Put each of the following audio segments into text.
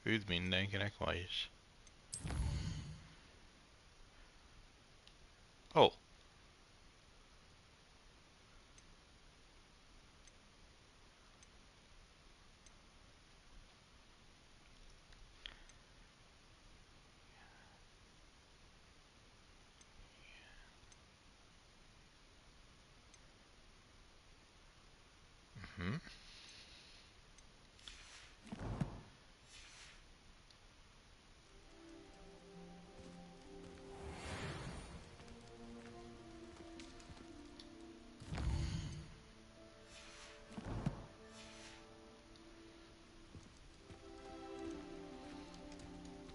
Üdv mindenkinek ma is. Ó. Oh.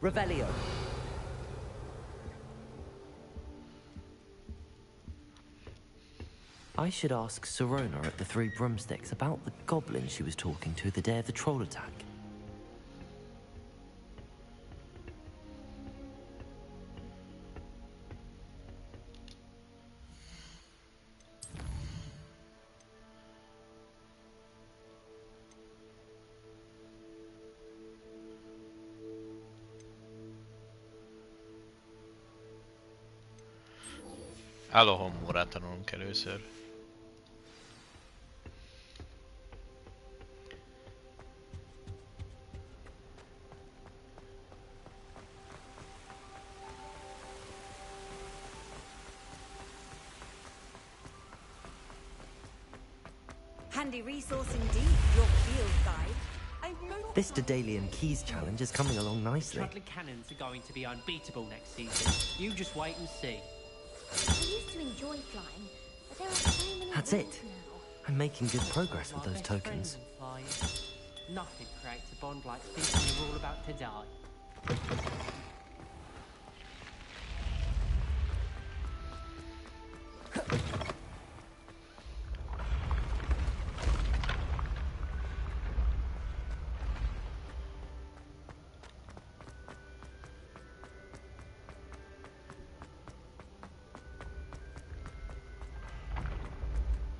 Revelio. I should ask Sirona at the Three Broomsticks about the goblin she was talking to the day of the troll attack. Alohomórát tanulunk először. Handy resource indeed, your field guide. This Daedalian Keys challenge is coming along nicely. Trudley cannons are going to be unbeatable next season. You just wait and see. I used to enjoy flying, but there are so many That's rules it. now. I'm making good progress with those tokens. Nothing creates a bond like thinking you're all about to die.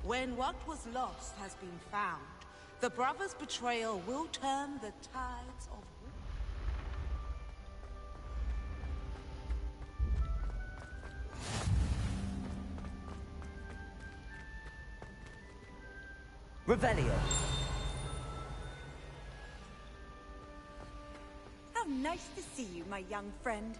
When what was lost has been found, the brothers' betrayal will turn the tides of war. Revelio. How nice to see you, my young friend.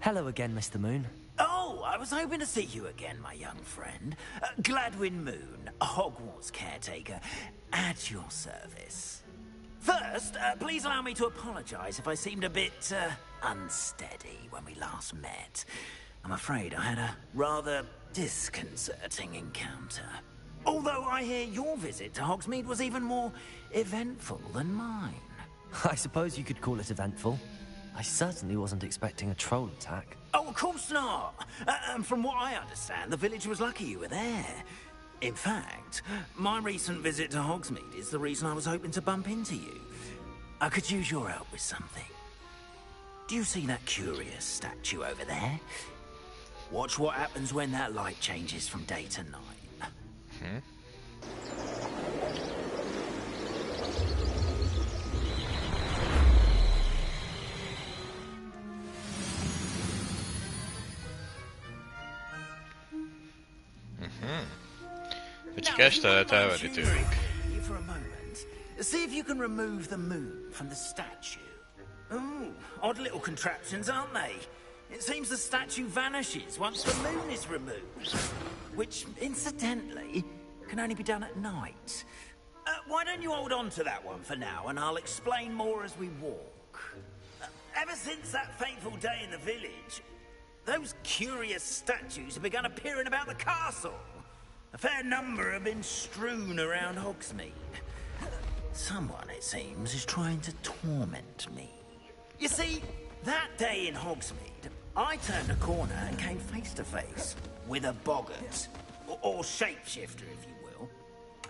Hello again, Mr. Moon. Oh, I was hoping to see you again, my young friend. Gladwin Moon, Hogwarts caretaker, at your service. First, please allow me to apologize if I seemed a bit, unsteady when we last met. I'm afraid I had a rather disconcerting encounter. Although I hear your visit to Hogsmeade was even more eventful than mine. I suppose you could call it eventful. I certainly wasn't expecting a troll attack. Oh, of course not. And from what I understand, the village was lucky you were there. In fact, my recent visit to Hogsmeade is the reason I was hoping to bump into you. I could use your help with something. Do you see that curious statue over there? Watch what happens when that light changes from day to night. Csak este lehet elvenni tőlük. For a moment, see if you can remove the moon from the statue. Ooh, odd little contraptions, aren't they? It seems the statue vanishes once the moon is removed, which, incidentally, can only be done at night. Why don't you hold on to that one for now, and I'll explain more as we walk. Ever since that fateful day in the village, those curious statues have begun appearing about the castle. A fair number have been strewn around Hogsmeade. Someone, it seems, is trying to torment me. You see, that day in Hogsmeade, I turned a corner and came face to face with a boggart, or shapeshifter, if you will,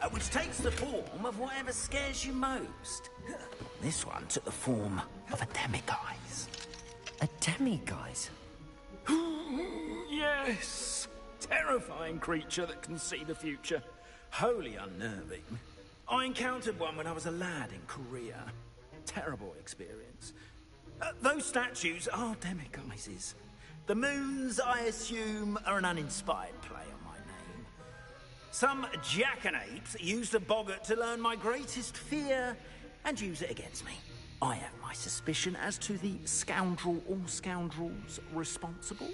which takes the form of whatever scares you most. This one took the form of a demiguise. A demiguise? Yes, terrifying creature that can see the future. Wholly unnerving. I encountered one when I was a lad in Korea. Terrible experience. Those statues are demiguises. The moons, I assume, are an uninspired play on my name. Some jackanapes used a boggart to learn my greatest fear and use it against me. I have my suspicion as to the scoundrel or scoundrels responsible.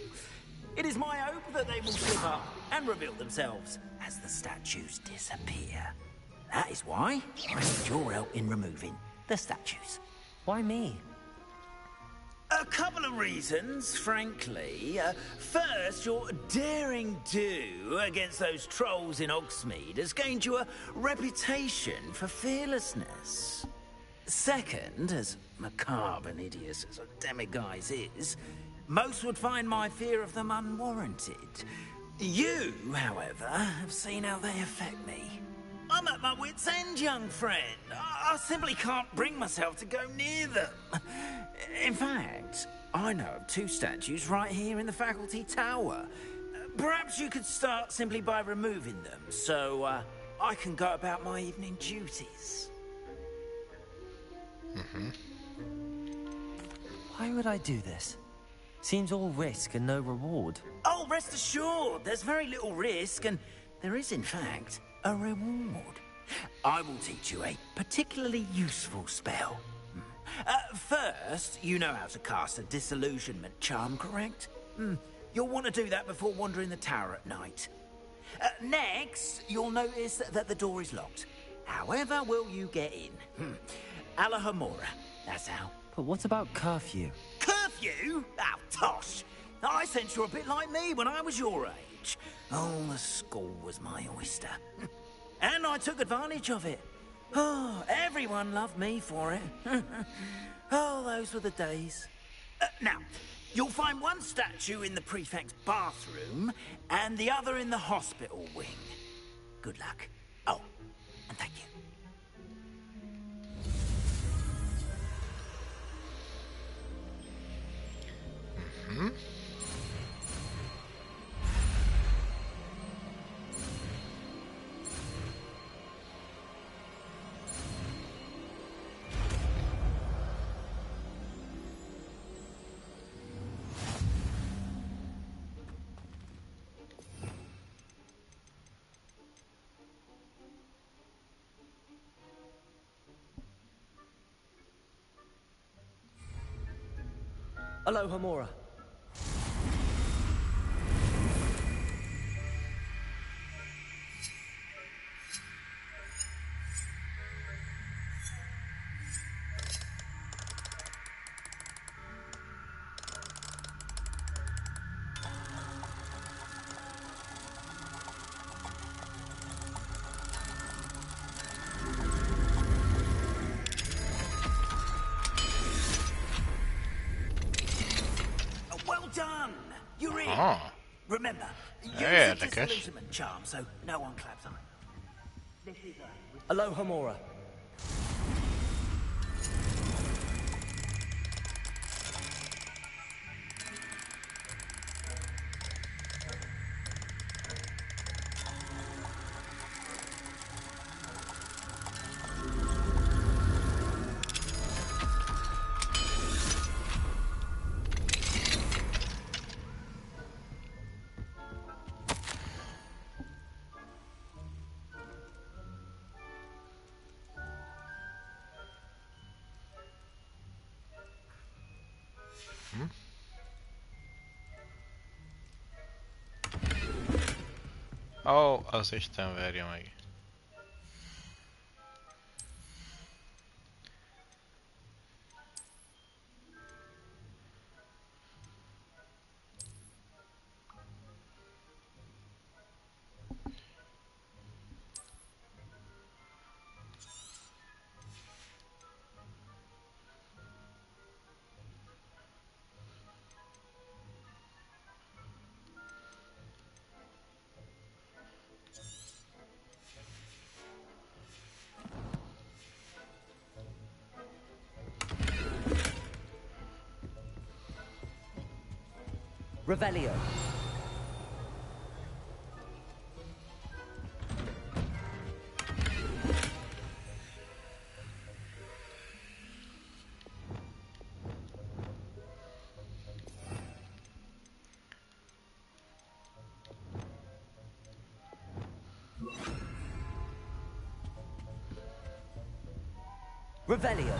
It is my hope that they will slip up and reveal themselves as the statues disappear. That is why I need your help in removing the statues. Why me? A couple of reasons, frankly. First, your daring do against those trolls in Hogsmeade has gained you a reputation for fearlessness. Second, as macabre and hideous as a demiguise is, most would find my fear of them unwarranted. You, however, have seen how they affect me. I'm at my wit's end, young friend. I simply can't bring myself to go near them. In fact, I know of two statues right here in the faculty tower. Perhaps you could start simply by removing them, so I can go about my evening duties. Why would I do this? Seems all risk and no reward. Oh, rest assured, there's very little risk, and there is, in fact, a reward. I will teach you a particularly useful spell. First, you know how to cast a disillusionment charm, correct? You'll want to do that before wandering the tower at night. Next, you'll notice that the door is locked. However will you get in? Alahomora, that's how. But what about curfew? Curfew? Oh, tosh. I sense you're a bit like me when I was your age. Oh, the school was my oyster. And I took advantage of it. Oh, everyone loved me for it. Oh, those were the days. Now, you'll find one statue in the prefect's bathroom and the other in the hospital wing. Good luck. Oh, and thank you. Alohomora. Well done! You're in! Ah, Remember, use Yeah, the I guess. disillusionment charm so no one claps on. Alohomora. Ó, az Isten verje meg. Revelio. Revelio.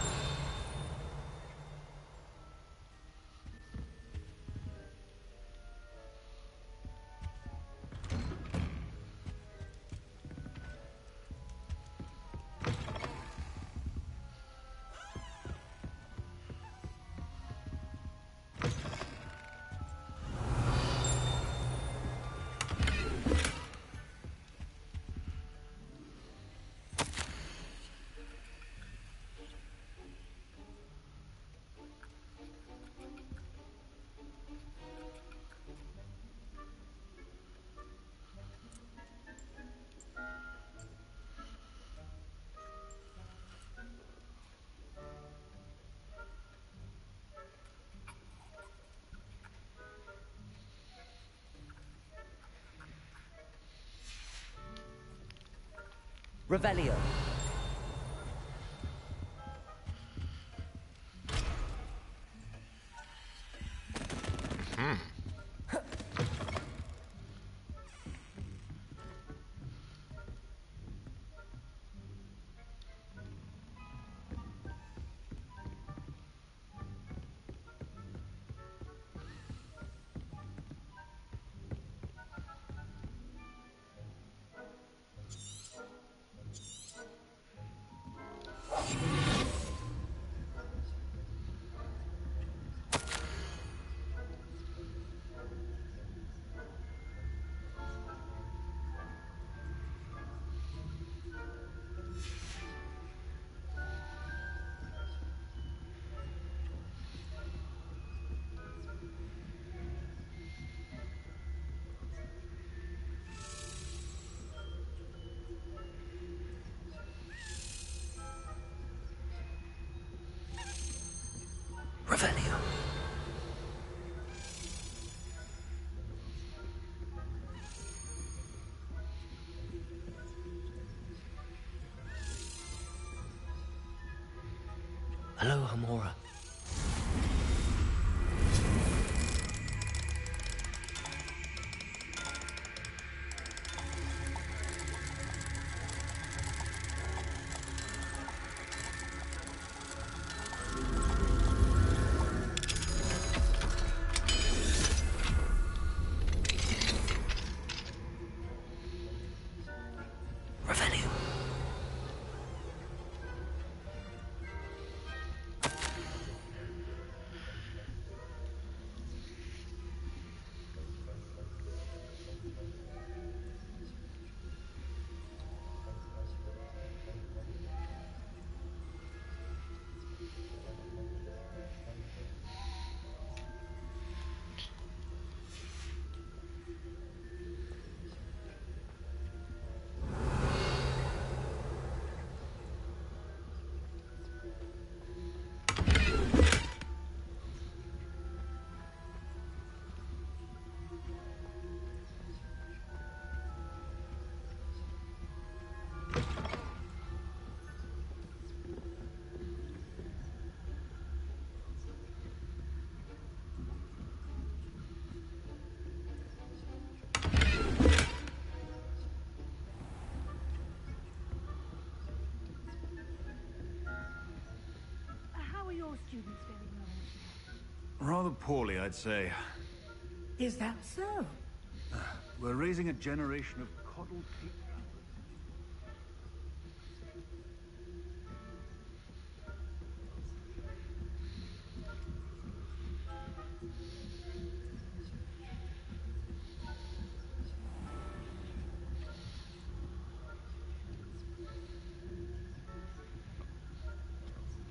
Revelio. Revelio. Hello, Hamora. Revelio. How are your students faring, Varázsolgatás? Rather poorly, I'd say. Is that so? We're raising a generation of coddled people.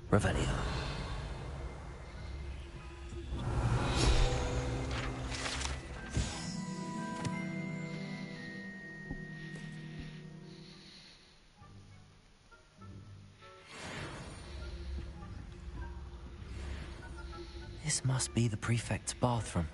Revelio. This must be the prefect's bathroom.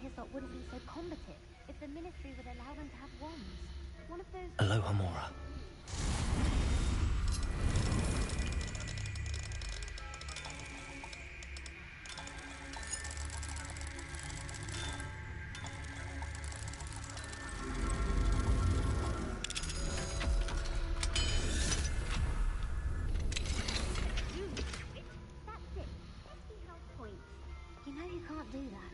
Hislop wouldn't be so combative if the Ministry would allow them to have wands. One of those... Aloha Mora. That's it. 50 health points. You know you can't do that.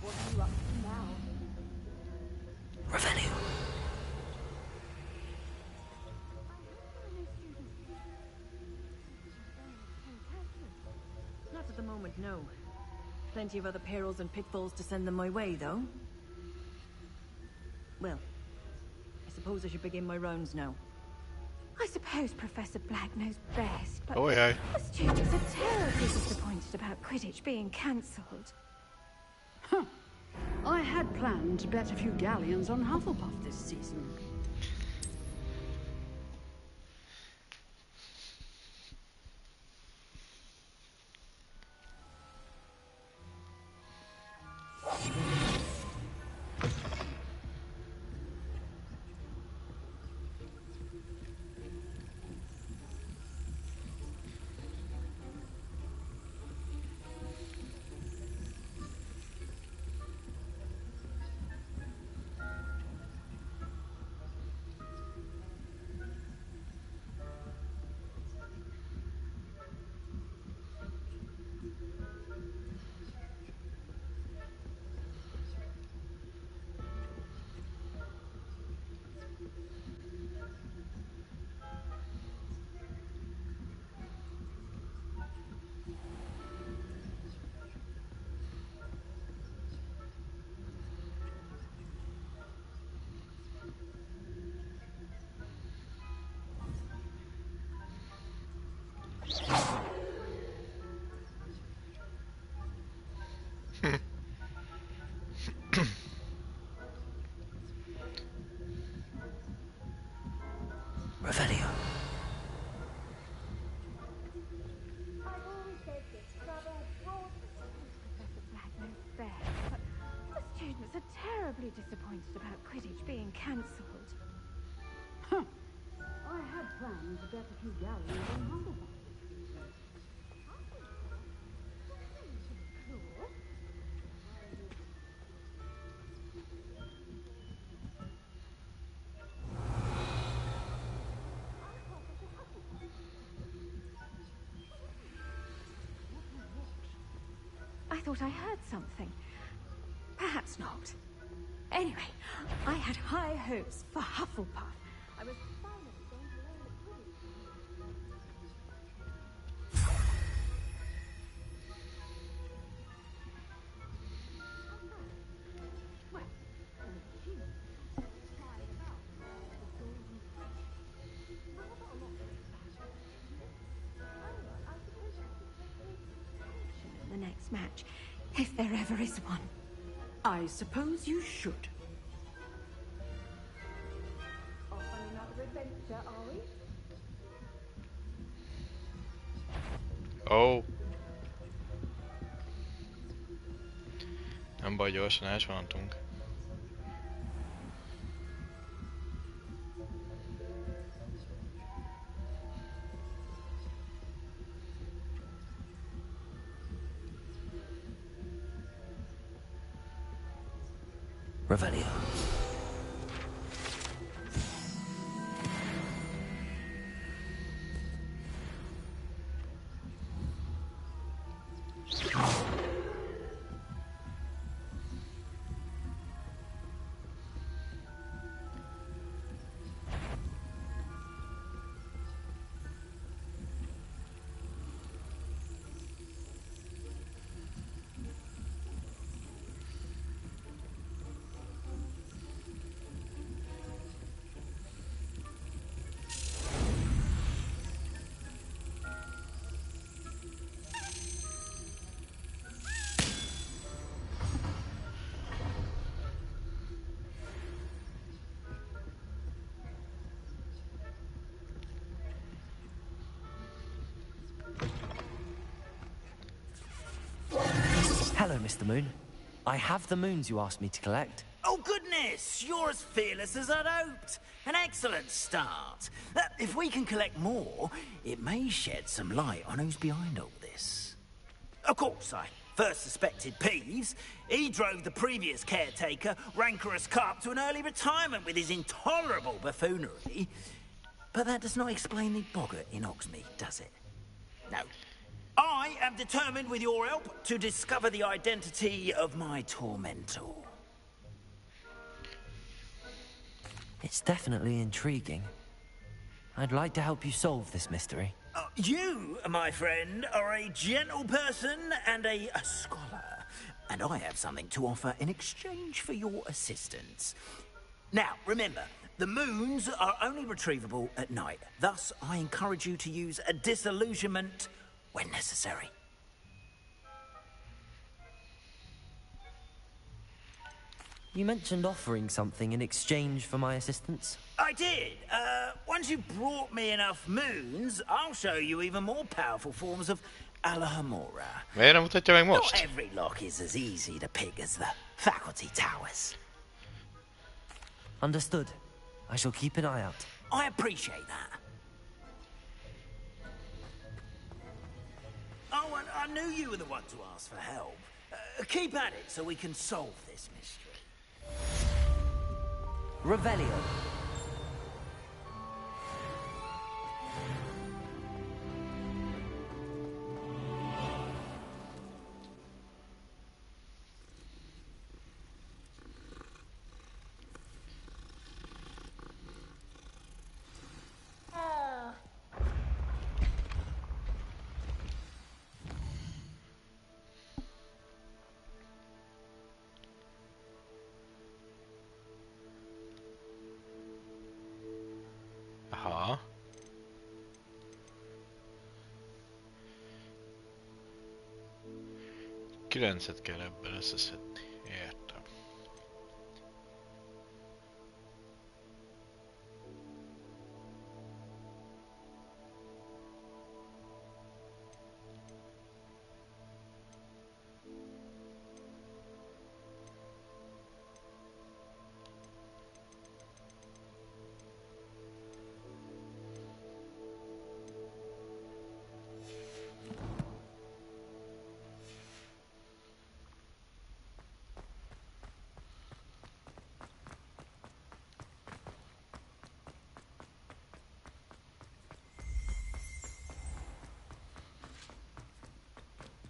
What are you up to now? Revelio. Not at the moment, no. Plenty of other perils and pitfalls to send them my way, though. Well, I suppose I should begin my rounds now. I suppose Professor Black knows best, but Oh yeah. the students are terribly disappointed about Quidditch being cancelled. I had planned to bet a few galleons on Hufflepuff this season. Revelio. I've always said this, brother. Professor Black knows best, but the students are terribly disappointed about Quidditch being cancelled. I had planned to bet a few galleons on Hufflepuff this season. I thought I heard something. Perhaps not. Anyway, I had high hopes for Hufflepuff. I was finally going to learn the Quidditch. Well, she flying about the golden rather a lot In the next match, if there ever is one. I suppose you should. Off on another adventure, are we? Oh. Nem baj, gyorsan elsvantunk. Revelio. Hello, Mr. Moon. I have the moons you asked me to collect. Oh, goodness! You're as fearless as I'd hoped. An excellent start. If we can collect more, it may shed some light on who's behind all this. Of course, I first suspected Peeves. He drove the previous caretaker, Rancorous Carp, to an early retirement with his intolerable buffoonery. But that does not explain the boggart in Oxmead, does it? No. I am determined, with your help, to discover the identity of my tormentor. It's definitely intriguing. I'd like to help you solve this mystery. You, my friend, are a gentle person and a scholar. And I have something to offer in exchange for your assistance. Now, remember, the moons are only retrievable at night. Thus, I encourage you to use a disillusionment when necessary. You mentioned offering something in exchange for my assistance? I did. Once you've brought me enough moons, I'll show you even more powerful forms of Alhamora. Miért nem mutatja meg Not most? every lock is as easy to pick as the faculty towers. Understood. I shall keep an eye out. I appreciate that. Oh, and I knew you were the one to ask for help. Keep at it so we can solve this mystery. Revelio. Aha. Kilencet kell ebben összeszedni. Értem.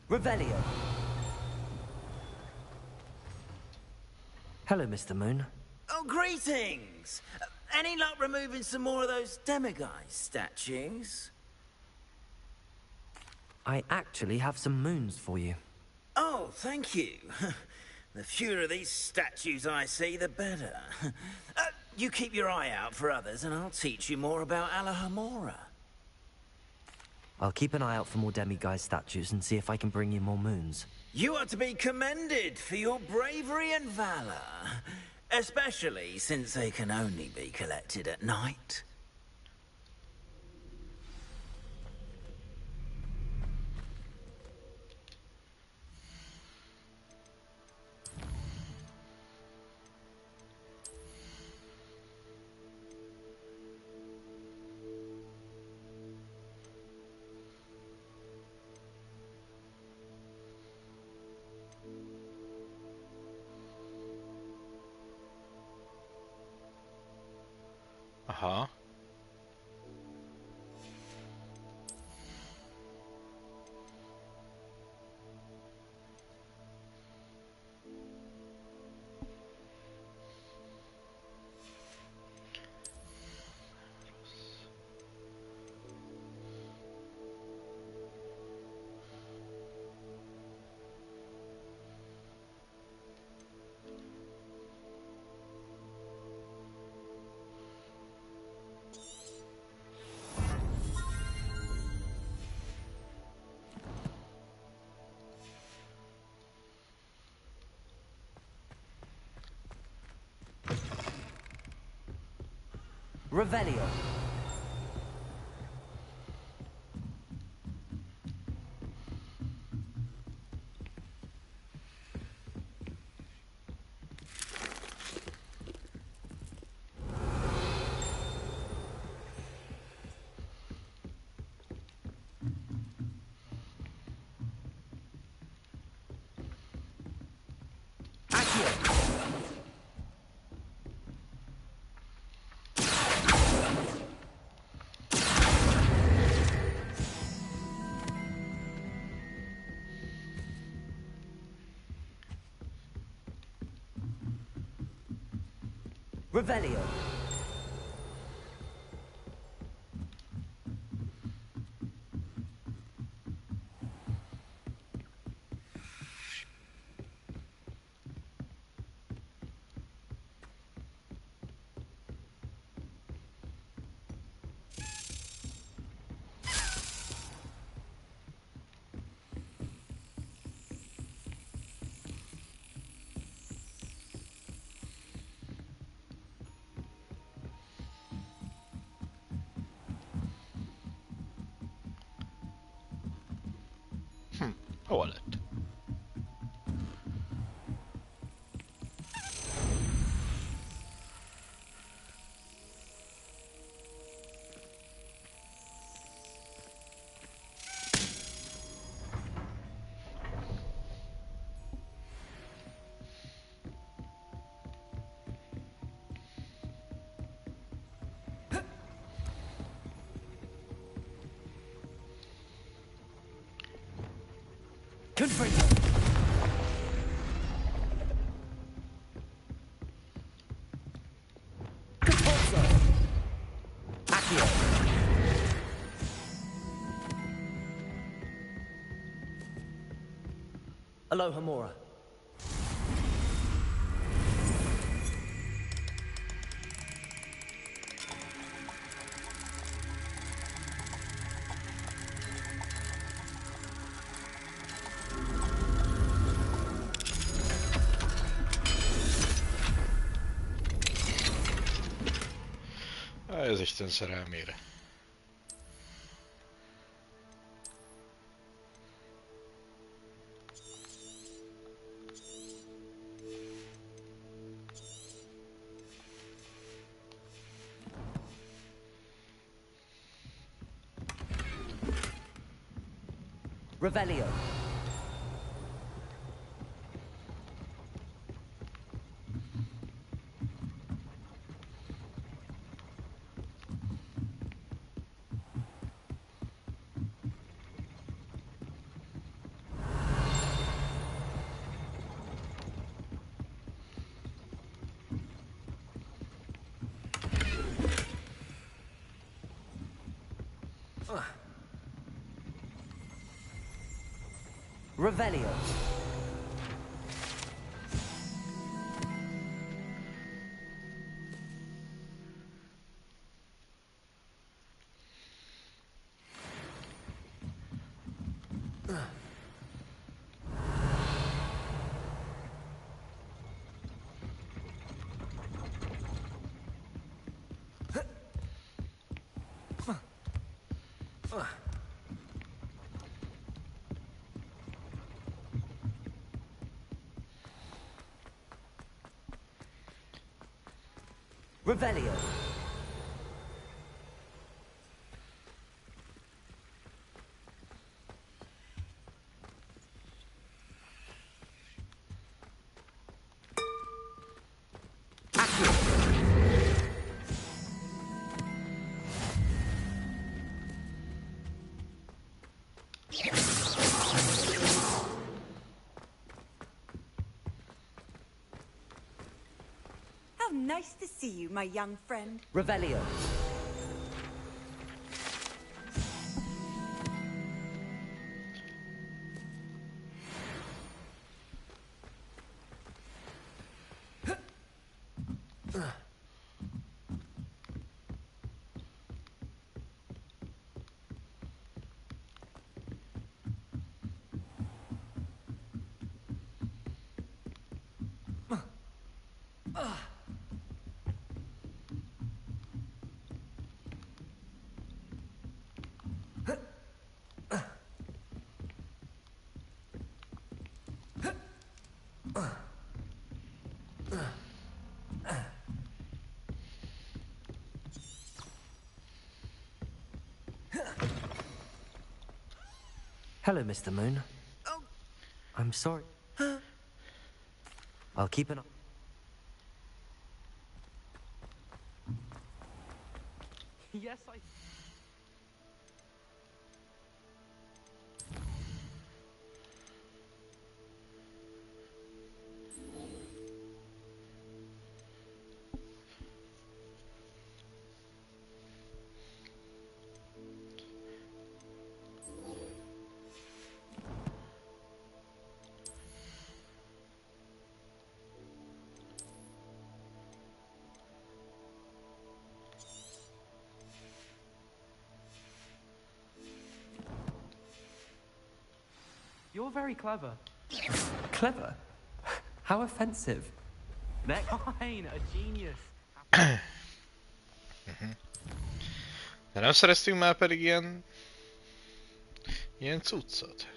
Revelio. Hello, Mr. Moon. Oh, greetings! Any luck removing some more of those demiguise statues? I actually have some moons for you. Oh, thank you. The fewer of these statues I see, the better. You keep your eye out for others, and I'll teach you more about Alhamora. I'll keep an eye out for more demiguise statues and see if I can bring you more moons. You are to be commended for your bravery and valor, especially since they can only be collected at night. Aha. Revelio. Revelio. Hol lett? Confringo. Compulso. Accio. Aloha Mora. Ez Isten szerelmére. Revelio. Revelio. Revelio. Accio. How nice to see you, my young friend. Revelio. Hello, Mr. Moon. Oh. I'm sorry. I'll keep an eye. Yes, I... You're very clever. Clever? How offensive. Next. Fine, a genius. De nem szereztünk már pedig ilyen cuccot?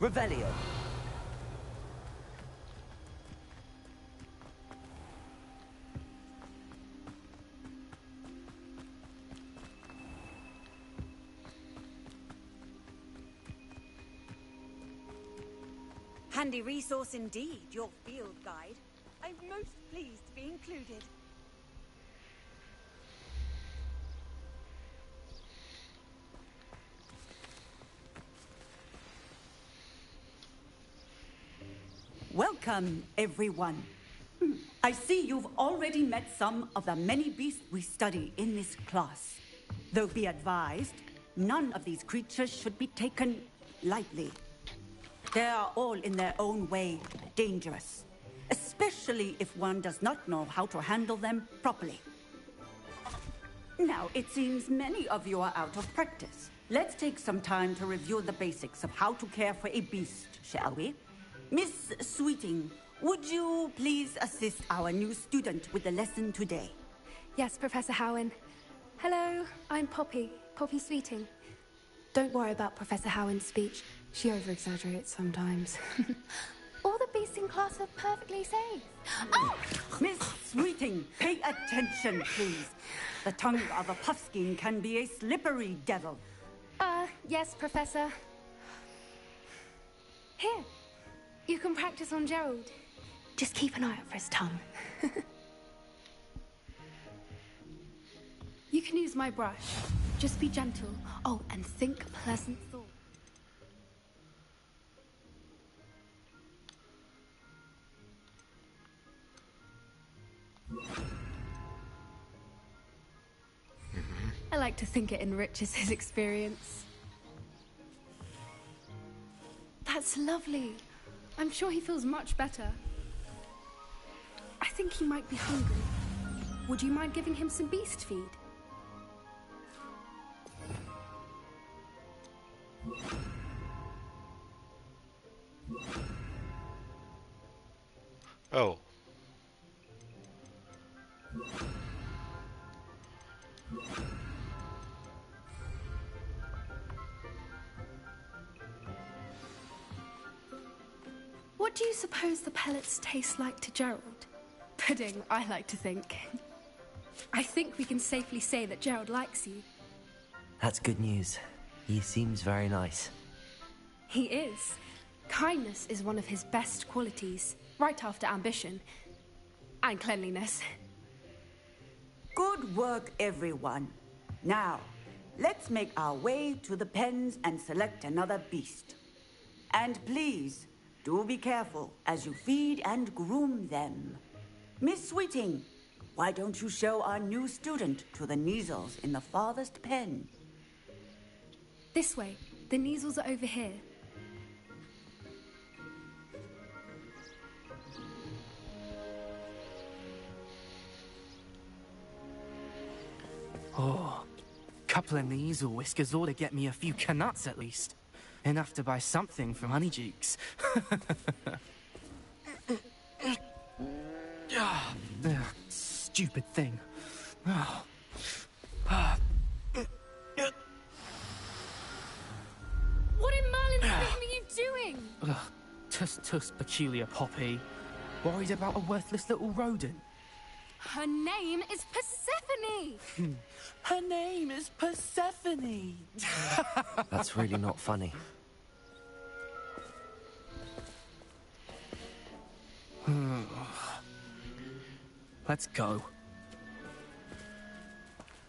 Revelio. Handy resource indeed, your field guide. I'm most pleased to be included. Welcome, everyone. I see you've already met some of the many beasts we study in this class. Though be advised, none of these creatures should be taken lightly. They are all in their own way dangerous, especially if one does not know how to handle them properly. Now, it seems many of you are out of practice. Let's take some time to review the basics of how to care for a beast, shall we? Miss Sweeting, would you please assist our new student with the lesson today? Yes, Professor Howen. Hello, I'm Poppy Sweeting. Don't worry about Professor Howen's speech. She over-exaggerates sometimes. All the beasts in class are perfectly safe. Oh! Miss Sweeting, pay attention, please. The tongue of a puffskein can be a slippery devil. Yes, Professor. Here. You can practice on Gerald. Just keep an eye out for his tongue. You can use my brush. Just be gentle. Oh, and think pleasant thoughts. I like to think it enriches his experience. That's lovely. I'm sure he feels much better. I think he might be hungry. Would you mind giving him some beast feed? Oh. What do you suppose the pellets taste like to Gerald? Pudding, I like to think. I think we can safely say that Gerald likes you. That's good news. He seems very nice. He is. Kindness is one of his best qualities, right after ambition. And cleanliness. Good work, everyone. Now, let's make our way to the pens and select another beast. And please, do be careful as you feed and groom them. Miss Sweeting, why don't you show our new student to the Neasels in the farthest pen? This way. The Neasels are over here. Oh, couple of Neasel whiskers ought to get me a few canuts at least. Enough to buy something from Honeydukes. Stupid thing. Oh. What in Merlin's name are you doing? Tuss, peculiar Poppy. Worried about a worthless little rodent. Her name is Persephone! Persephone! Her name is Persephone. That's really not funny. Let's go.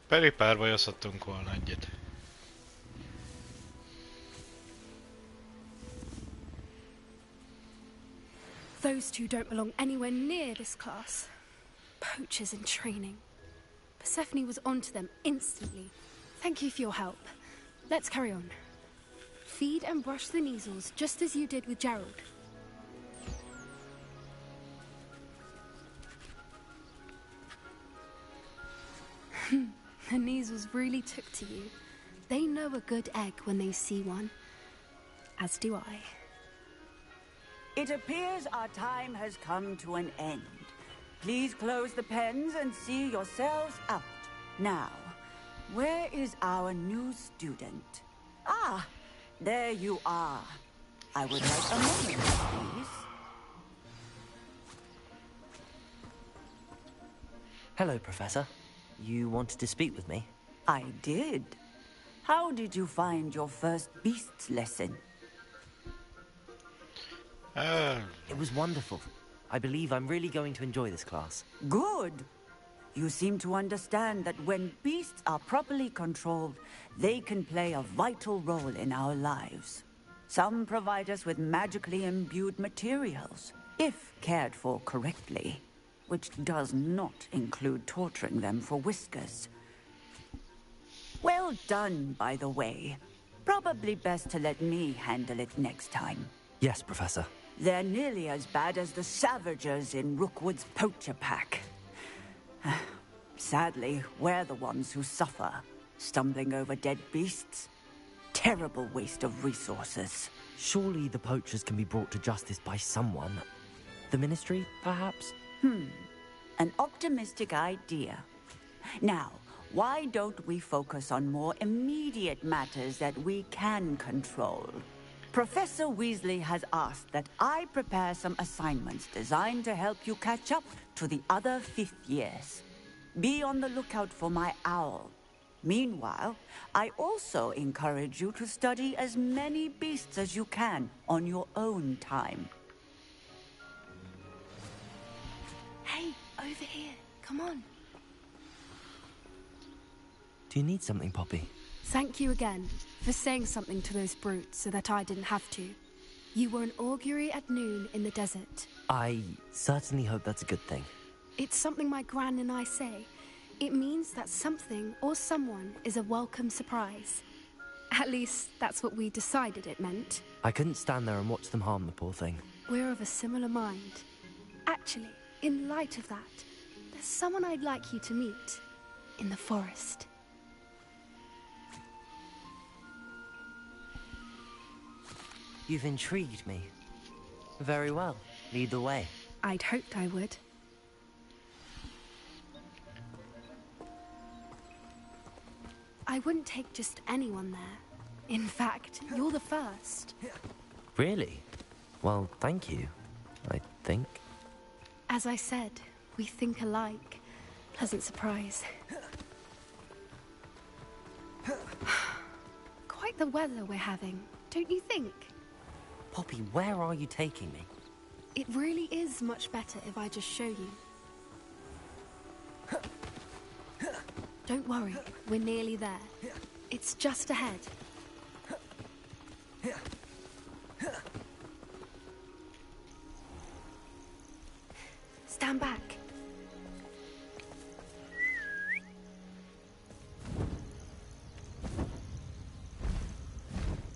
Pedig párbajozhattunk volna egyet. Those two don't belong anywhere near this class. Poachers in training. Persephone was onto them instantly. Thank you for your help. Let's carry on. Feed and brush the measles just as you did with Gerald. The measles really took to you. They know a good egg when they see one. As do I. It appears our time has come to an end. Please close the pens and see yourselves out. Now, where is our new student? Ah, there you are. I would like a moment, please. Hello, Professor. You wanted to speak with me? I did. How did you find your first beasts lesson? It was wonderful. I believe I'm really going to enjoy this class. Good. You seem to understand that when beasts are properly controlled, they can play a vital role in our lives. Some provide us with magically imbued materials, if cared for correctly, which does not include torturing them for whiskers. Well done, by the way. Probably best to let me handle it next time. Yes, Professor. They're nearly as bad as the Savagers in Rookwood's poacher pack. Sadly, we're the ones who suffer, stumbling over dead beasts. Terrible waste of resources. Surely the poachers can be brought to justice by someone. The Ministry, perhaps? An optimistic idea. Now, why don't we focus on more immediate matters that we can control? Professor Weasley has asked that I prepare some assignments designed to help you catch up to the other fifth years. Be on the lookout for my owl. Meanwhile, I also encourage you to study as many beasts as you can on your own time. Hey, over here. Come on. Do you need something, Poppy? Thank you again for saying something to those brutes so that I didn't have to. You were an augury at noon in the desert. I certainly hope that's a good thing. It's something my gran and I say. It means that something or someone is a welcome surprise. At least, that's what we decided it meant. I couldn't stand there and watch them harm the poor thing. We're of a similar mind. Actually, in light of that, there's someone I'd like you to meet. In the forest. You've intrigued me. Very well. Lead the way. I'd hoped I would. I wouldn't take just anyone there. In fact, you're the first. Really? Well, thank you, I think. As I said, we think alike. Pleasant surprise. Quite the weather we're having, don't you think? Poppy, where are you taking me? It really is much better if I just show you. Don't worry, we're nearly there. It's just ahead. Stand back.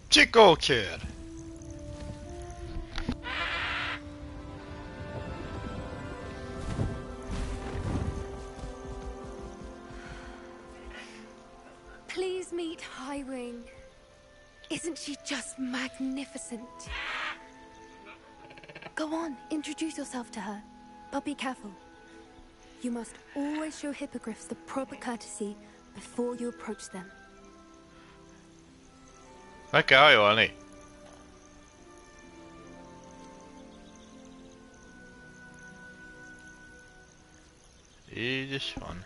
Chico Kid! Please meet Highwing. Isn't she just magnificent? Go on, introduce yourself to her. But be careful. You must always show hippogriffs the proper courtesy before you approach them. Meg kell hajolni. Így is van.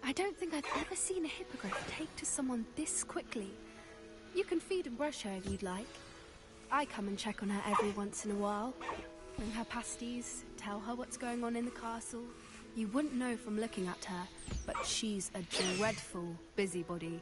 I don't think I've ever seen a hippogriff take to someone this quickly. You can feed and brush her if you'd like. I come and check on her every once in a while. Bring her pasties, tell her what's going on in the castle. You wouldn't know from looking at her, but she's a dreadful busybody.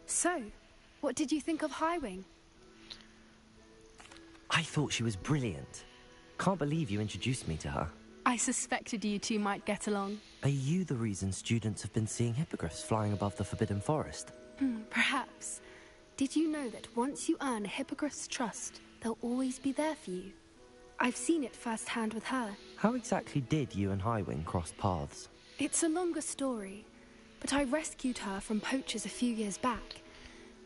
So, what did you think of Highwing? I thought she was brilliant. Can't believe you introduced me to her. I suspected you two might get along. Are you the reason students have been seeing hippogriffs flying above the Forbidden Forest? Perhaps. Did you know that once you earn a hippogriff's trust, they'll always be there for you? I've seen it firsthand with her. How exactly did you and Highwing cross paths? It's a longer story, but I rescued her from poachers a few years back.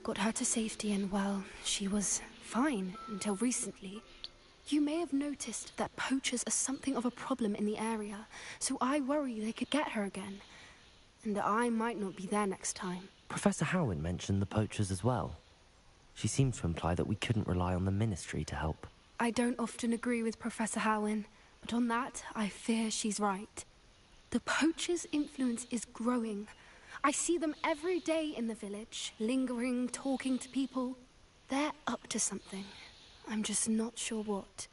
Got her to safety and, well, she was fine until recently. You may have noticed that poachers are something of a problem in the area, so I worry they could get her again. And I might not be there next time. Professor Howin mentioned the poachers as well. She seemed to imply that we couldn't rely on the Ministry to help. I don't often agree with Professor Howin, but on that, I fear she's right. The poachers' influence is growing. I see them every day in the village, lingering, talking to people. They're up to something. I'm just not sure what.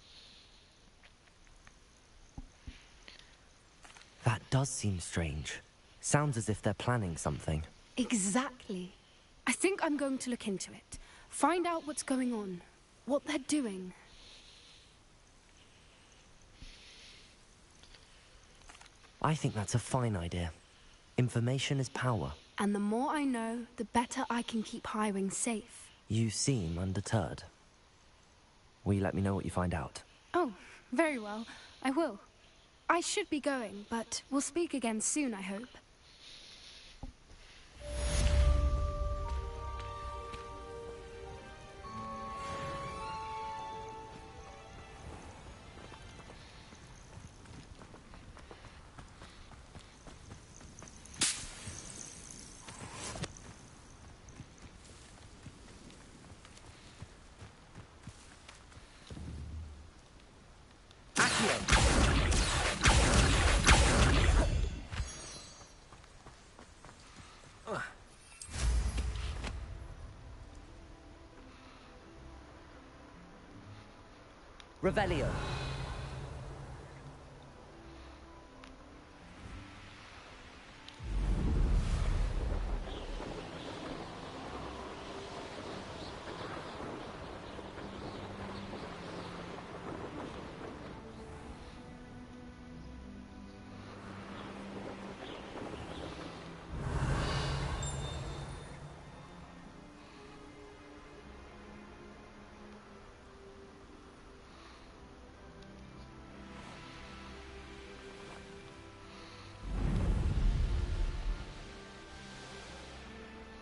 That does seem strange. Sounds as if they're planning something. Exactly. I think I'm going to look into it. Find out what's going on. What they're doing. I think that's a fine idea. Information is power. And the more I know, the better I can keep Highwing safe. You seem undeterred. Will you let me know what you find out? Oh, very well. I will. I should be going, but we'll speak again soon, I hope. Revelio.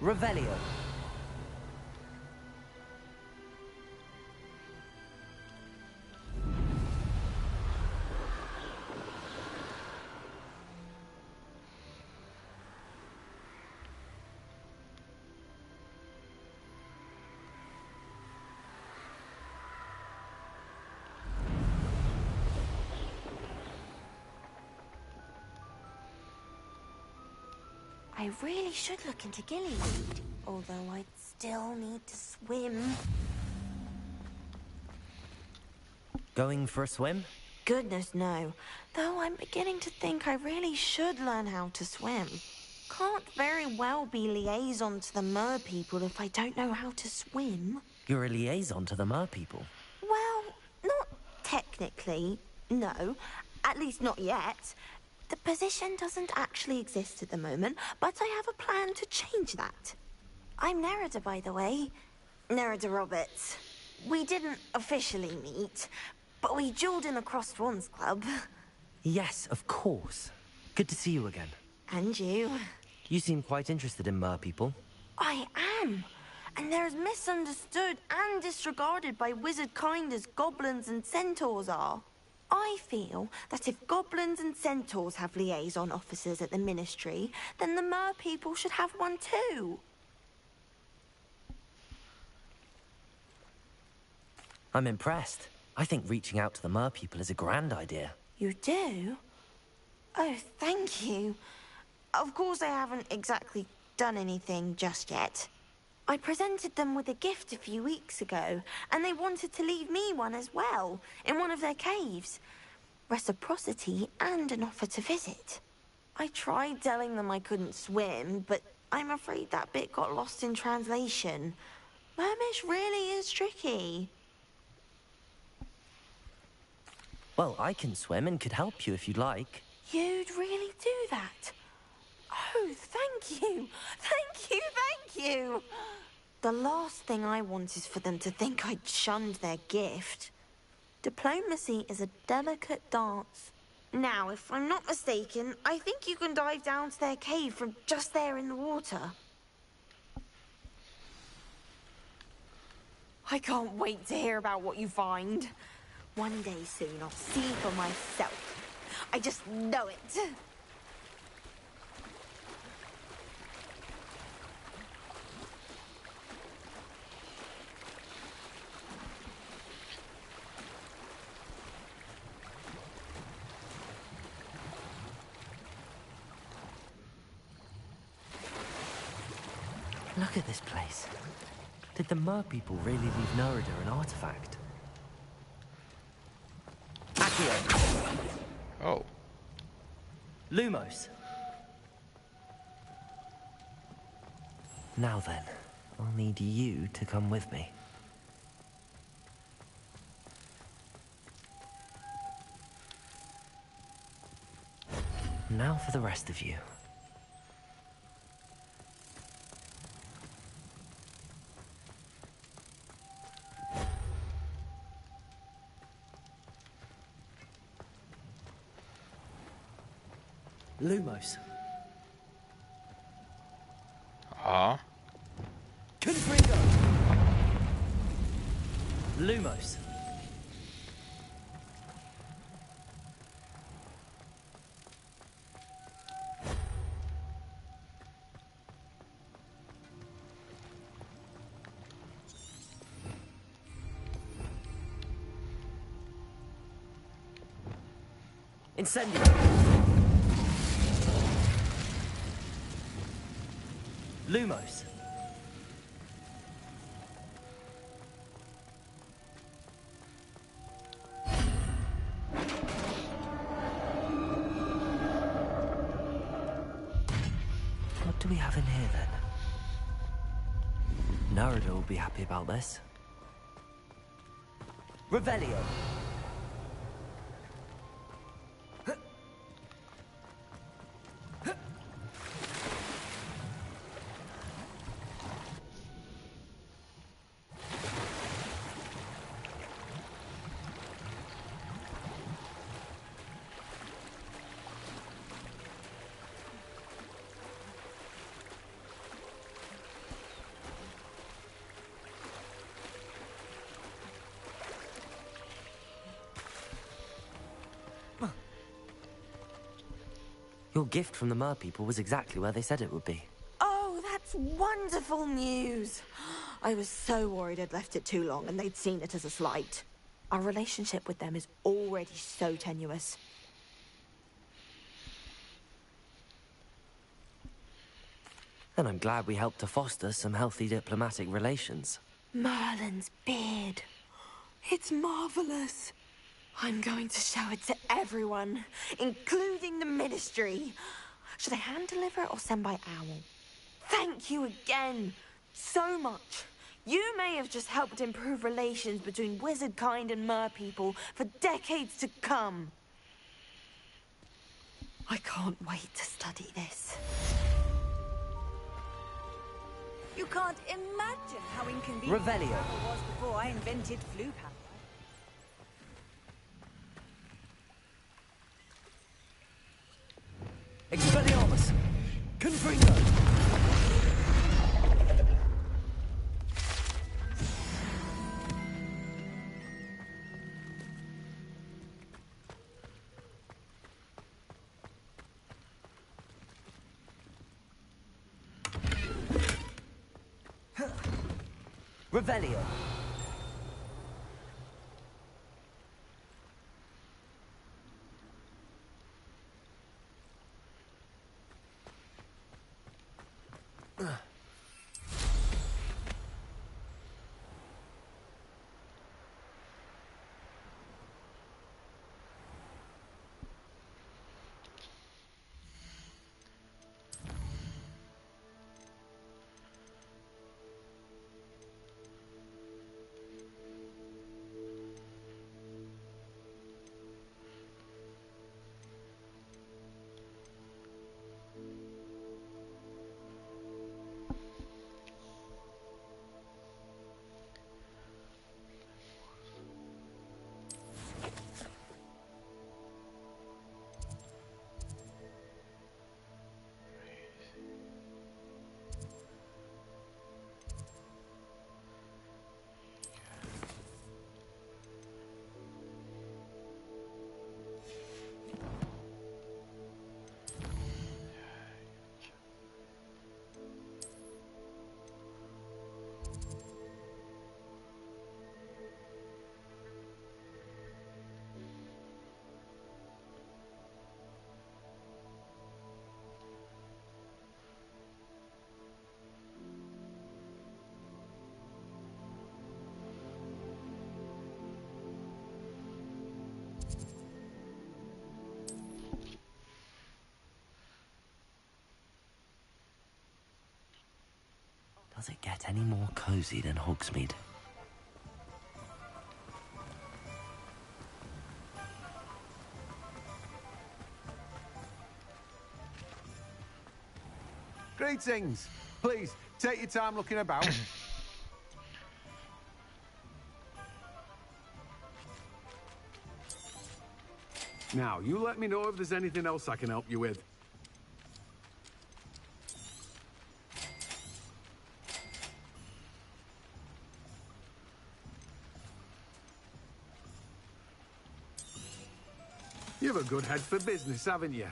Revelio. I really should look into gillyweed, although I'd still need to swim. Going for a swim? Goodness, no. Though I'm beginning to think I really should learn how to swim. Can't very well be liaison to the mer people if I don't know how to swim. You're a liaison to the mer people? Well, not technically, no. At least not yet. The position doesn't actually exist at the moment, but I have a plan to change that. I'm Nerida, by the way. Nerida Roberts. We didn't officially meet, but we duelled in the Crossed Wands Club. Yes, of course. Good to see you again. And you. You seem quite interested in mer people. I am. And they're as misunderstood and disregarded by wizard kind as goblins and centaurs are. I feel that if goblins and centaurs have liaison officers at the Ministry, then the mer people should have one too. I'm impressed. I think reaching out to the mer people is a grand idea. You do? Oh, thank you. Of course I haven't exactly done anything just yet. I presented them with a gift a few weeks ago, and they wanted to leave me one as well, in one of their caves. Reciprocity and an offer to visit. I tried telling them I couldn't swim, but I'm afraid that bit got lost in translation. Mermish really is tricky. Well, I can swim and could help you if you'd like. You'd really do that? Oh, thank you! Thank you, thank you! The last thing I want is for them to think I'd shunned their gift. Diplomacy is a delicate dance. Now, if I'm not mistaken, I think you can dive down to their cave from just there in the water. I can't wait to hear about what you find. One day soon, I'll see for myself. I just know it. Look at this place. Did the mer people really leave Nerida an artifact? Accio! Oh. Lumos! Now then, I'll need you to come with me. Now for the rest of you. Lumos. Ah. Confringo! Lumos. Incendio. Lumos. What do we have in here then? Nerida will be happy about this. Revelio. Your gift from the mer people was exactly where they said it would be. Oh, that's wonderful news. I was so worried I'd left it too long and they'd seen it as a slight. Our relationship with them is already so tenuous. And I'm glad we helped to foster some healthy diplomatic relations. Merlin's beard. It's marvelous. I'm going to show it to everyone, including the Ministry. Should I hand deliver it or send by owl? Thank you again, so much. You may have just helped improve relations between wizard kind and mer people for decades to come. I can't wait to study this. You can't imagine how inconvenient Revelio. travel was before I invented flu powder. Expelliarmus! Confringo! Revelio. Does it get any more cozy than Hogsmeade? Greetings. Please, take your time looking about. Now, you let me know if there's anything else I can help you with. You have a good head for business, haven't you?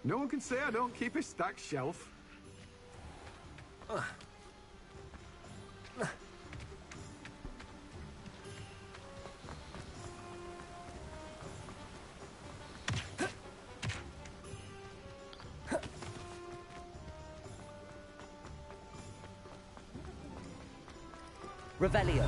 No one can say I don't keep a stacked shelf. Revelio.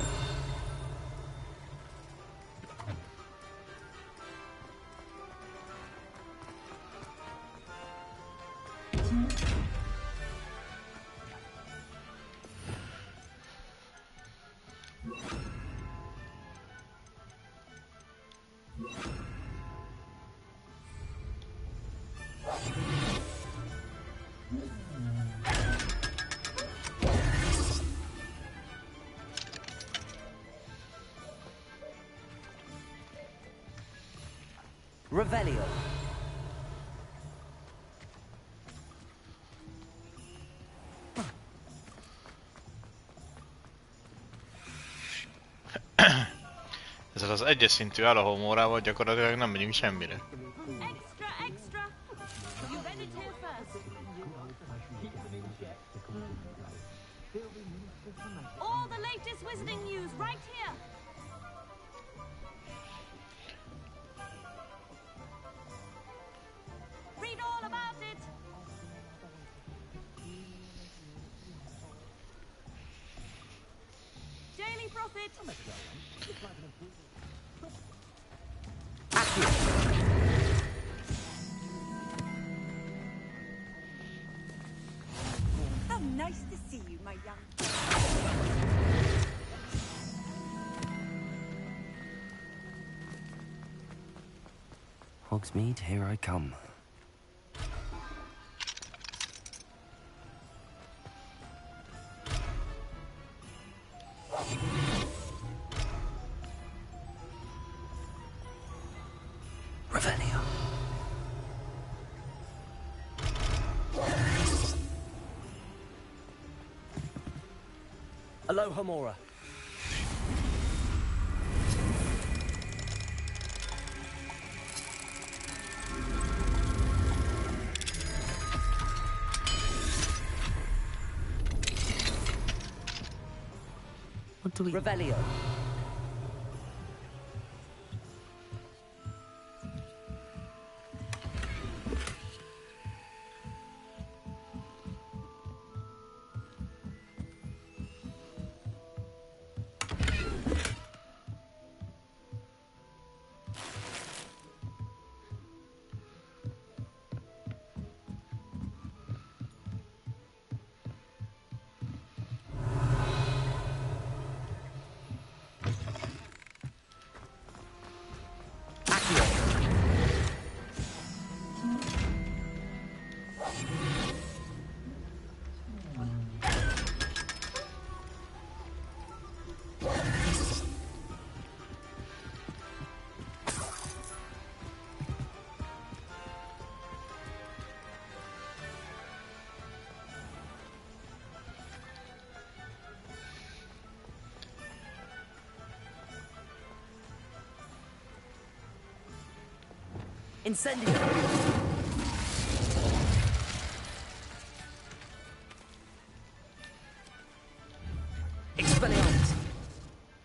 Revelio. Ezzel az egyes szintű alahomórával gyakorlatilag nem megyünk semmire. Extra, extra! You read it here first. All the latest wizarding news right here. Read all about it. Daily profit. How nice to see you, my young. Hogsmeade, here I come. Revelio. Aloha Mora. What do we... Revelio. Incendio. Expelliarmus.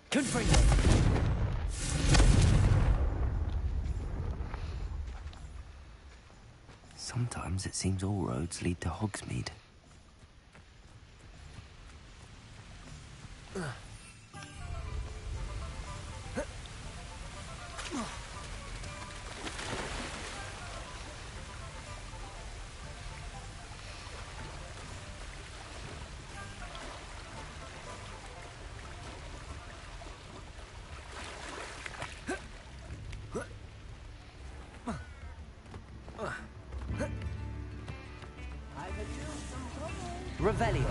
Confringo. Sometimes it seems all roads lead to Hogsmeade. Revelio.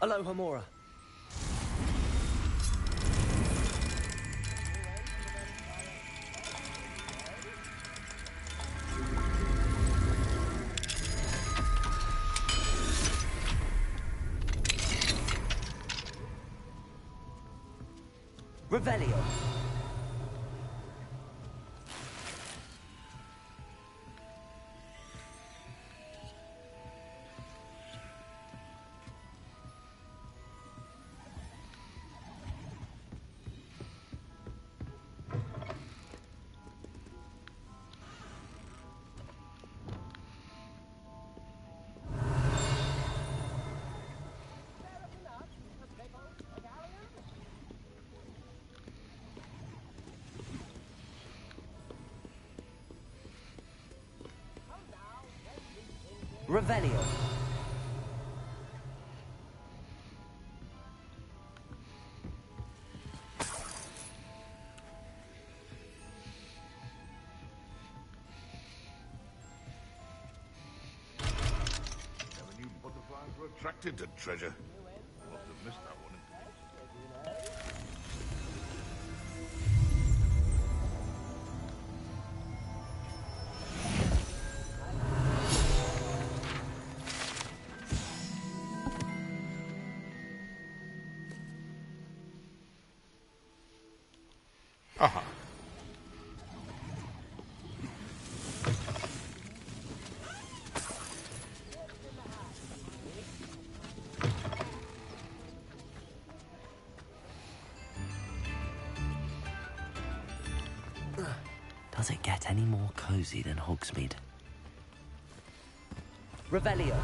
Aloha Mora. Revelio. Revelio. Never knew butterflies were attracted to treasure. Must have missed that one. Aha. Does it get any more cozy than Hogsmeade? Revelio.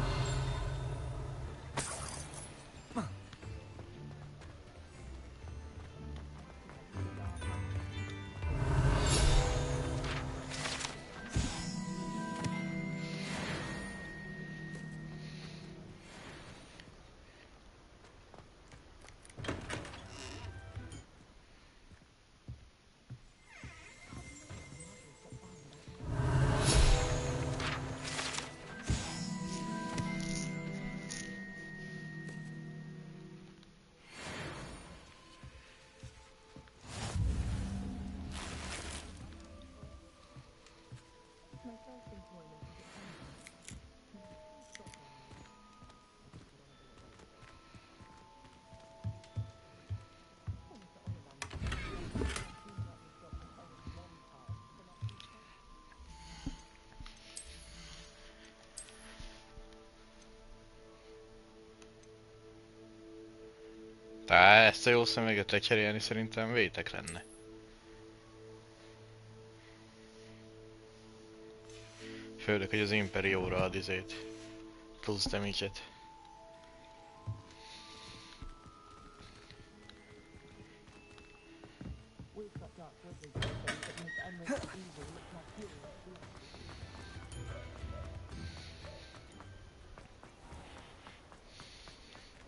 Tehát ezt a jó szemüveget lecserélni szerintem vétek lenne. Főleg, hogy az Imperióra ad izét. Plusz damage-et.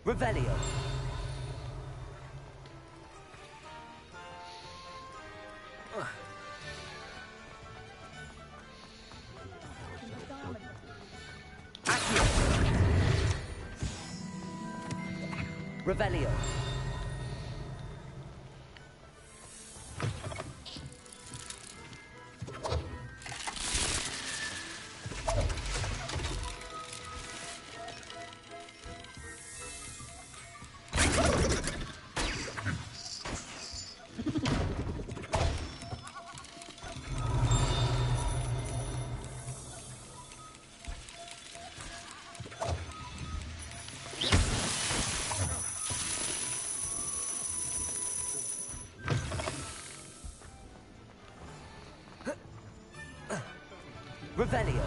Revelio. Revelio. Revelio.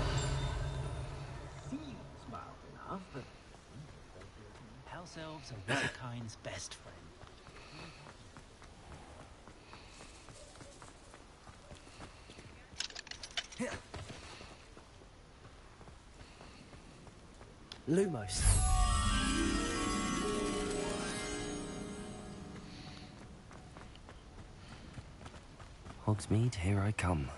Seems mild enough, but house elves are Wizardkind's best friend. Lumos. Hogsmeade, here I come.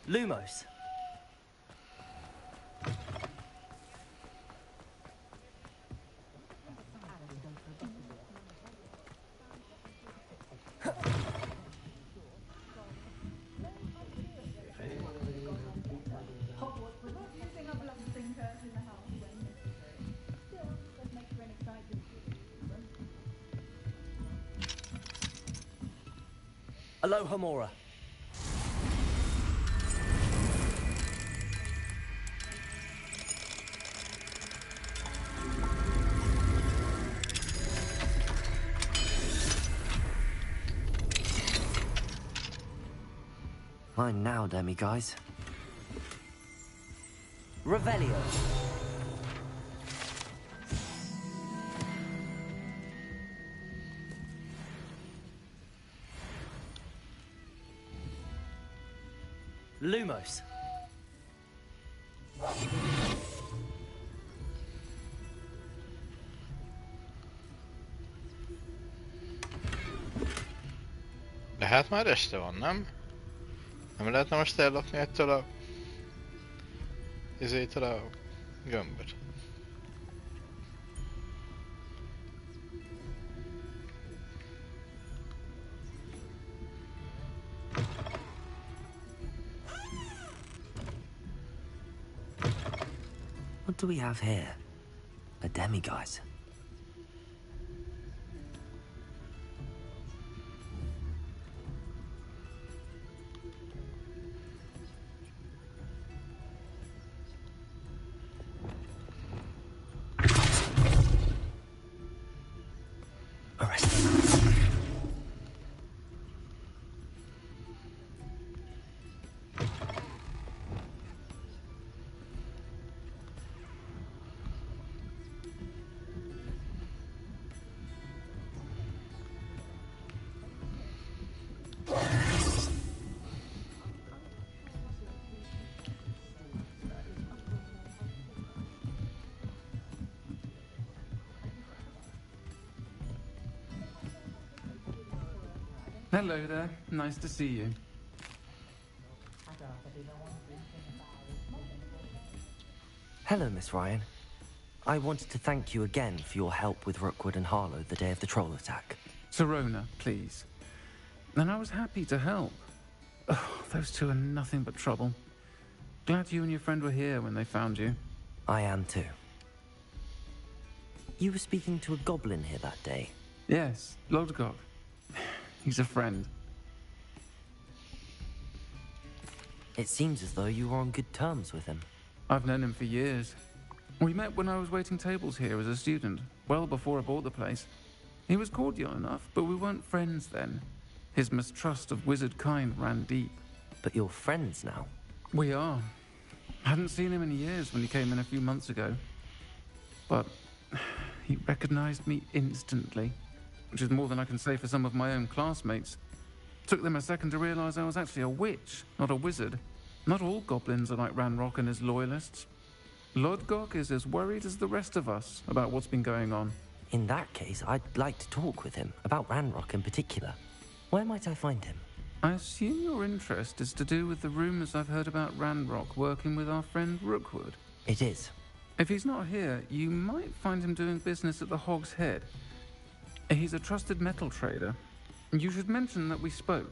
Lumos. Aloha Mora. Fine now, demi-guys. Revelio. Lumos. De hát már este van, nem? Nem lehetne most ellopni ettől a... izétől a... gömböt. What do we have here? A demi-guise. Hello there. Nice to see you. Hello, Miss Ryan. I wanted to thank you again for your help with Rookwood and Harlow the day of the troll attack. Sirona, please. And I was happy to help. Oh, those two are nothing but trouble. Glad you and your friend were here when they found you. I am too. You were speaking to a goblin here that day. Yes, Lodgok. He's a friend. It seems as though you were on good terms with him. I've known him for years. We met when I was waiting tables here as a student, well before I bought the place. He was cordial enough, but we weren't friends then. His mistrust of wizard kind ran deep. But you're friends now? We are. Hadn't seen him in years when he came in a few months ago. But he recognized me instantly, which is more than I can say for some of my own classmates. Took them a second to realize I was actually a witch, not a wizard. Not all goblins are like Ranrock and his loyalists. Lodgok is as worried as the rest of us about what's been going on. In that case, I'd like to talk with him, about Ranrock in particular. Where might I find him? I assume your interest is to do with the rumors I've heard about Ranrock working with our friend Rookwood. It is. If he's not here, you might find him doing business at the Hog's Head. He's a trusted metal trader. You should mention that we spoke.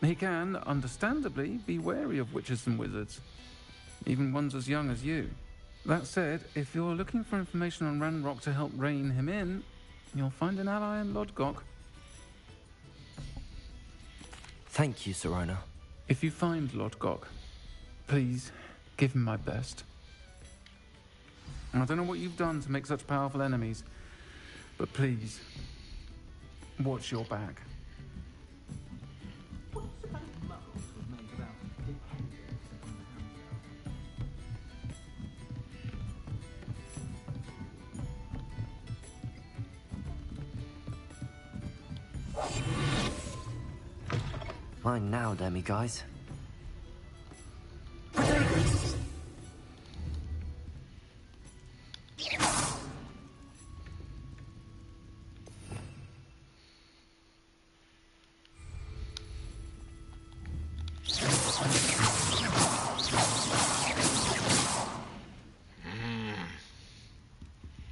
He can, understandably, be wary of witches and wizards, even ones as young as you. That said, if you're looking for information on Ranrock to help rein him in, you'll find an ally in Lodgok. Thank you, Sirona. If you find Lodgok, please give him my best. I don't know what you've done to make such powerful enemies, but please, watch your back. Fine now, demi-guys.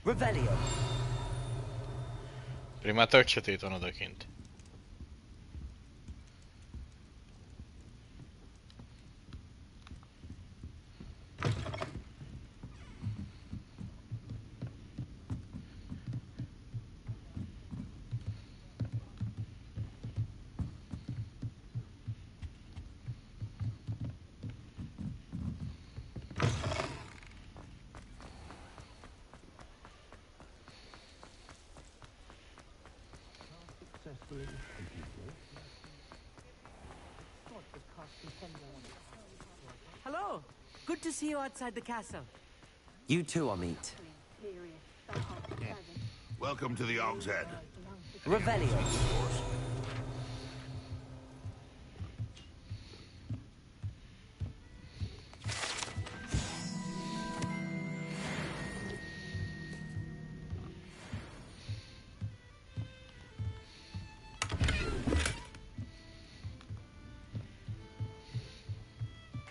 Revelio. Prima tört sötét van odakint. Hello. Good to see you outside the castle. You too, Amit. Welcome to the Hog's Head. Revelio.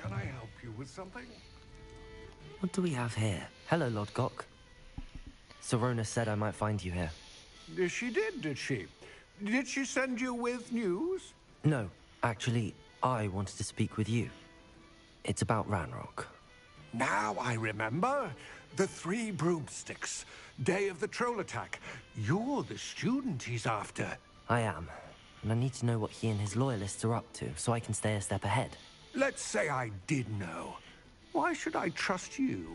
Can I help you with something? What do we have here? Hello, Lodgok. Sirona said I might find you here. She did she? Did she send you with news? No, actually, I wanted to speak with you. It's about Ranrock. Now I remember. The 3 broomsticks. Day of the troll attack. You're the student he's after. I am, and I need to know what he and his loyalists are up to, so I can stay a step ahead. Let's say I did know. Why should I trust you?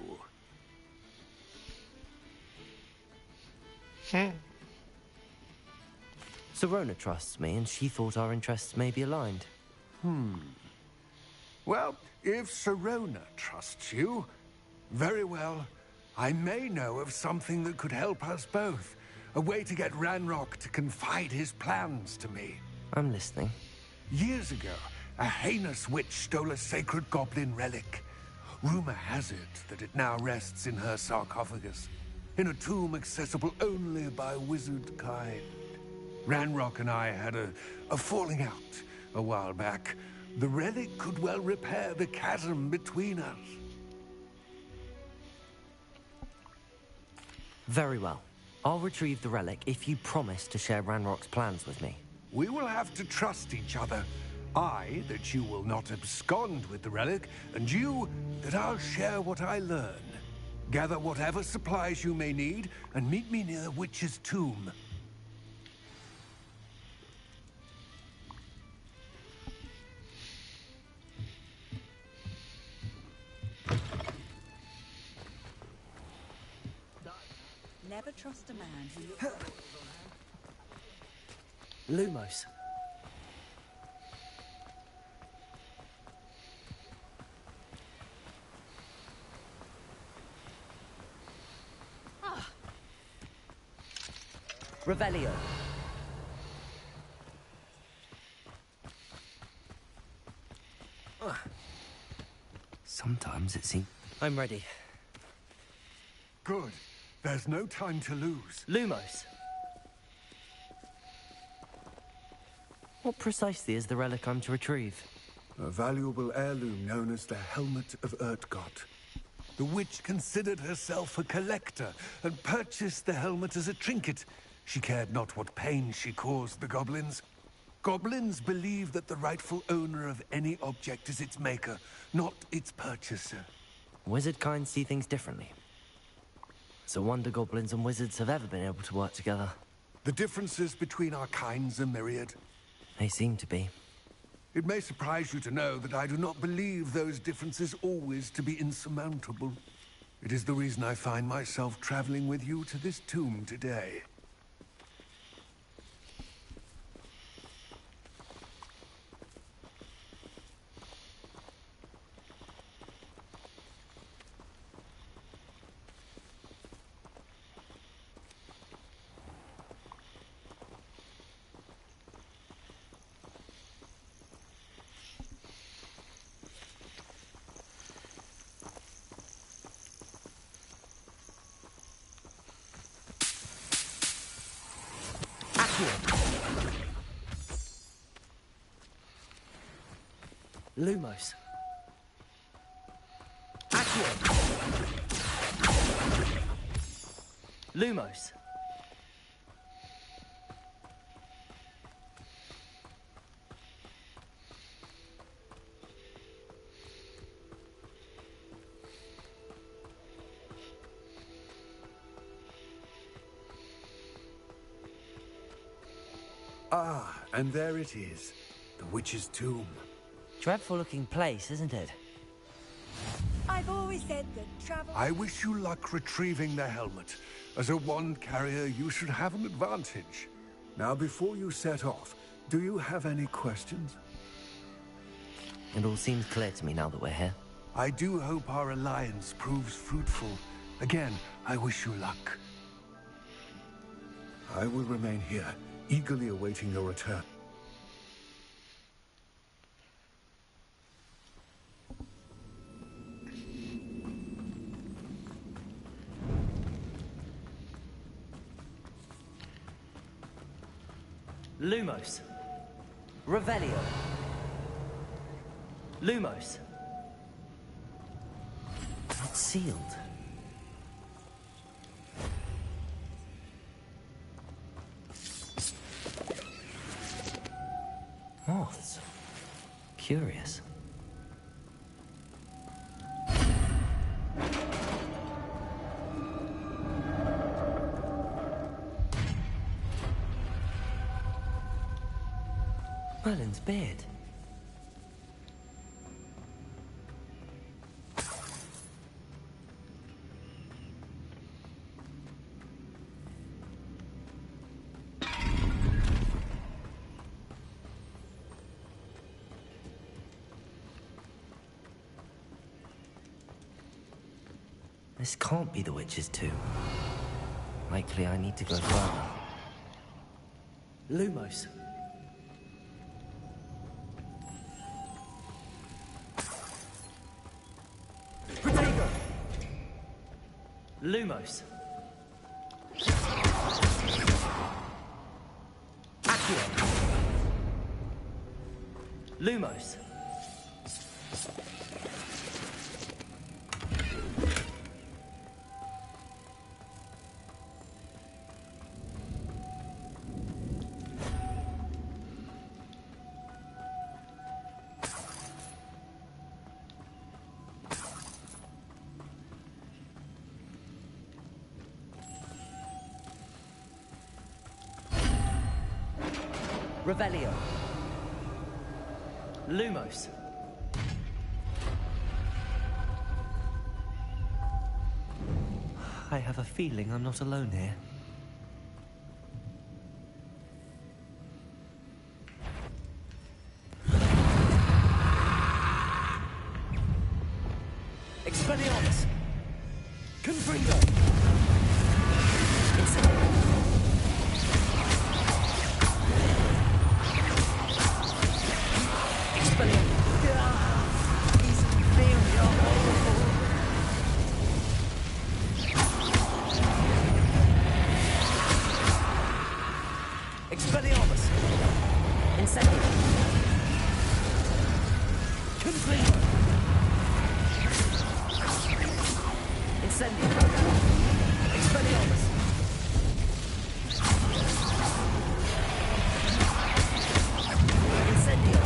Sirona trusts me, and she thought our interests may be aligned. Well, if Sirona trusts you, very well. I may know of something that could help us both. A way to get Ranrock to confide his plans to me. I'm listening. Years ago, a heinous witch stole a sacred goblin relic. Rumor has it that it now rests in her sarcophagus, in a tomb accessible only by wizard kind. Ranrock and I had a falling out a while back. The relic could well repair the chasm between us. Very well. I'll retrieve the relic if you promise to share Ranrock's plans with me. We will have to trust each other. I, that you will not abscond with the relic, and you, that I'll share what I learn. Gather whatever supplies you may need, and meet me near the witch's tomb. Never trust a man who Lumos. Revelio. Sometimes it seems... I'm ready. Good. There's no time to lose. Lumos. What precisely is the relic I'm to retrieve? A valuable heirloom known as the Helmet of Urtgott. The witch considered herself a collector and purchased the helmet as a trinket. She cared not what pain she caused the goblins. Goblins believe that the rightful owner of any object is its maker, not its purchaser. Wizard kind see things differently. It's a wonder goblins and wizards have ever been able to work together. The differences between our kinds are myriad. They seem to be. It may surprise you to know that I do not believe those differences always to be insurmountable. It is the reason I find myself traveling with you to this tomb today. Lumos. Lumos. Ah, and there it is. The witch's tomb. Dreadful looking place, isn't it? I've always said that travel... I wish you luck retrieving the helmet. As a wand carrier, you should have an advantage. Now, before you set off, do you have any questions? It all seems clear to me now that we're here. I do hope our alliance proves fruitful. Again, I wish you luck. I will remain here, eagerly awaiting your return. Lumos. Revelio. Lumos. It's sealed. Moths. Curious. Merlin's beard. This can't be the witch's tomb. Likely I need to go further. Lumos. Lumos. Accio. Lumos. Revelio. Lumos. I have a feeling I'm not alone here. Expelliarmus. Confringo. Expelliarmus. Incendio. Confringo. Incendio. Expelliarmus. Incendio.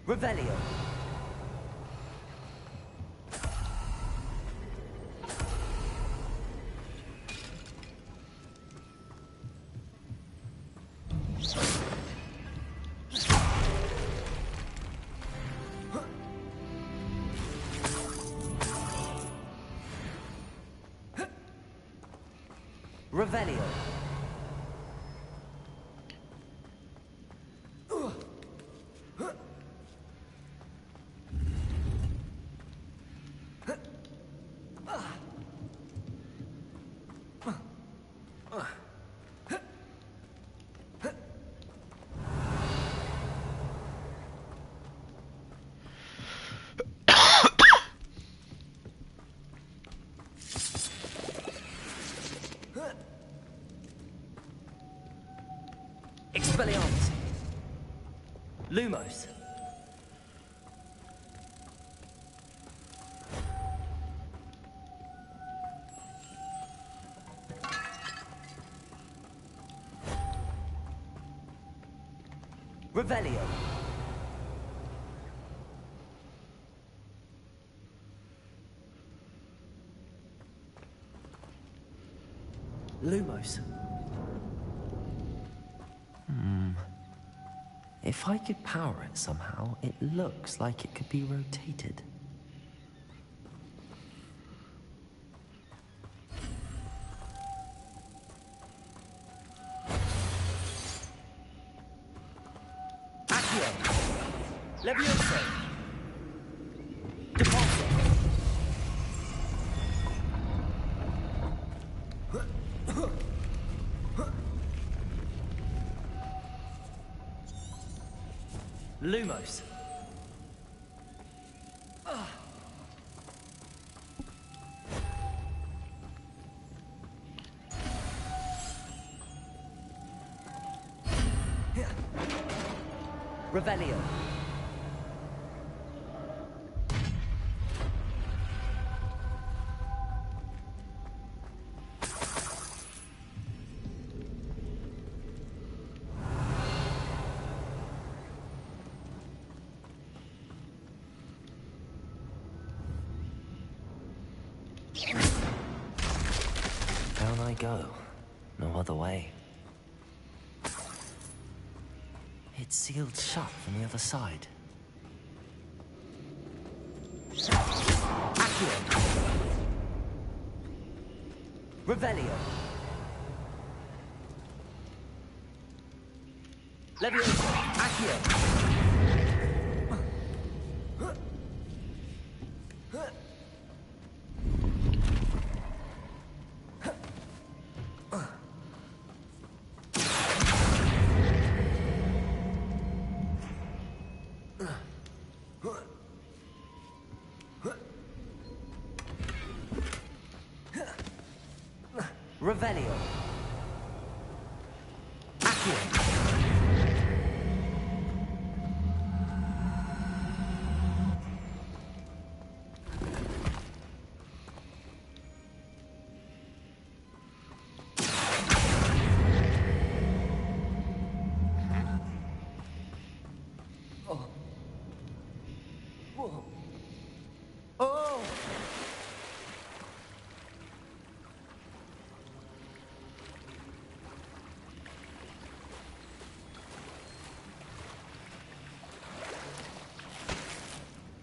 Revelio. Revelio. Expelliarmus. Lumos. Revelio. Lumos. If I could power it somehow, it looks like it could be rotated. Accio. Levioso. Deposit. Lumos. Revelio. Down I go. No other way. It's sealed shut from the other side. Accio. Revelio. Levioso. Accio. Revelio. Accio.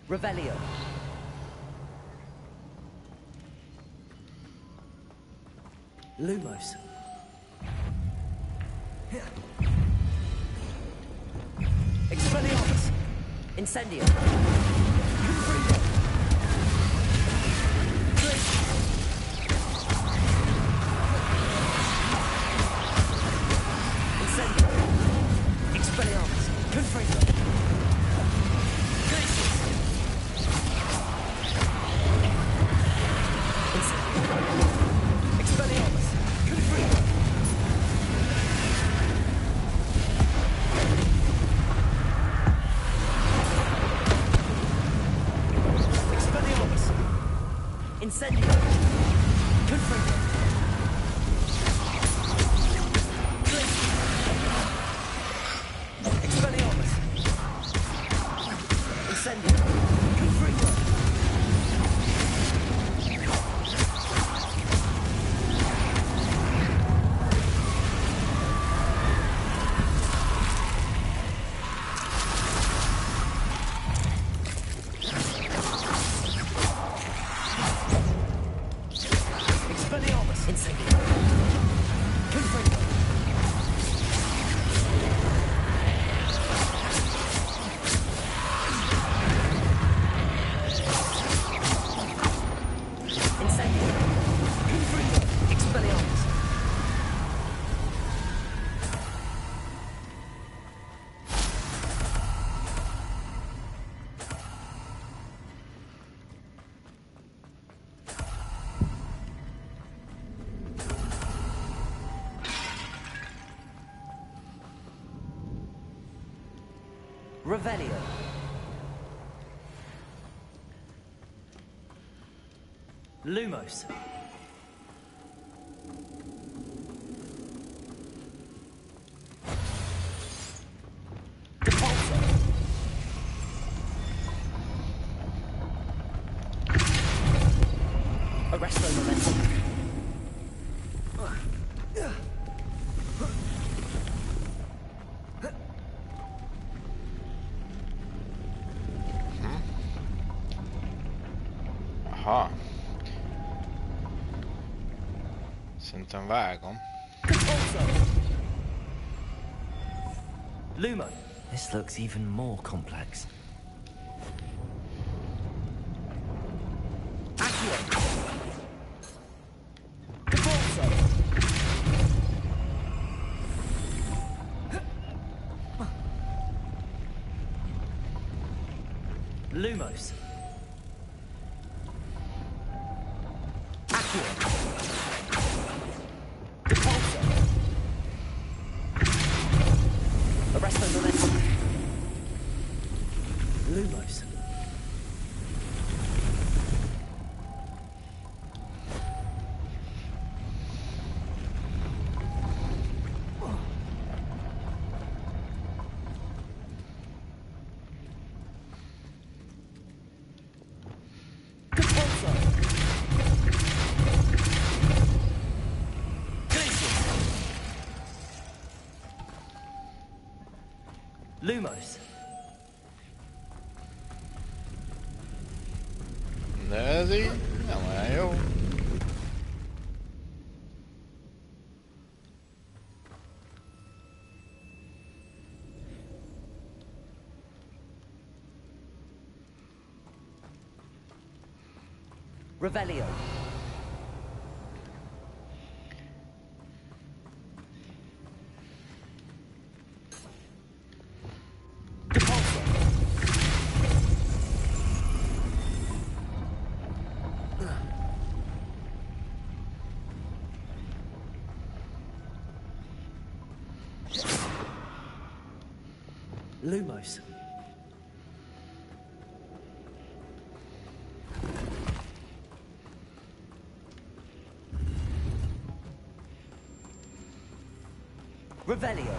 Revelio. Lumos. Expelliarmus. Incendio. Confringo. Incendio. Expelliarmus. Confringo. Incendio. Confringo. Expelliarmus. Incendio. Confringo. Revelio. Lumos. Depulso. Arresto momentum. Aha. Szerintem vágom. Lumo. This looks even more complex. Accio. Depulso. Lumos. Accio. Depulso. Arresto momentum. Lumos. Lumos. De ez így nem olyan jó. Revelio. Depulso. Lumos. Revelio.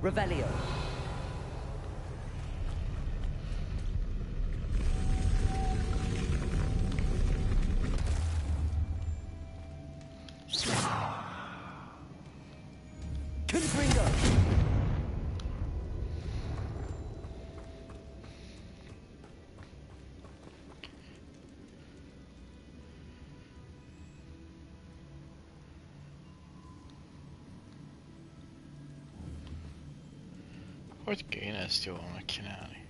Revelio. Confringo. Hogy kéne ezt jól megcsinálni?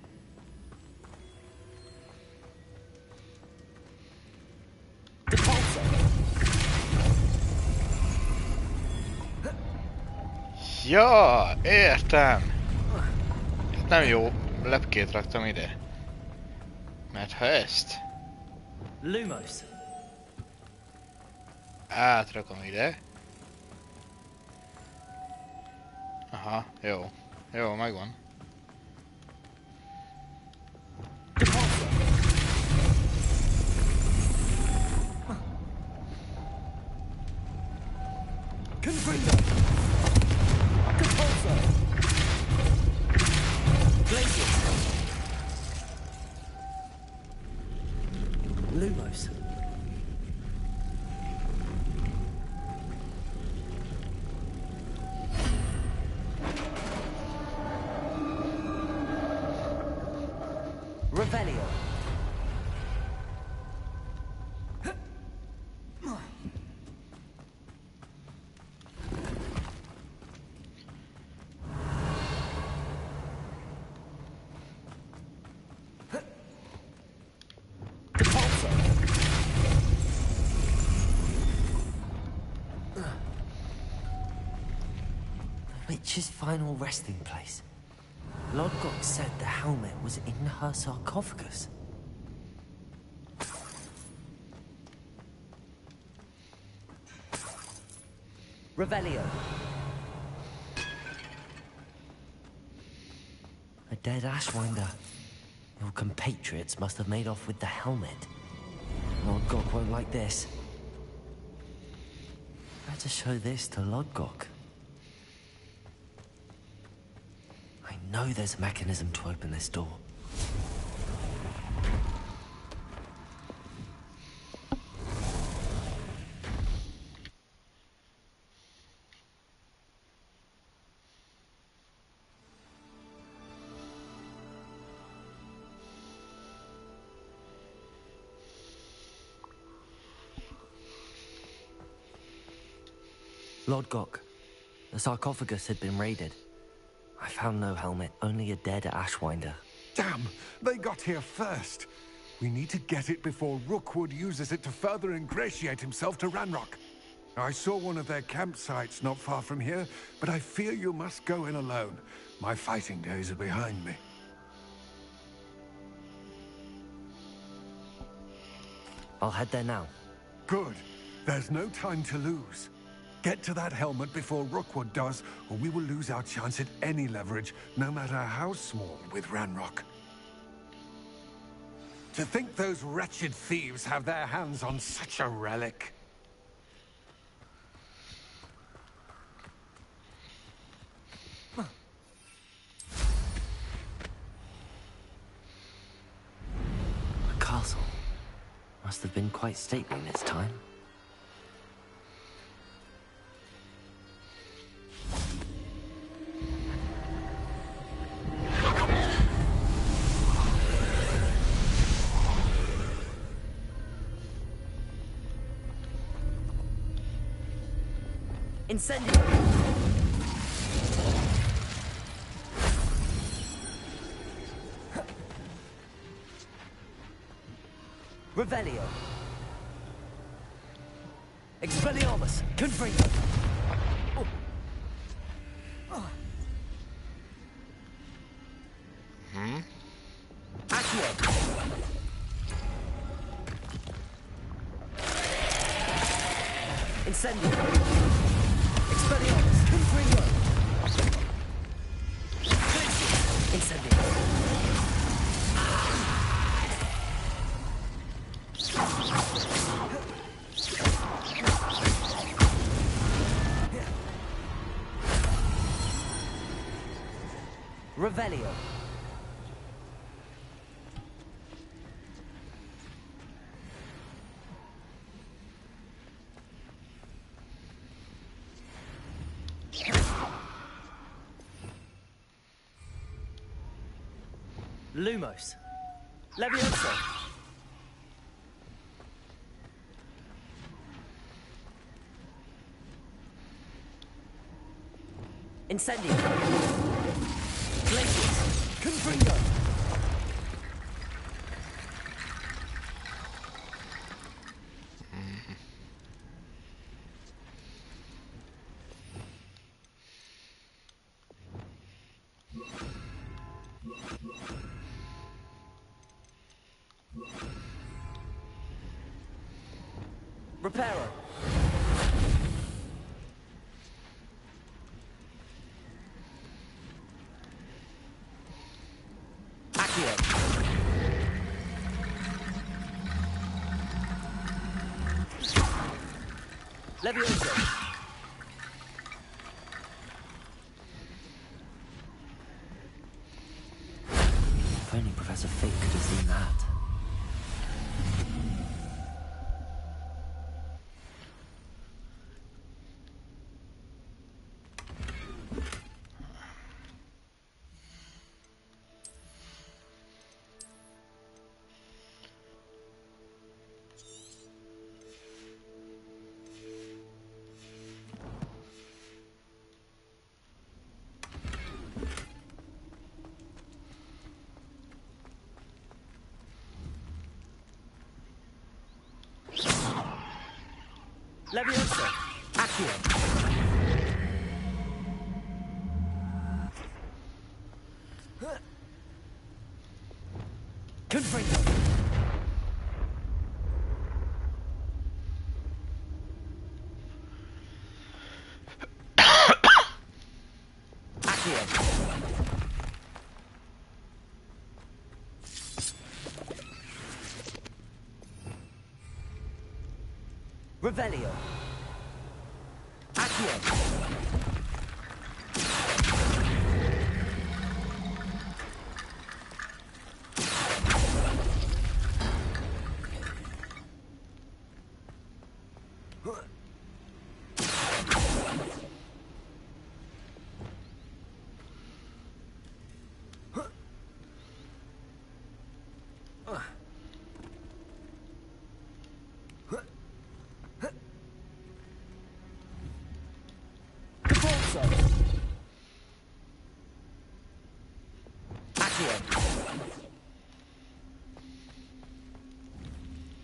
Ja, értem! Ez nem jó, lepkét raktam ide. Mert ha ezt Lumos. átrakom ide. Aha, jó. Jó, megvan. Confringo. Compulso. Glacius. Lumos. Revelio. The witch's final resting place. Lodgok said the helmet was in her sarcophagus. Revelio. A dead Ashwinder. Your compatriots must have made off with the helmet. Lodgok won't like this. Better show this to Lodgok. I know there's a mechanism to open this door. Lodgok, the sarcophagus had been raided. I found no helmet, only a dead Ashwinder. Damn! They got here first. We need to get it before Rookwood uses it to further ingratiate himself to Ranrock. I saw one of their campsites not far from here, but I fear you must go in alone. My fighting days are behind me. I'll head there now. Good. There's no time to lose. Get to that helmet before Rookwood does, or we will lose our chance at any leverage, no matter how small, with Ranrock. To think those wretched thieves have their hands on such a relic. The castle must have been quite stately in its time. Incendio. Revelio. Expelliarmus. Confringo. Accio. Incendio. Expelliarmus. Confringo. Incendio. Revelio. Lumos. Levioso. Incendio. Glacius. Confringo. Reparo. Accio. Levioso. If only Professor Fig could have seen that. Levioso. Accio. Confringo. Accio. Revelio. Accio.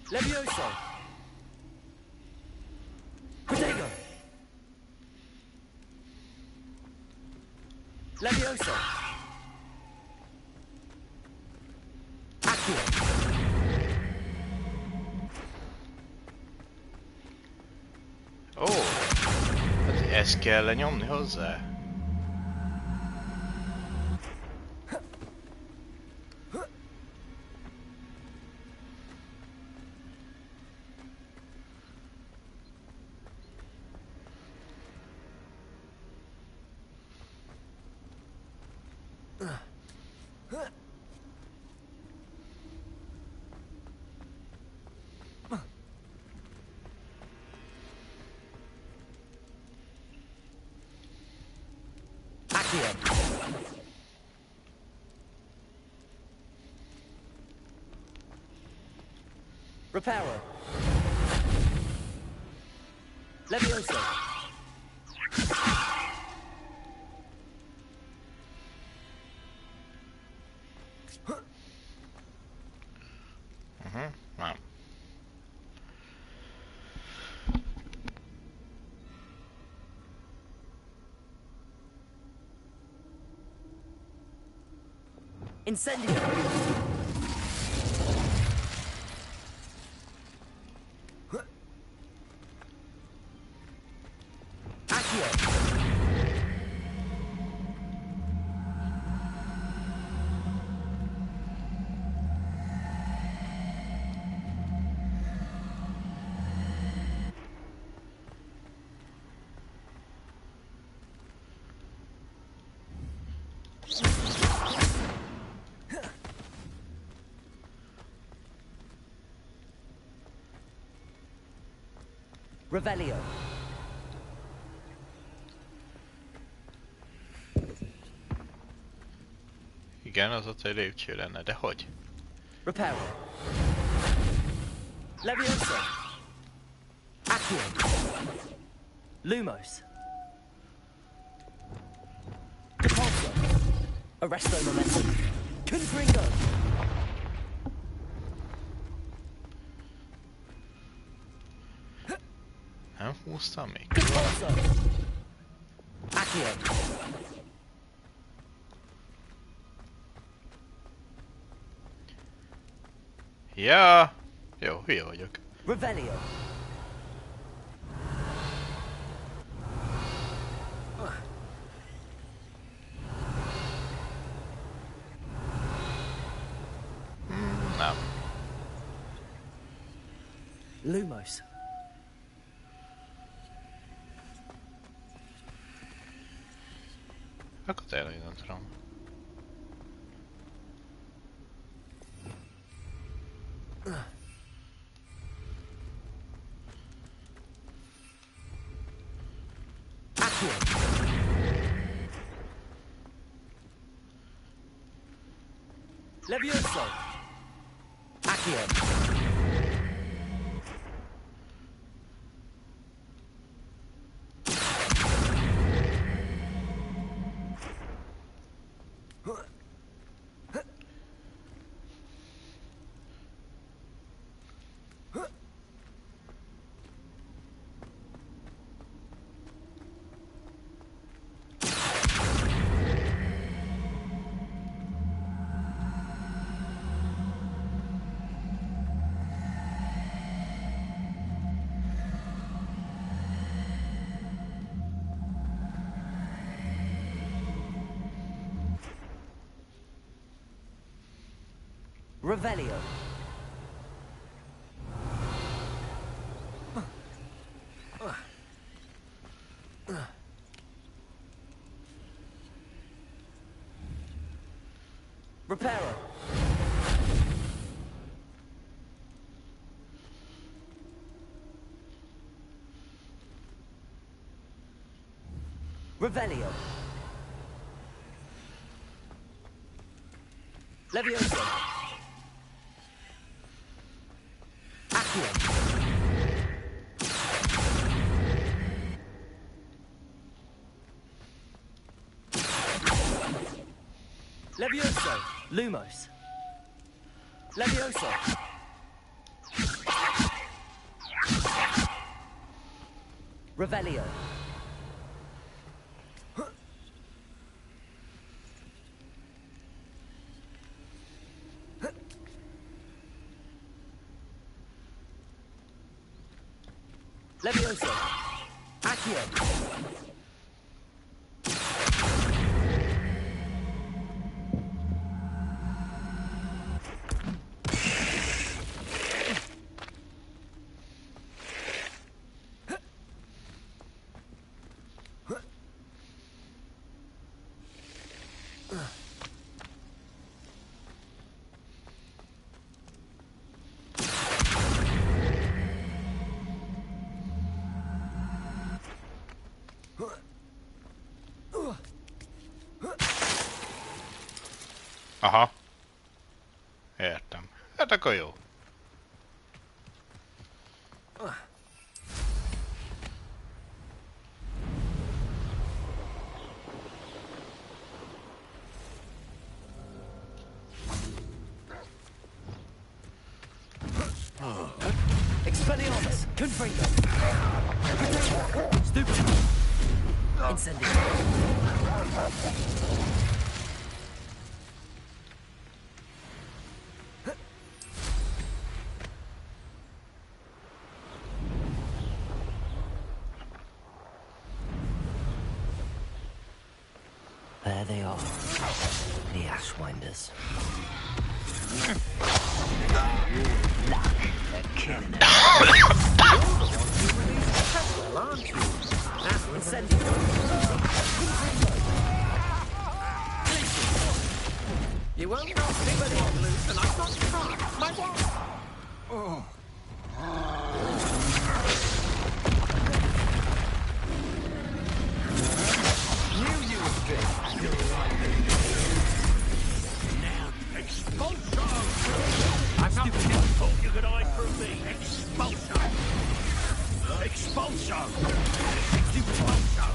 Levioso. Protego. Levioso. Accio. Ó, hát ezt kell lenyomni hozzá? Reparo. Levioso. Nem. Incendio. Revelio. Igen, az ott egy lépcső lenne, de hogy? Reparo. Levioso. Accio. Lumos. Depulso. Arresto momentum. Confringo. Nem húztam még? Depulso. Accio. Ja, jó, hülye vagyok. Revelio. Nem. Lumos. Akkor tényleg nem tudom. Levioso. Accio. Revelio. Reparo. Revelio. Levioso. Accio. Levioso. Lumos. Levioso. Revelio. Levioso. Accio. Aha. Értem. Hát akkor jó. Confringo. Stupid. Incendio. There they are. The Ashwinders. Luck at killing it. Well, aren't you? Incendio. You won't not see the one loose, and I've got caught. My wife. Oh. Knew you would be. Now, expulsion! I'm not thought you could hide from me. Expulsion! Expulsion! Expulsion!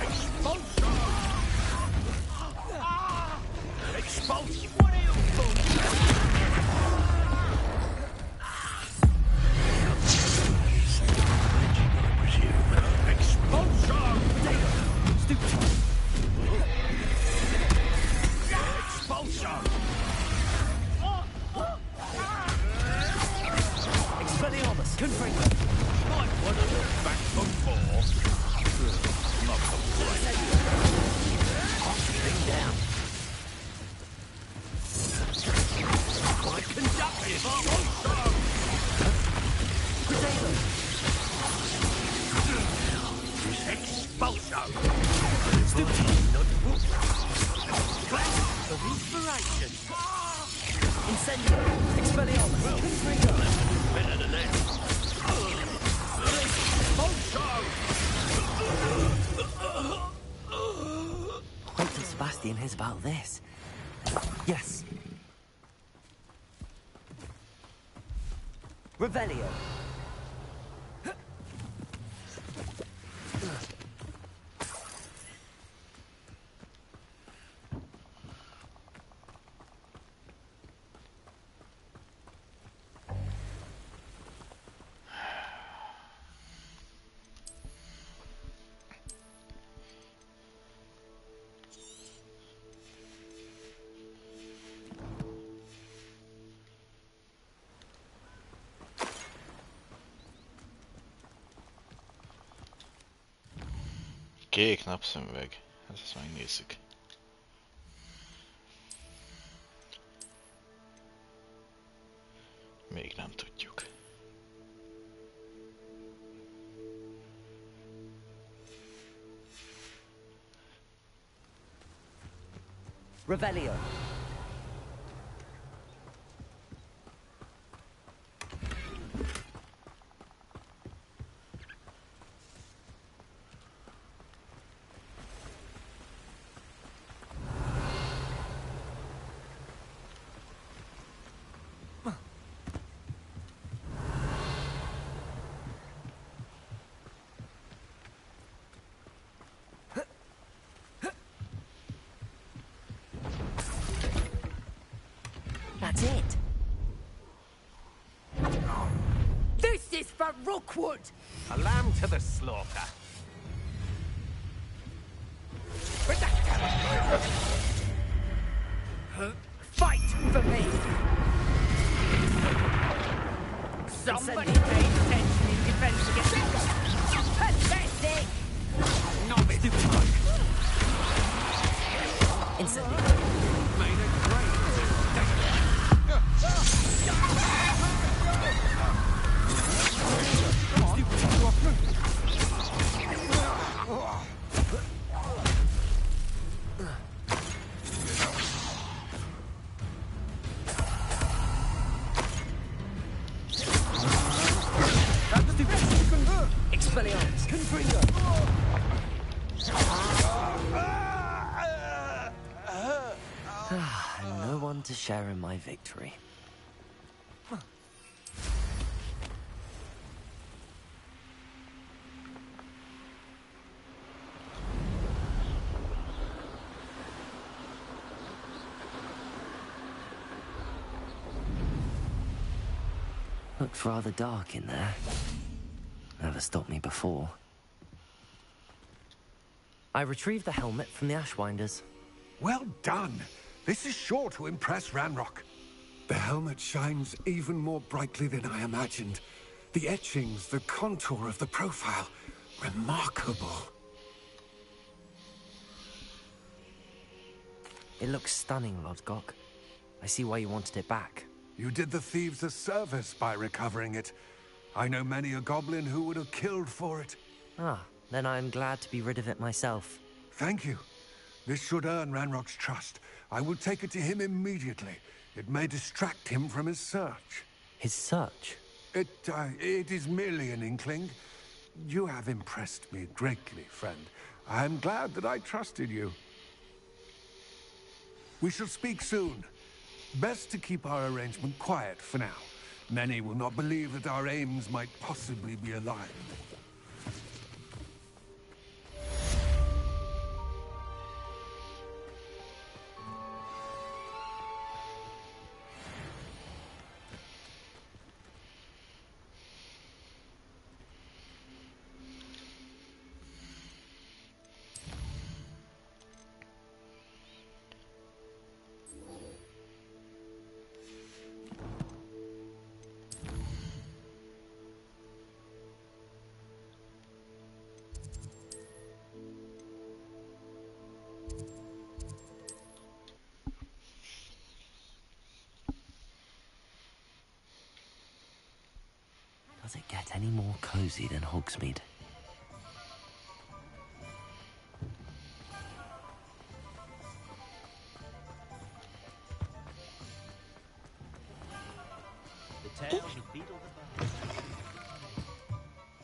Expulsion! Expulsion! What are you doing? Expulsion! Stupid! Expulsion! Expelliarmus. Confringo. Might want to look back for more. Not the right. Thing down. My conductive also! Potato. Expulsion! Stupid. Class of inspiration! Incendio. Expelliarmus. Confringo. Better than that. Wait till Sebastian hears about this. Yes. Revelio. Kék napszemüveg. Ezt megnézzük. Még nem tudjuk. Revelio. That's it. This is for Rookwood! A lamb to the slaughter. Fight for me! Somebody paid attention in defense against... Pathetic! Not me. Incendio. Made a great Expelliarmus. Confringo. No one to share in my victory. Looks rather dark in there. Never stopped me before. I retrieved the helmet from the Ashwinders. Well done. This is sure to impress Ranrock. The helmet shines even more brightly than I imagined. The etchings, the contour of the profile. Remarkable. It looks stunning, Lodgok. I see why you wanted it back. You did the thieves a service by recovering it. I know many a goblin who would have killed for it. Ah, then I'm glad to be rid of it myself. Thank you. This should earn Ranrock's trust. I will take it to him immediately. It may distract him from his search. His search? It is merely an inkling. You have impressed me greatly, friend. I am glad that I trusted you. We shall speak soon. Best to keep our arrangement quiet for now. Many will not believe that our aims might possibly be aligned. Does it get any more cozy than Hogsmeade?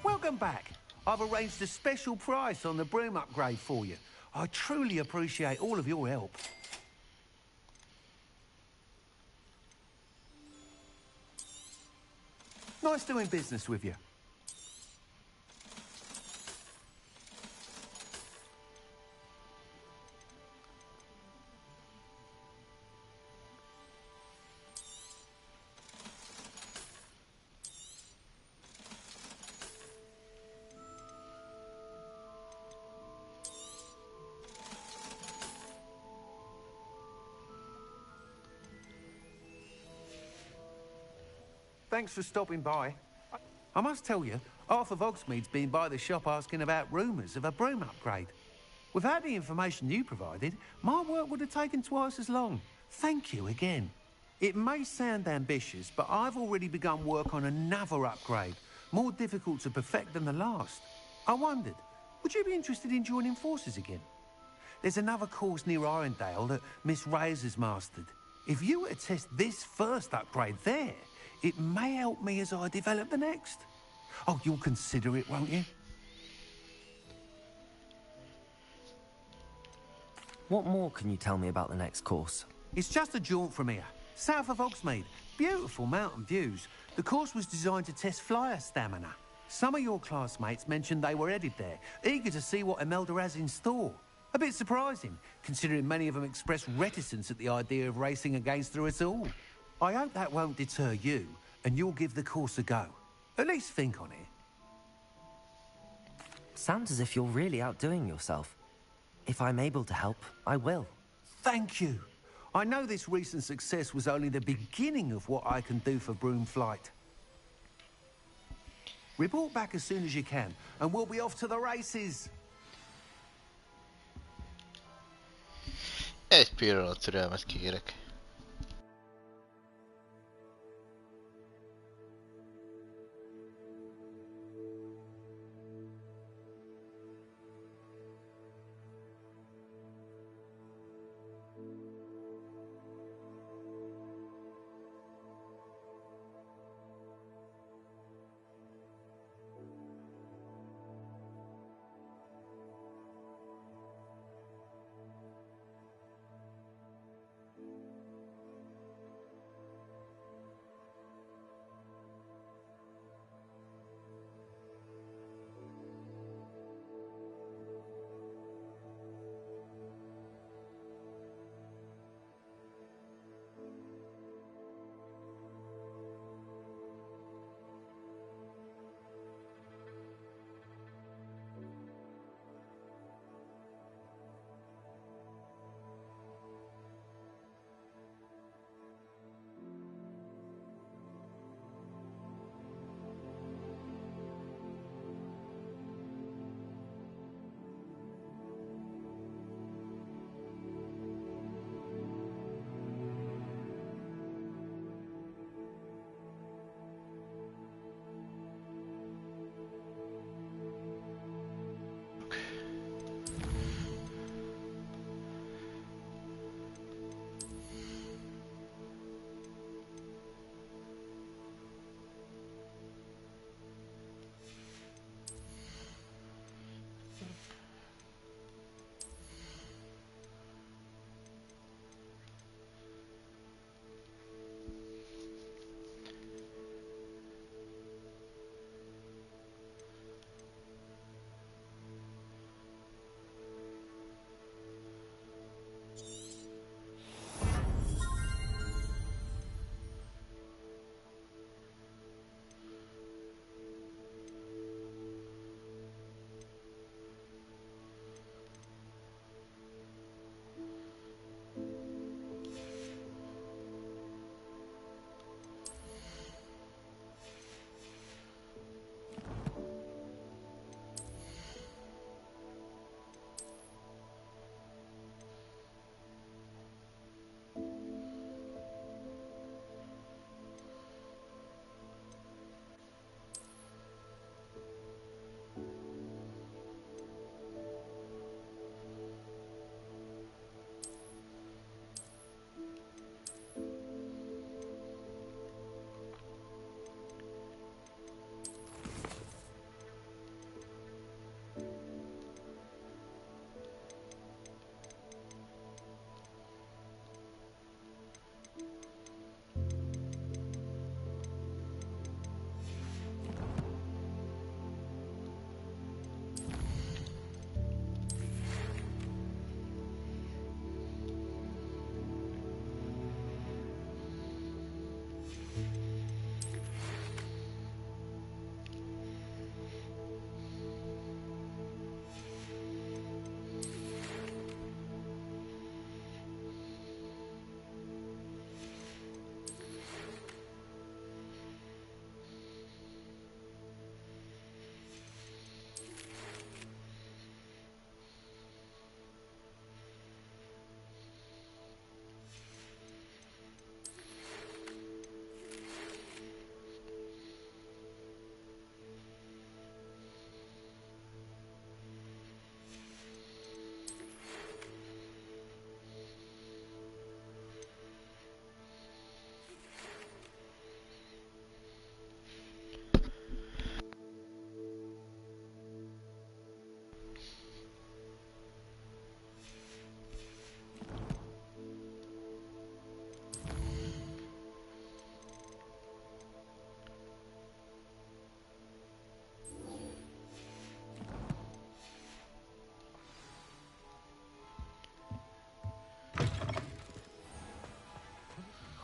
Welcome back. I've arranged a special price on the broom upgrade for you. I truly appreciate all of your help. Nice doing business with you. Thanks for stopping by. I must tell you, half of Hogsmeade's been by the shop asking about rumours of a broom upgrade. Without the information you provided, my work would have taken twice as long. Thank you again. It may sound ambitious, but I've already begun work on another upgrade, more difficult to perfect than the last. I wondered, would you be interested in joining forces again? There's another course near Irondale that Miss Reyes has mastered. If you were to test this first upgrade there, it may help me as I develop the next. Oh, you'll consider it, won't you? What more can you tell me about the next course? It's just a jaunt from here, south of Hogsmeade. Beautiful mountain views. The course was designed to test flyer stamina. Some of your classmates mentioned they were headed there, eager to see what Imelda has in store. A bit surprising, considering many of them expressed reticence at the idea of racing against her at all. I hope that won't deter you, and you'll give the course a go. At least think on it. Sounds as if you're really outdoing yourself. If I'm able to help, I will. Thank you. I know this recent success was only the beginning of what I can do for Broomflight. Report back as soon as you can, and we'll be off to the races. Egy pillanat türelmet kérek.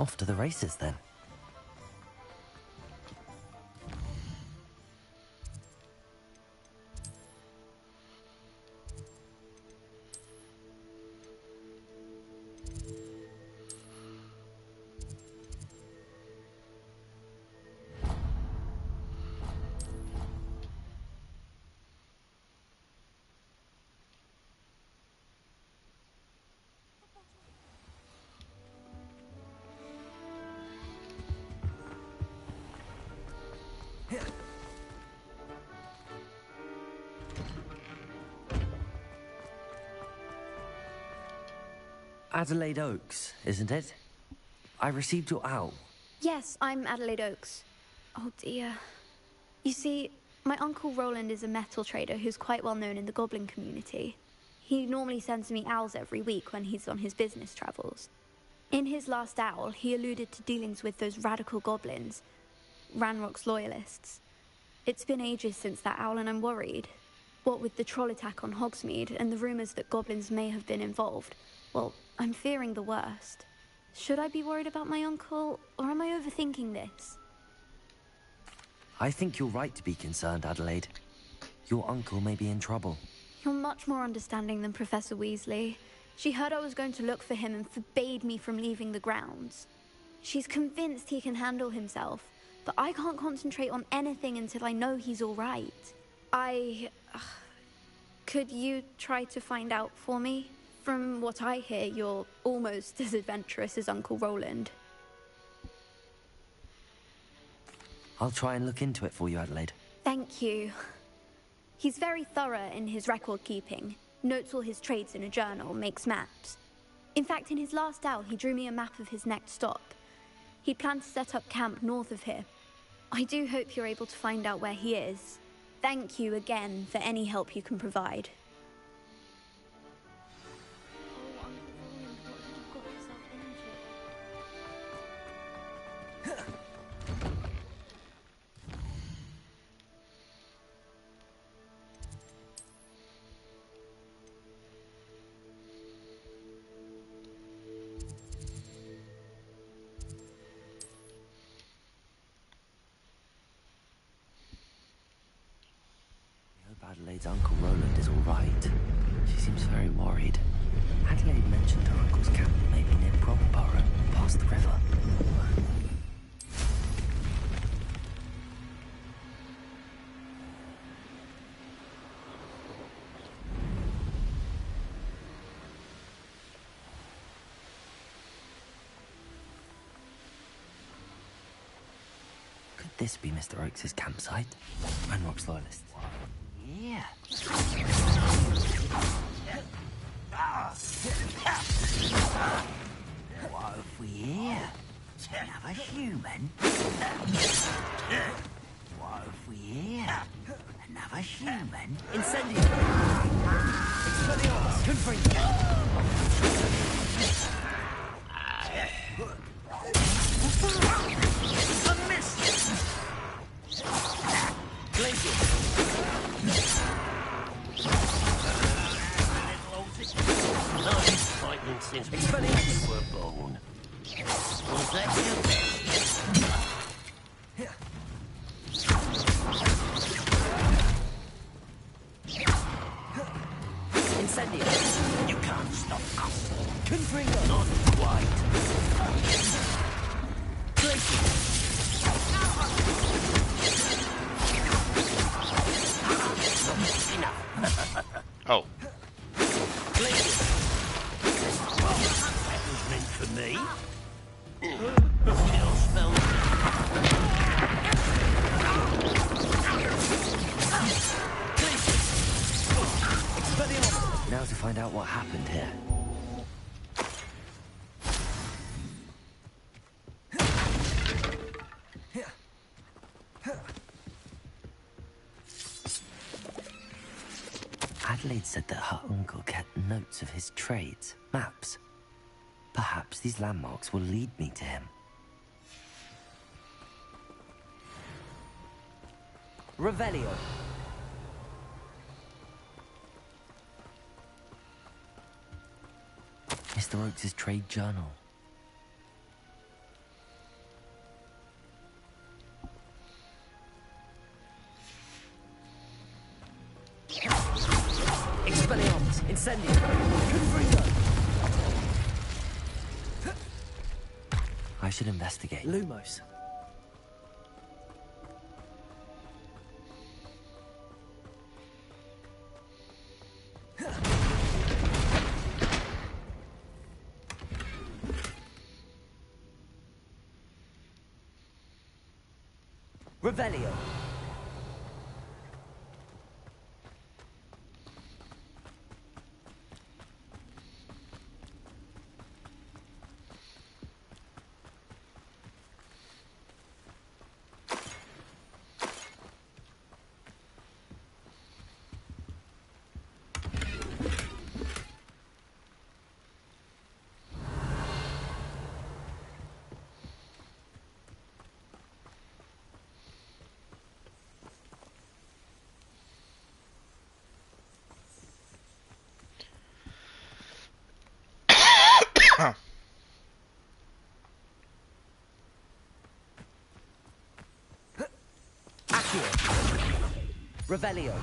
Off to the races then. Adelaide Oaks, isn't it? I received your owl. Yes, I'm Adelaide Oaks. Oh dear. You see, my Uncle Roland is a metal trader who's quite well known in the goblin community. He normally sends me owls every week when he's on his business travels. In his last owl, he alluded to dealings with those radical goblins, Ranrock's loyalists. It's been ages since that owl and I'm worried. What with the troll attack on Hogsmeade and the rumours that goblins may have been involved, well, I'm fearing the worst. Should I be worried about my uncle, or am I overthinking this? I think you're right to be concerned, Adelaide. Your uncle may be in trouble. You're much more understanding than Professor Weasley. She heard I was going to look for him and forbade me from leaving the grounds. She's convinced he can handle himself, but I can't concentrate on anything until I know he's all right. Could you try to find out for me? From what I hear, you're almost as adventurous as Uncle Roland. I'll try and look into it for you, Adelaide. Thank you. He's very thorough in his record keeping. Notes all his trades in a journal, makes maps. In fact, in his last owl, he drew me a map of his next stop. He'd planned to set up camp north of here. I do hope you're able to find out where he is. Thank you again for any help you can provide. Adelaide's Uncle Roland is all right. She seems very worried. Adelaide mentioned her uncle's camp may be near Bromborough, past the river. Could this be Mr. Oakes' campsite? Ranrock's loyalists. Yeah. What have we here? Another human? What have we here? Another human? Incendio! Expelliarmus! Confront! A miss! Blazing! Nice fighting since we were born. Was that your best? Incendio! You can't stop us. Confringo! Not quite. Blazing! Enough. Oh. That was meant for me. Still smells. Now to find out what happened here. Adelaide said that her uncle kept notes of his trades, maps. Perhaps these landmarks will lead me to him. Revelio. Mr. Oakes' trade journal. Expelliarmus, Incendio. I should investigate. Lumos. Revelio. Revelio.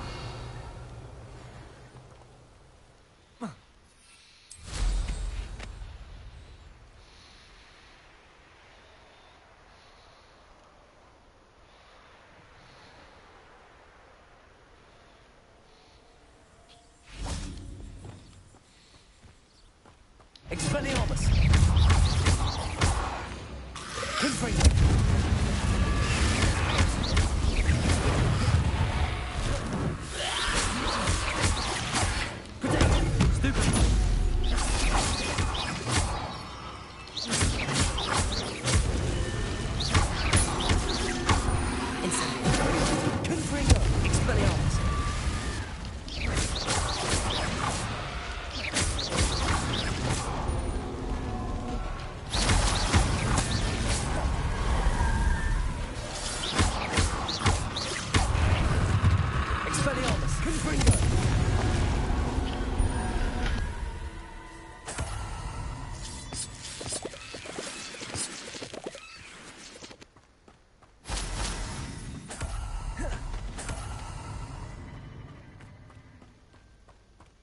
Expelliarmus. Confringo.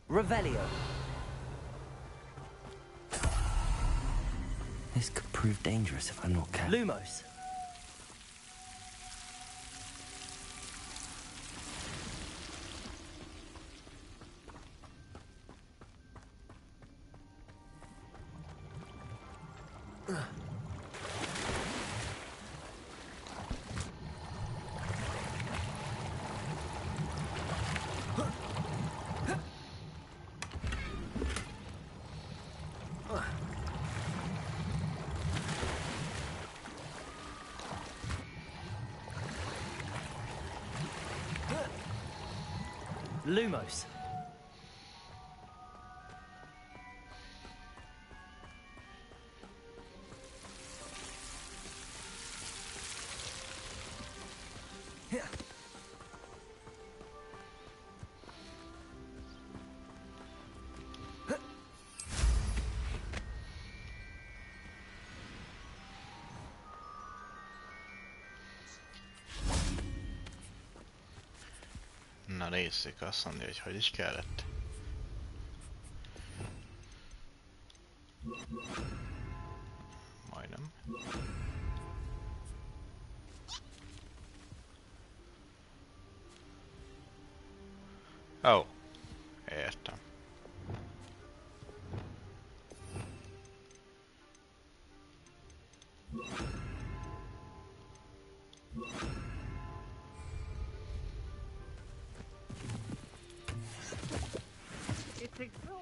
Revelio. This could prove dangerous if I'm not careful. Lumos. Lumos. Na nézzük, azt mondja, hogy is kellett. Majdnem. Ó, értem.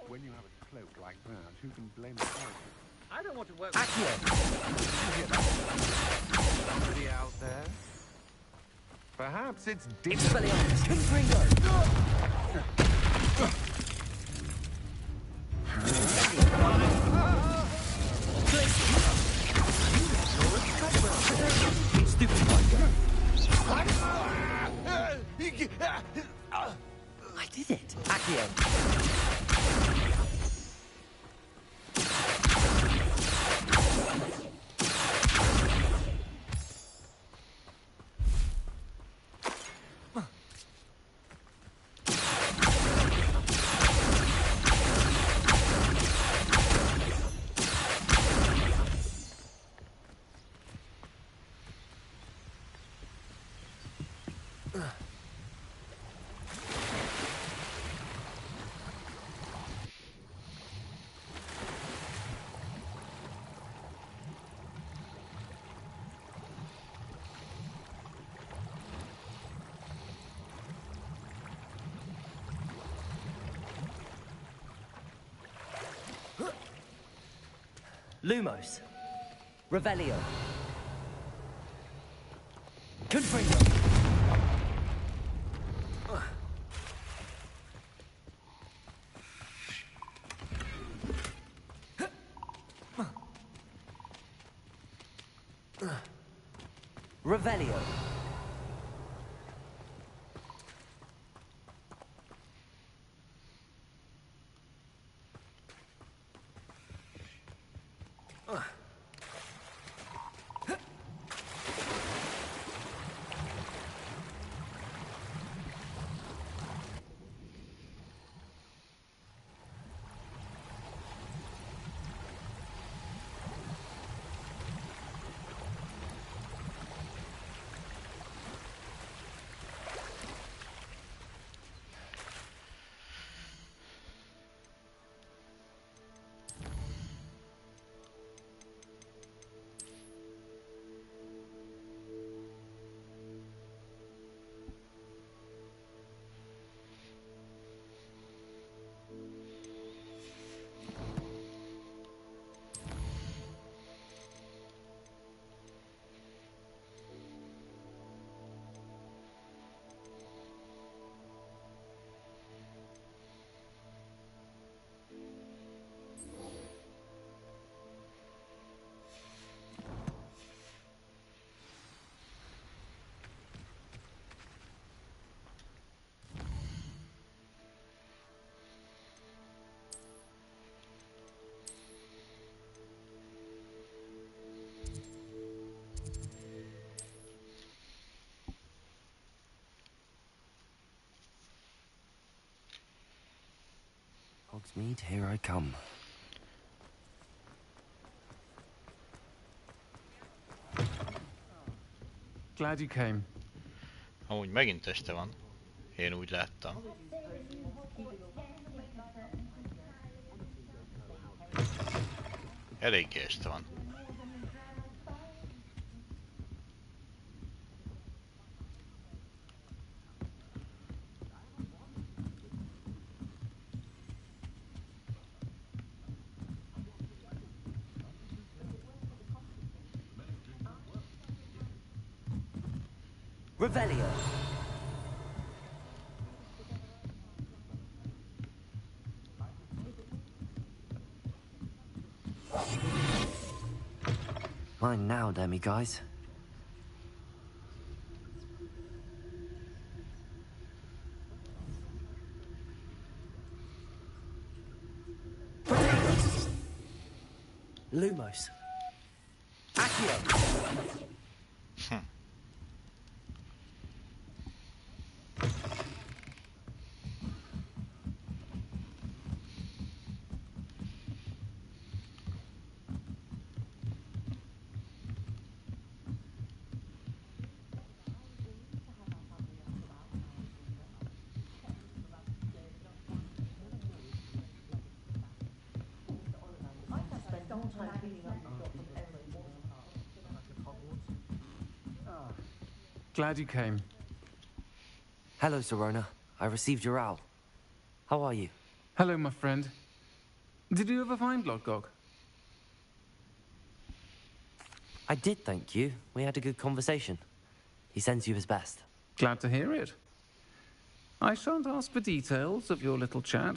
When you have a cloak like that, who can blame the cloak? I don't want to work Accio! Somebody out there? Perhaps it's Expelliarmus. Confringo. Stupid biker. I did it. Accio. Lumos. Revelio. Confringo. Revelio. Hogsmeade, here I come. Glad you came. Amúgy megint este van. Én úgy láttam. Eléggé este van. Revelio. Mine now, demi-guys. Lumos. Accio. Glad you came. Hello, Sirona. I received your owl. How are you? Hello, my friend. Did you ever find Lodgok? I did, thank you. We had a good conversation. He sends you his best. Glad to hear it. I shan't ask for details of your little chat,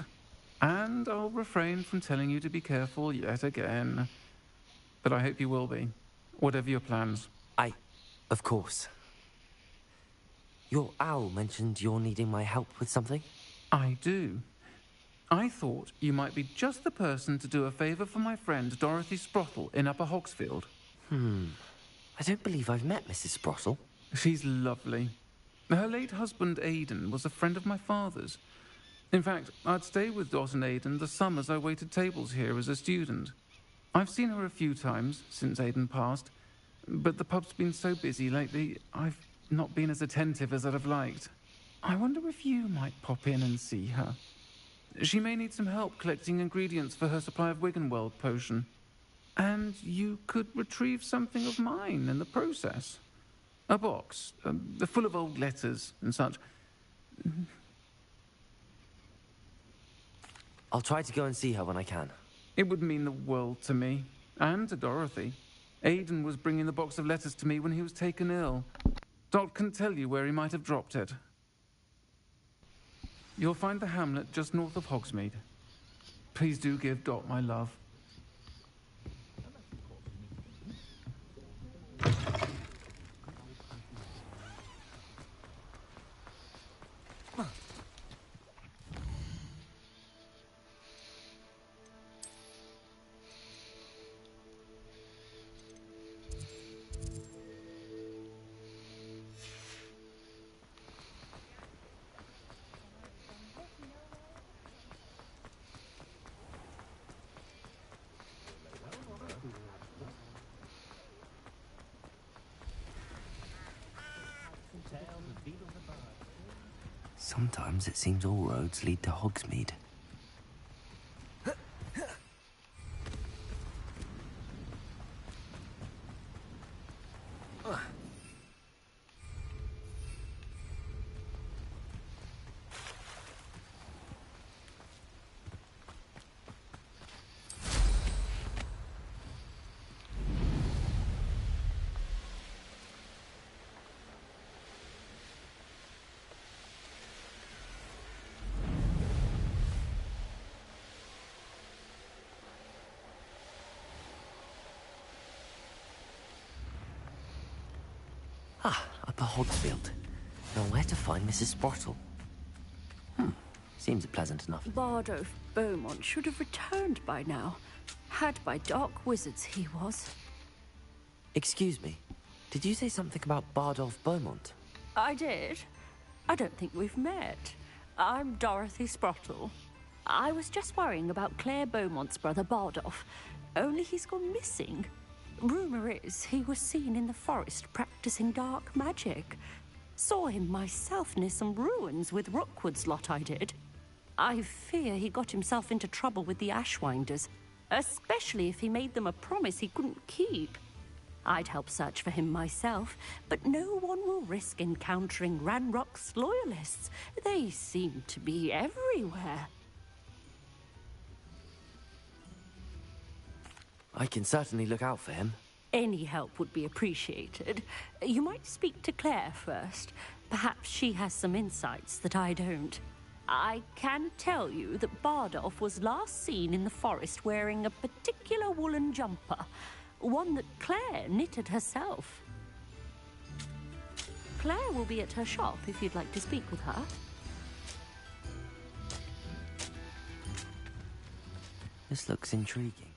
and I'll refrain from telling you to be careful yet again. But I hope you will be, whatever your plans. Of course. Your owl mentioned you're needing my help with something? I do. I thought you might be just the person to do a favor for my friend Dorothy Sprottle in Upper Hogsfield. I don't believe I've met Mrs. Sprottle. She's lovely. Her late husband, Aidan, was a friend of my father's. In fact, I'd stay with Dot and Aidan the summers I waited tables here as a student. I've seen her a few times since Aidan passed, but the pub's been so busy lately, I've not been as attentive as I'd have liked. I wonder if you might pop in and see her. She may need some help collecting ingredients for her supply of Wiggenweld potion. And you could retrieve something of mine in the process. A box, full of old letters and such. I'll try to go and see her when I can. It would mean the world to me. And to Dorothy. Aidan was bringing the box of letters to me when he was taken ill. Dot can tell you where he might have dropped it. You'll find the hamlet just north of Hogsmeade. Please do give Dot my love. Sometimes it seems all roads lead to Hogsmeade. Upper Hogsfield. Now where to find Mrs. Sprottle? Seems pleasant enough. Bardolph Beaumont should have returned by now. Had by dark wizards he was. Excuse me, did you say something about Bardolph Beaumont? I did. I don't think we've met. I'm Dorothy Sprottle. I was just worrying about Claire Beaumont's brother Bardolph. Only he's gone missing. Rumour is he was seen in the forest practicing dark magic. Saw him myself near some ruins with Rookwood's lot I did. I fear he got himself into trouble with the Ashwinders, especially if he made them a promise he couldn't keep. I'd help search for him myself, but no one will risk encountering Ranrock's loyalists. They seem to be everywhere. I can certainly look out for him. Any help would be appreciated. You might speak to Claire first. Perhaps she has some insights that I don't. I can tell you that Bardolph was last seen in the forest wearing a particular woolen jumper, one that Claire knitted herself. Claire will be at her shop if you'd like to speak with her. This looks intriguing.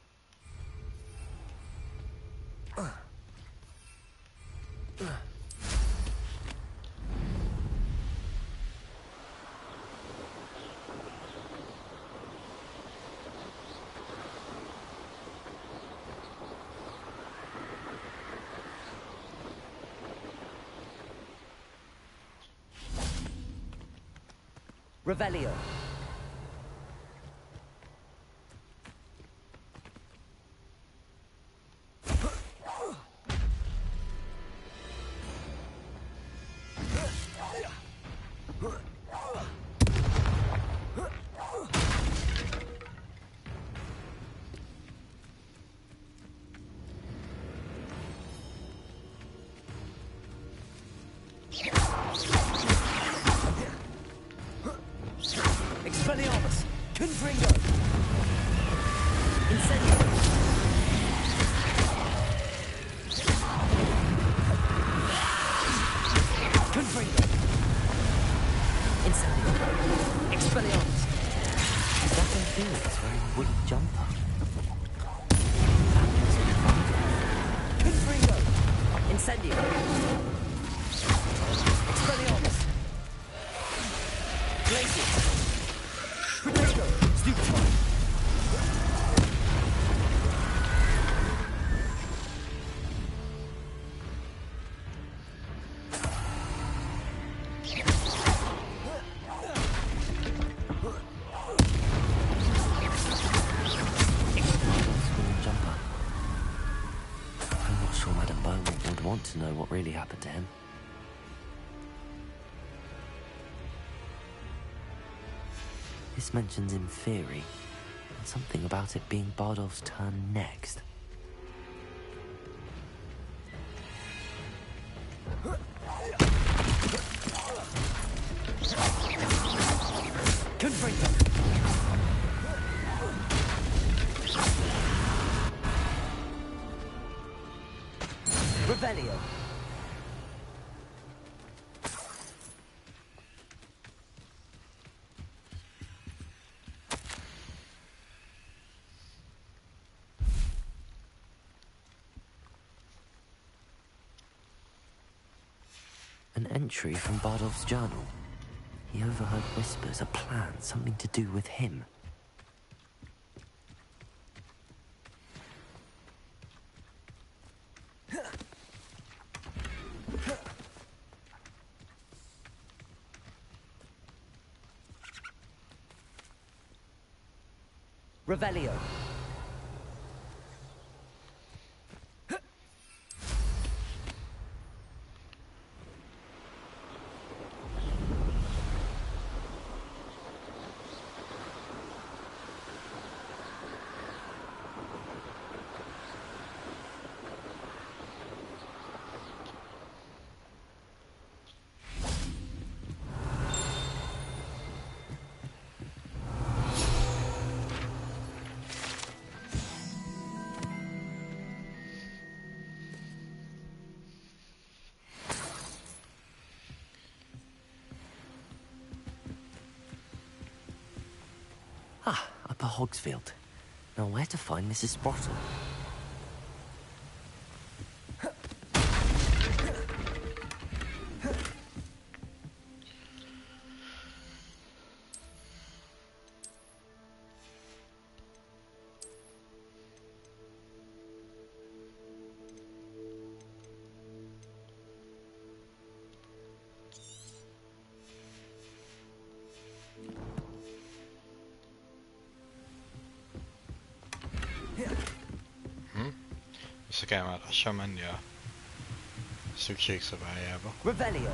Revelio. Expelliarmus! Confringo! Incendio! Confringo! Incendio! Expelliarmus! Is that a Felix wearing a wooden jumper? Confringo! Incendio! Expelliarmus! Glacius! Potato! Stupefy! I'm not sure Madame Beaumont would want to know what really happened to him. This mentions inferi, and something about it being Bardolph's turn next. Confringo. Revelio. An entry from Bardolph's journal. He overheard whispers, a plan, something to do with him. Revelio. Ah, Upper Hogsfield. Now where to find Mrs. Sprottle? Vissza kell már lassan menni a szükségszobájába. Revelio.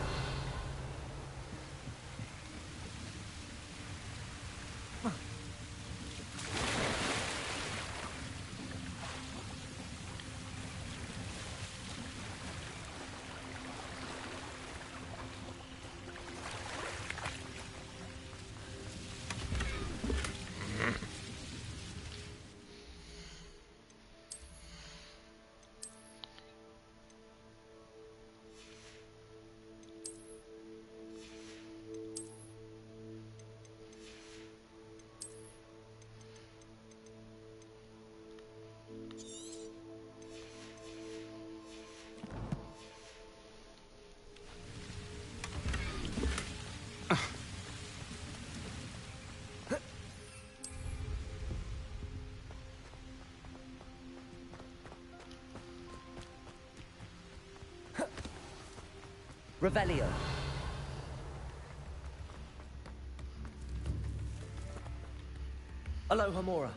Revelio. Aloha Mora.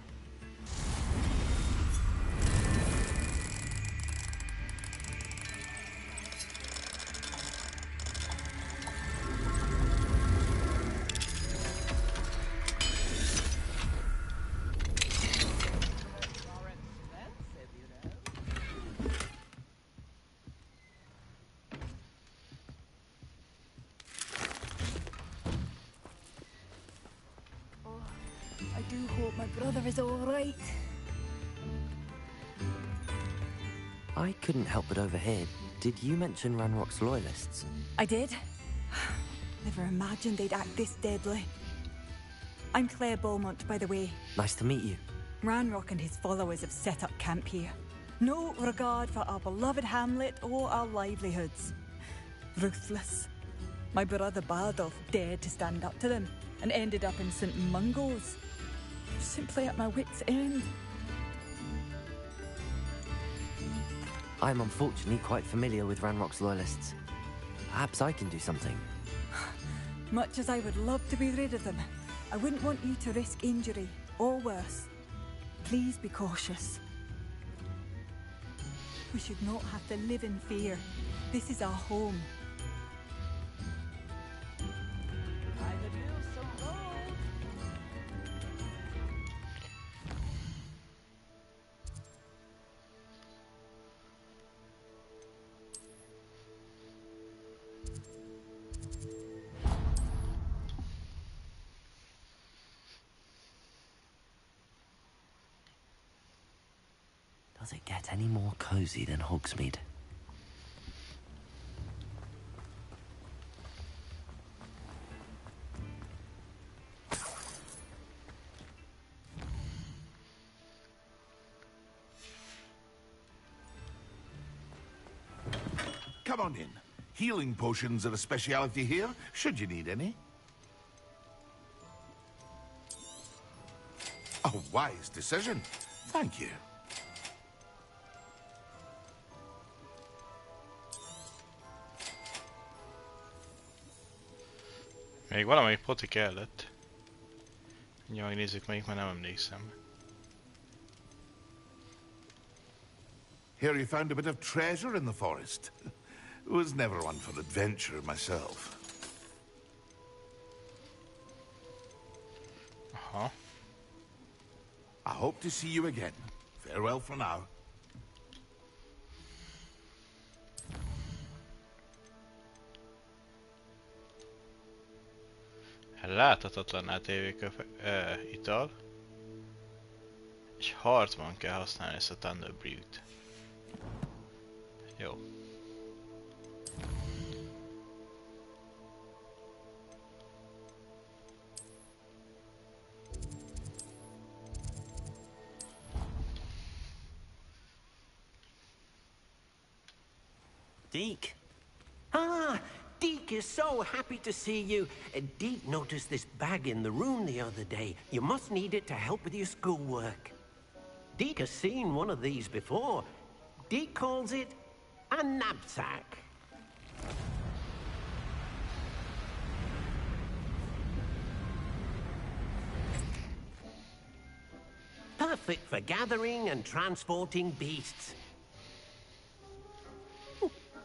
I do hope my brother is all right. I couldn't help but overhear. Did you mention Ranrock's loyalists? I did. Never imagined they'd act this deadly. I'm Claire Beaumont, by the way. Nice to meet you. Ranrock and his followers have set up camp here. No regard for our beloved hamlet or our livelihoods. Ruthless. My brother Bardolph dared to stand up to them and ended up in St. Mungo's. Simply at my wit's end. I'm unfortunately quite familiar with Ranrock's loyalists. Perhaps I can do something. Much as I would love to be rid of them, I wouldn't want you to risk injury, or worse. Please be cautious. We should not have to live in fear. This is our home. Does it get any more cozy than Hogsmeade? Come on in. Healing potions are a speciality here, should you need any. A wise decision. Thank you. Még valamelyik poti kellett. Mindjárt megnézzük melyik, mert nem emlékszem. Here you found a bit of treasure in the forest. Was never one for adventure myself. Aha. I hope to see you again. Farewell for now. Láthatatlanná tévő ital. És harcban kell használni ezt a Thunderbrew-t. Jó. Deke. Ah, Deke is so happy to see you. Deke noticed this bag in the room the other day. You must need it to help with your schoolwork. Deke has seen one of these before. Deke calls it a knapsack. Perfect for gathering and transporting beasts.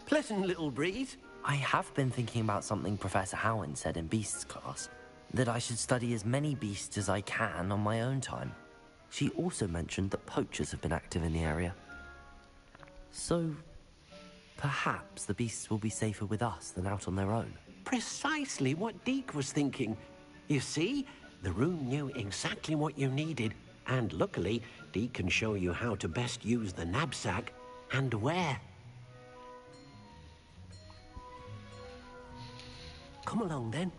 Pleasant little breeze. I have been thinking about something Professor Howin said in Beasts class. That I should study as many beasts as I can on my own time. She also mentioned that poachers have been active in the area. So, perhaps the beasts will be safer with us than out on their own. Precisely what Deke was thinking. You see, the room knew exactly what you needed, and luckily, Deke can show you how to best use the knapsack and where. Come along, then.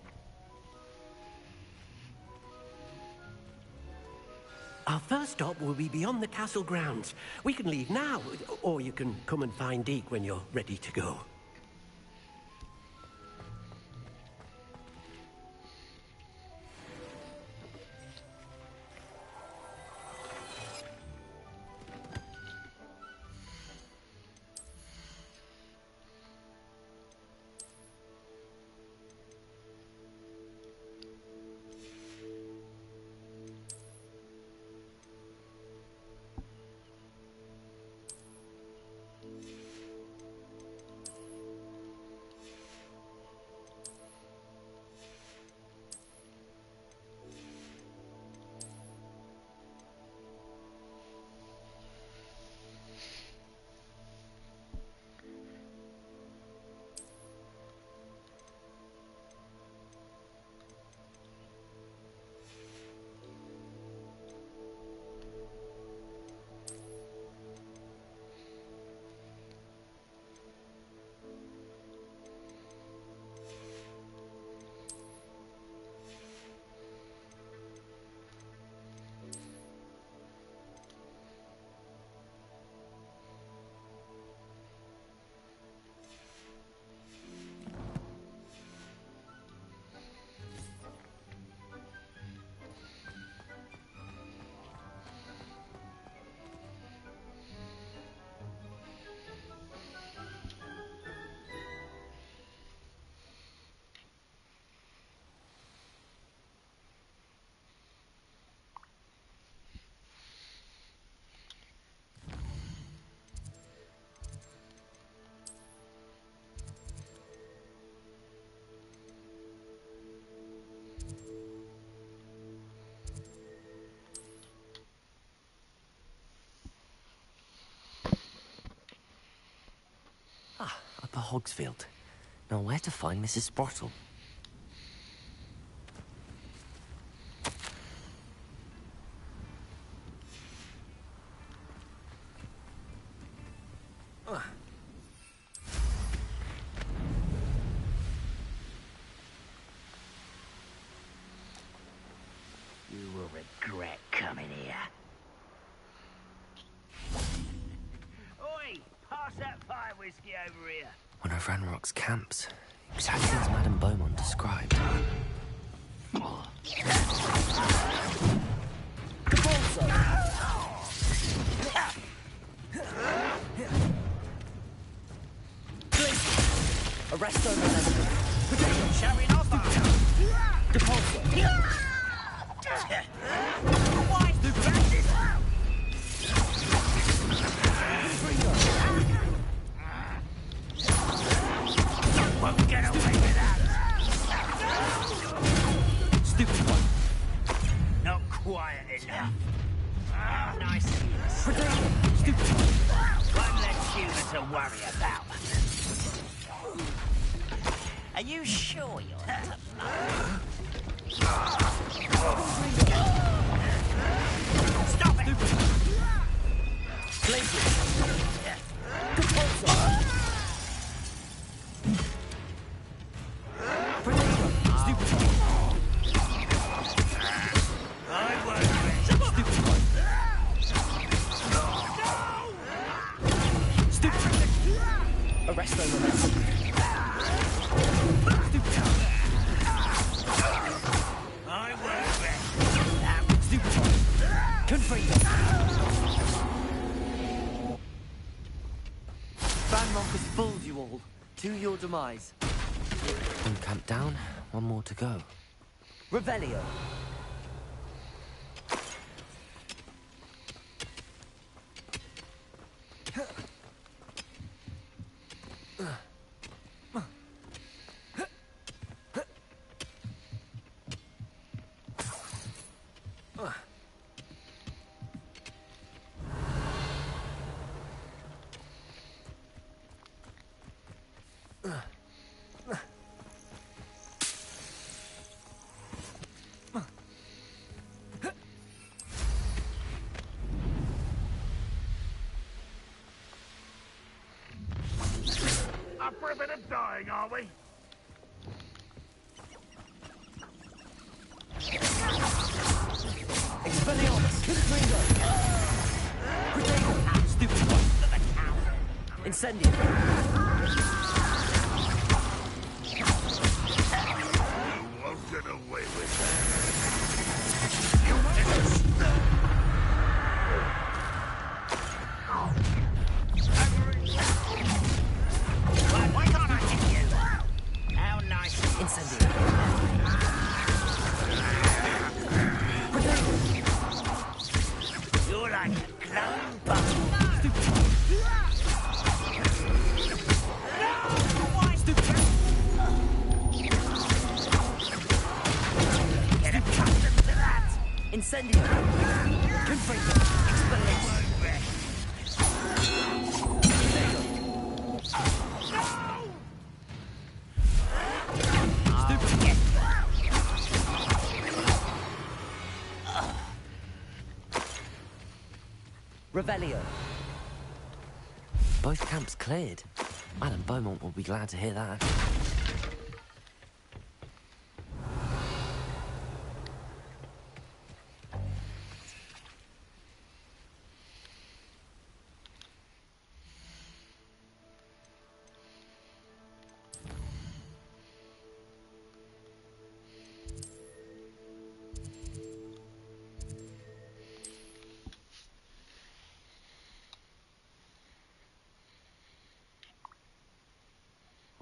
Our first stop will be beyond the castle grounds. We can leave now, or you can come and find Deke when you're ready to go. Upper Hogsfield. Now where to find Mrs. Sprottle? regret coming here. Oi! Pass that fire whiskey over here. One of Ranrock's camps, exactly as Madame Beaumont described. Arresto momentum. Showing off, are you? Depulso. Why is the practice? Won't get away with that. Stupid one. Not quiet enough. Ah, nice. Stupid one. One less human to worry about. Are you sure you're not Stop it! Blazing. Depulso. Predator. Stupid one. I won't. Stupid one. Stupid. Arresto momentum. I won't rest. Stupid one. Confringo. Vanrock has fooled you all. To your demise. One camp down, one more to go. Revelio. Up for a bit of dying, are we? Expelliarmus. Confringo. Predator. Stupid one. Incendio. You won't get away with that. Why can't I hit you? How nice. Incendio. You're like a clone bubble. Get accustomed to that. Incendio. Confringo. Expelliarmus. Revelio. Both camps cleared. Madame Beaumont will be glad to hear that.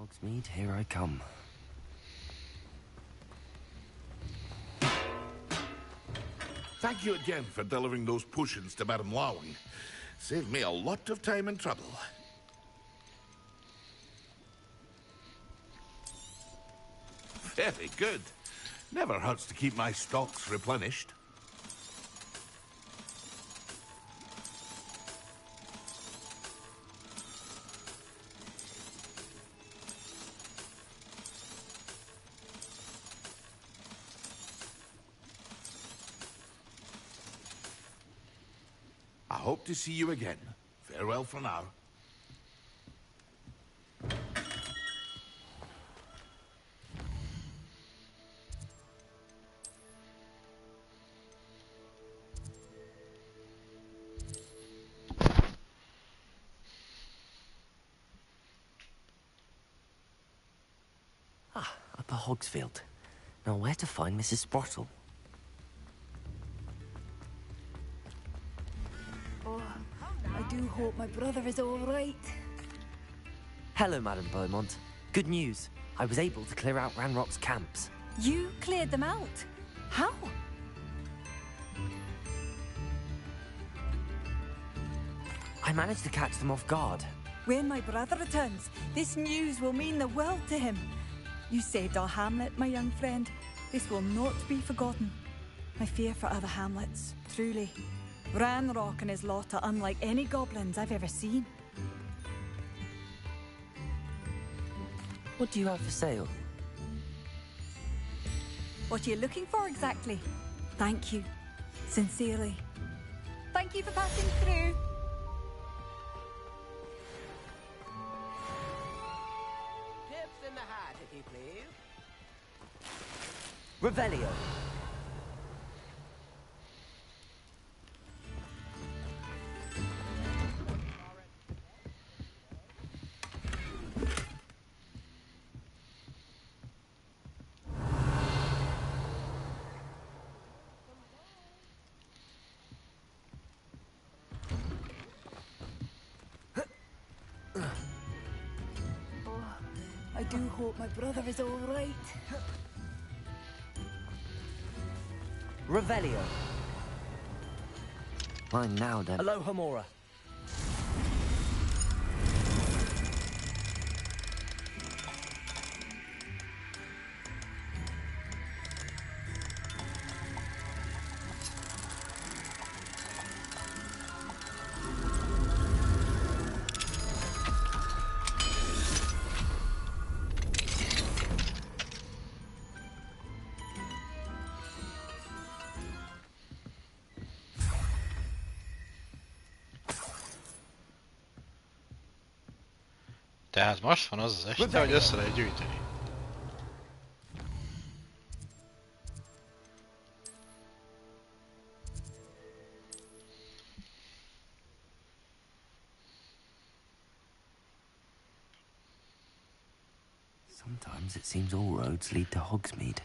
Hogsmeade, here I come. Thank you again for delivering those potions to Madame Lowing. Saved me a lot of time and trouble. Very good. Never hurts to keep my stocks replenished. I hope to see you again. Farewell for now. Hogsfield. Now, where to find Mrs. Sprottle? Oh, I do hope my brother is all right. Hello, Madame Beaumont. Good news. I was able to clear out Ranrock's camps. You cleared them out? How? I managed to catch them off guard. When my brother returns, this news will mean the world to him. You saved our hamlet, my young friend. This will not be forgotten. I fear for other hamlets, truly. Ranrock and his lot are unlike any goblins I've ever seen. What do you have for sale? What are you looking for exactly? Thank you. Sincerely. Thank you for passing through. Tips in the hat, if you please. Revelio. I do hope my brother is all right. Revelio. Fine now, then. Aloha Mora. Tehát most van az az este, hogy össze lehet gyűjteni. Sometimes it seems all roads lead to Hogsmeade.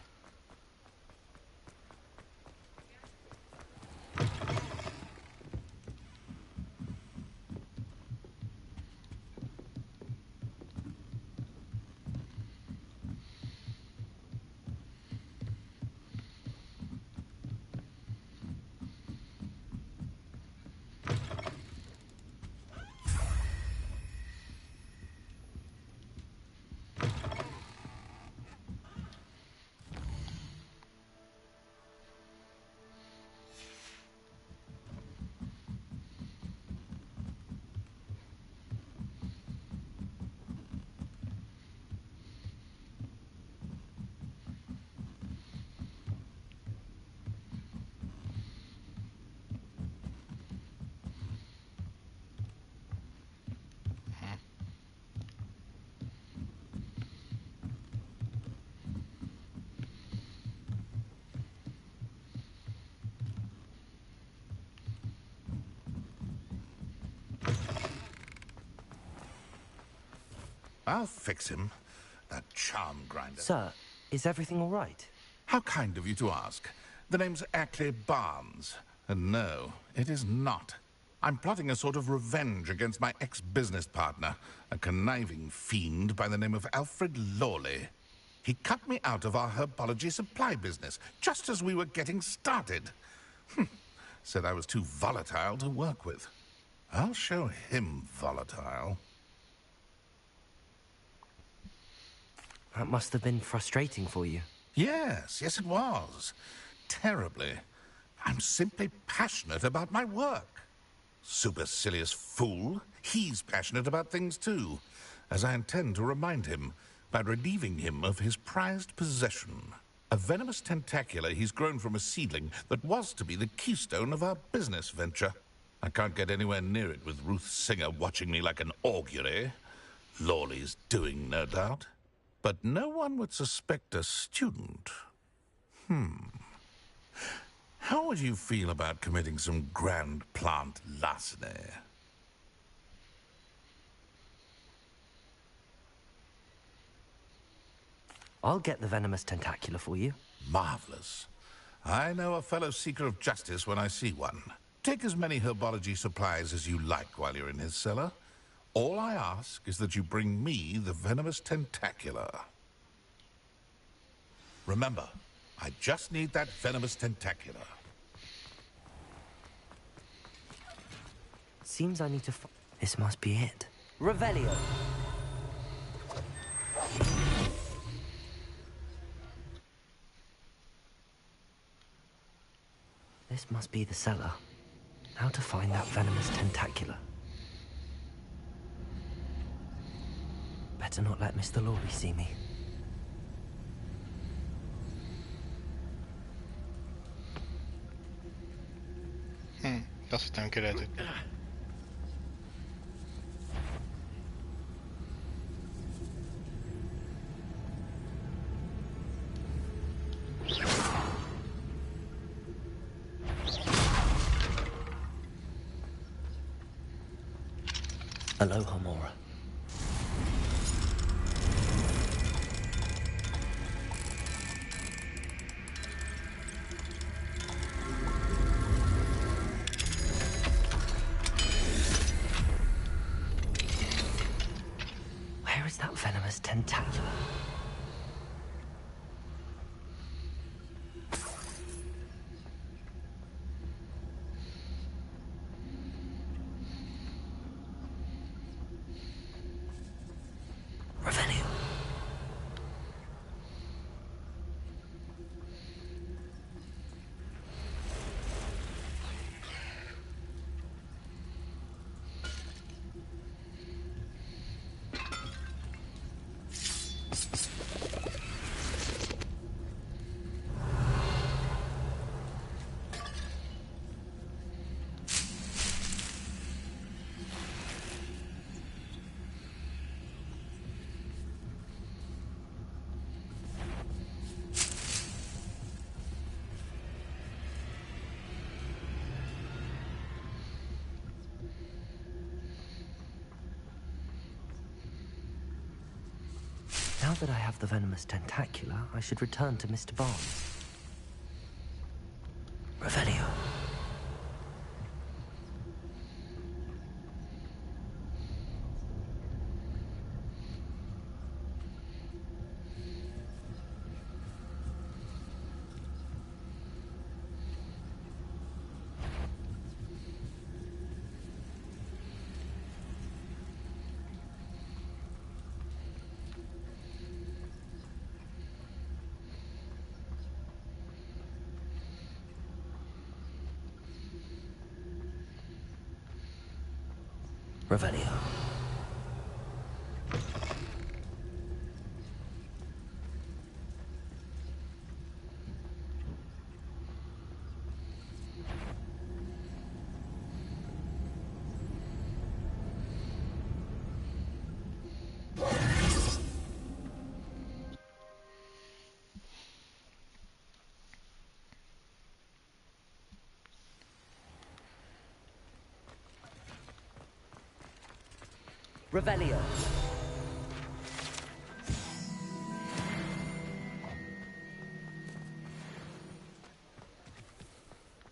I'll fix him. That charm grinder. Sir, is everything all right? How kind of you to ask. The name's Ackley Barnes. And no, it is not. I'm plotting a sort of revenge against my ex-business partner, a conniving fiend by the name of Alfred Lawley. He cut me out of our herbology supply business, just as we were getting started. Said I was too volatile to work with. I'll show him volatile. That must have been frustrating for you. Yes, it was. Terribly. I'm simply passionate about my work. Supercilious fool. He's passionate about things too, as I intend to remind him by relieving him of his prized possession. A venomous tentacula he's grown from a seedling that was to be the keystone of our business venture. I can't get anywhere near it with Ruth Singer watching me like an augury. Lawley's doing, no doubt. But no one would suspect a student. How would you feel about committing some grand plant larceny? I'll get the venomous tentacula for you. Marvelous. I know a fellow seeker of justice when I see one. Take as many herbology supplies as you like while you're in his cellar. All I ask is that you bring me the venomous tentacula. Remember, I just need that venomous tentacula. Seems I need to This must be it. Revelio. This must be the cellar. How to find that venomous tentacula? Better not let Mr. Lawley see me. Azt hittem királyzott. Aloha, Mora. Where is that venomous tentacula? Now that I have the venomous tentacula, I should return to Mr. Barnes. Revelio. Revelio. Revelio.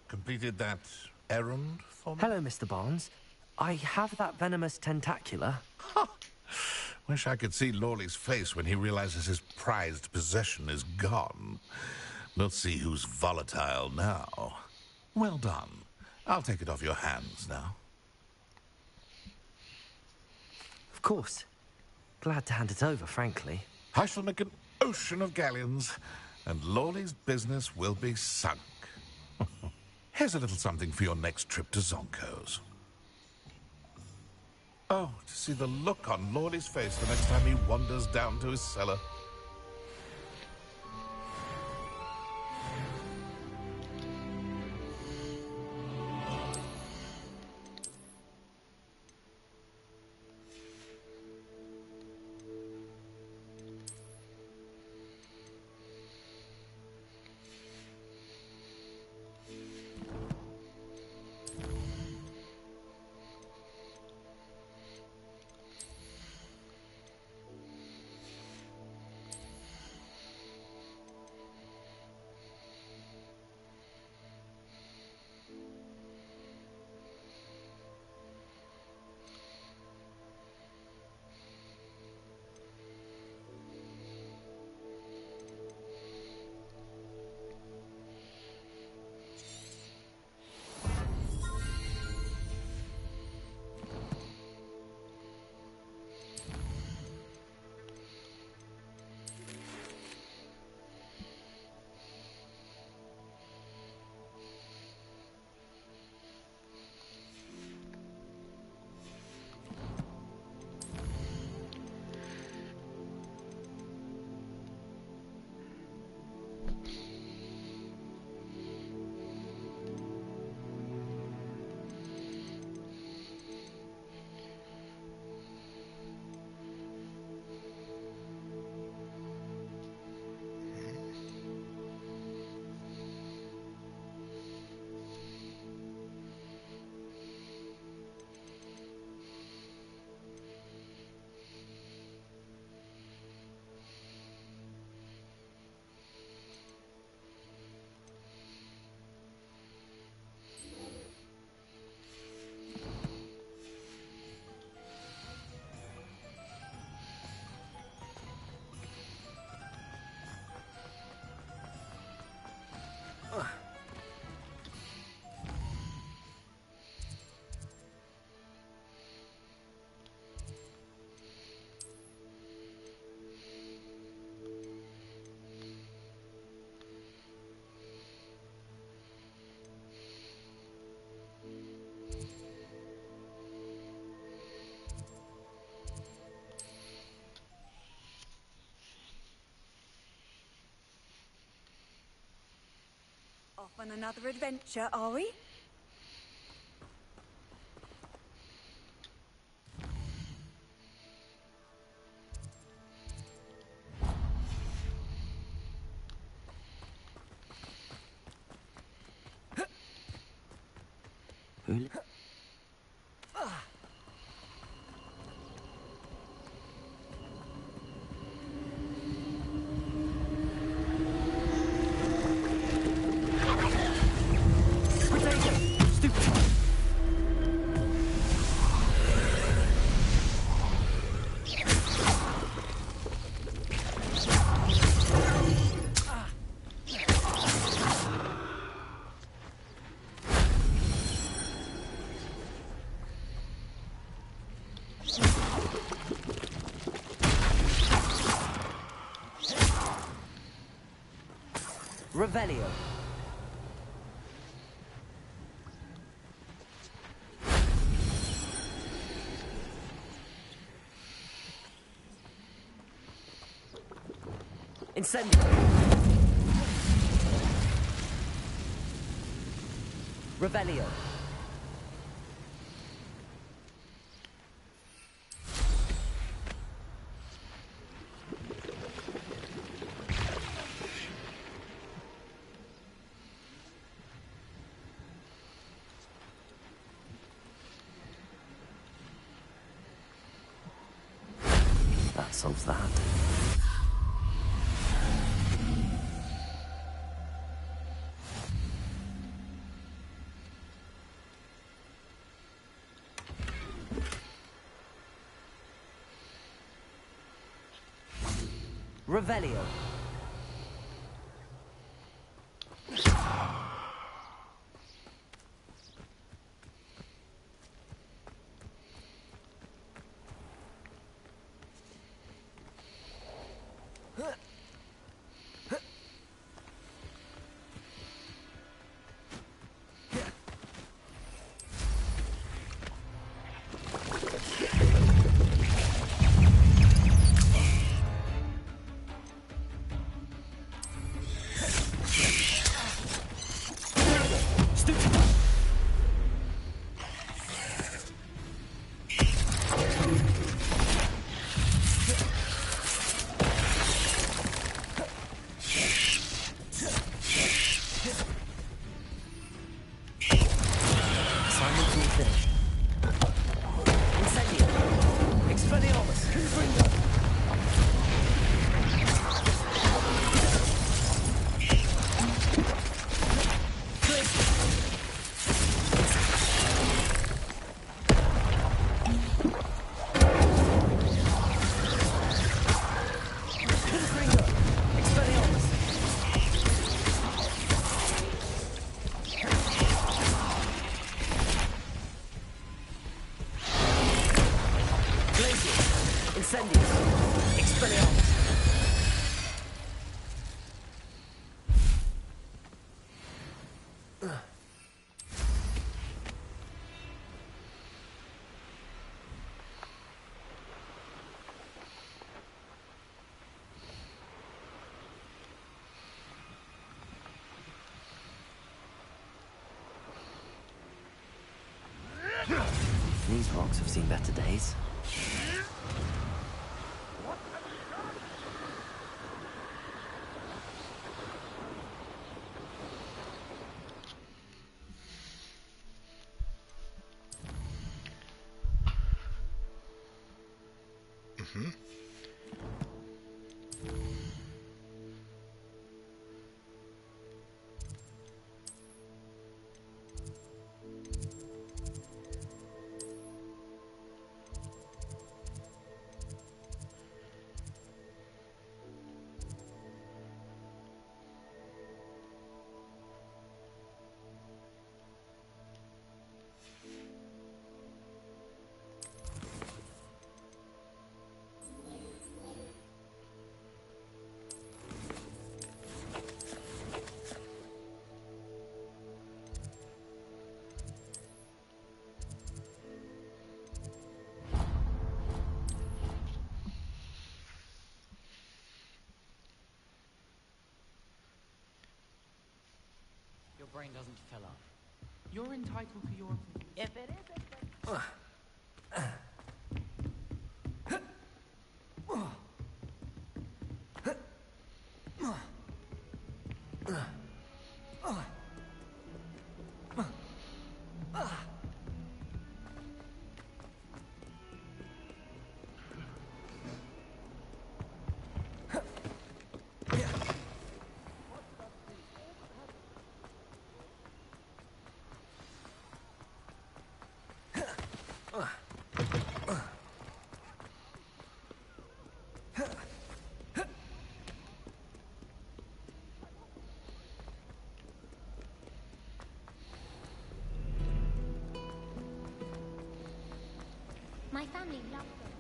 Completed that errand for me? Hello, Mr. Barnes. I have that venomous tentacula. Wish I could see Lawley's face when he realizes his prized possession is gone. We'll see who's volatile now. Well done. I'll take it off your hands now. Of course. Glad to hand it over, frankly. I shall make an ocean of galleons, and Lawley's business will be sunk. Here's a little something for your next trip to Zonko's. Oh, to see the look on Lawley's face the next time he wanders down to his cellar. Off on another adventure, are we? Revelio. Incendio. Revelio. That solves that. Revelio. These rocks have seen better days. brain doesn't fill up. You're entitled to your opinion. If it isn't, my family loves them.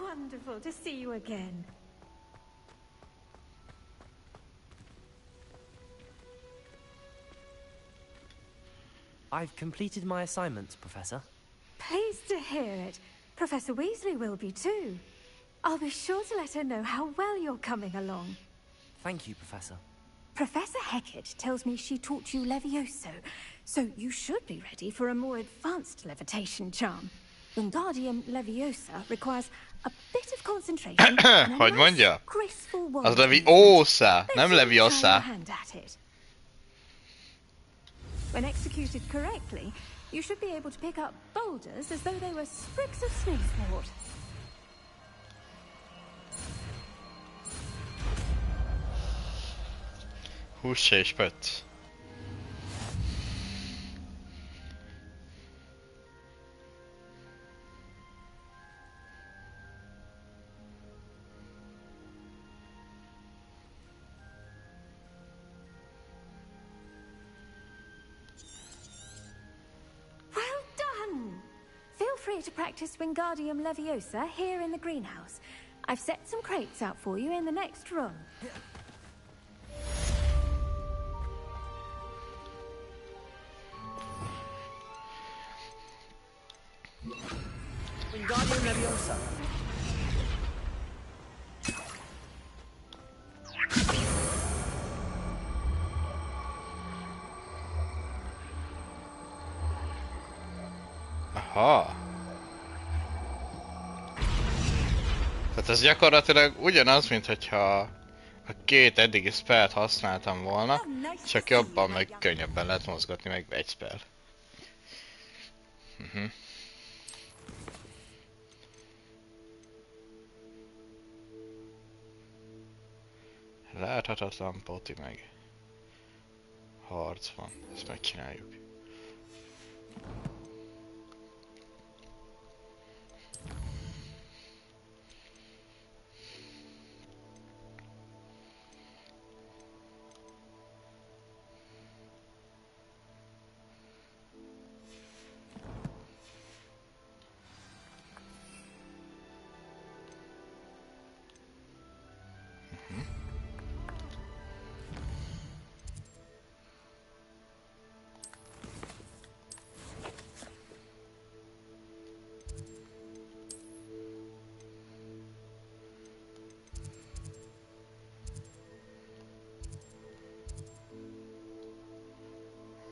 Wonderful to see you again. I've completed my assignments, Professor. Pleased to hear it. Professor Weasley will be too. I'll be sure to let her know how well you're coming along. Thank you, Professor. Professor Hecat tells me she taught you Levioso, so you should be ready for a more advanced levitation charm. Wingardium Leviosa requires a bit of concentration and a Hogy mondja? graceful wand Az movement. Leviosa, nem Let's try your Leviosa. hand at it. When executed correctly, you should be able to pick up boulders as though they were sprigs of snowsport. Hússa és pöcc. Well done! Feel free to practice Wingardium Leviosa here in the greenhouse. I've set some crates out for you in the next room. Wingardium Leviosa. Aha. Tehát ez gyakorlatilag ugyanaz, mint hogyha a két eddigi spellt használtam volna, csak jobban meg könnyebben lehet mozgatni meg egy spell. Láthatatlan poti meg. Harc van, ezt megcsináljuk.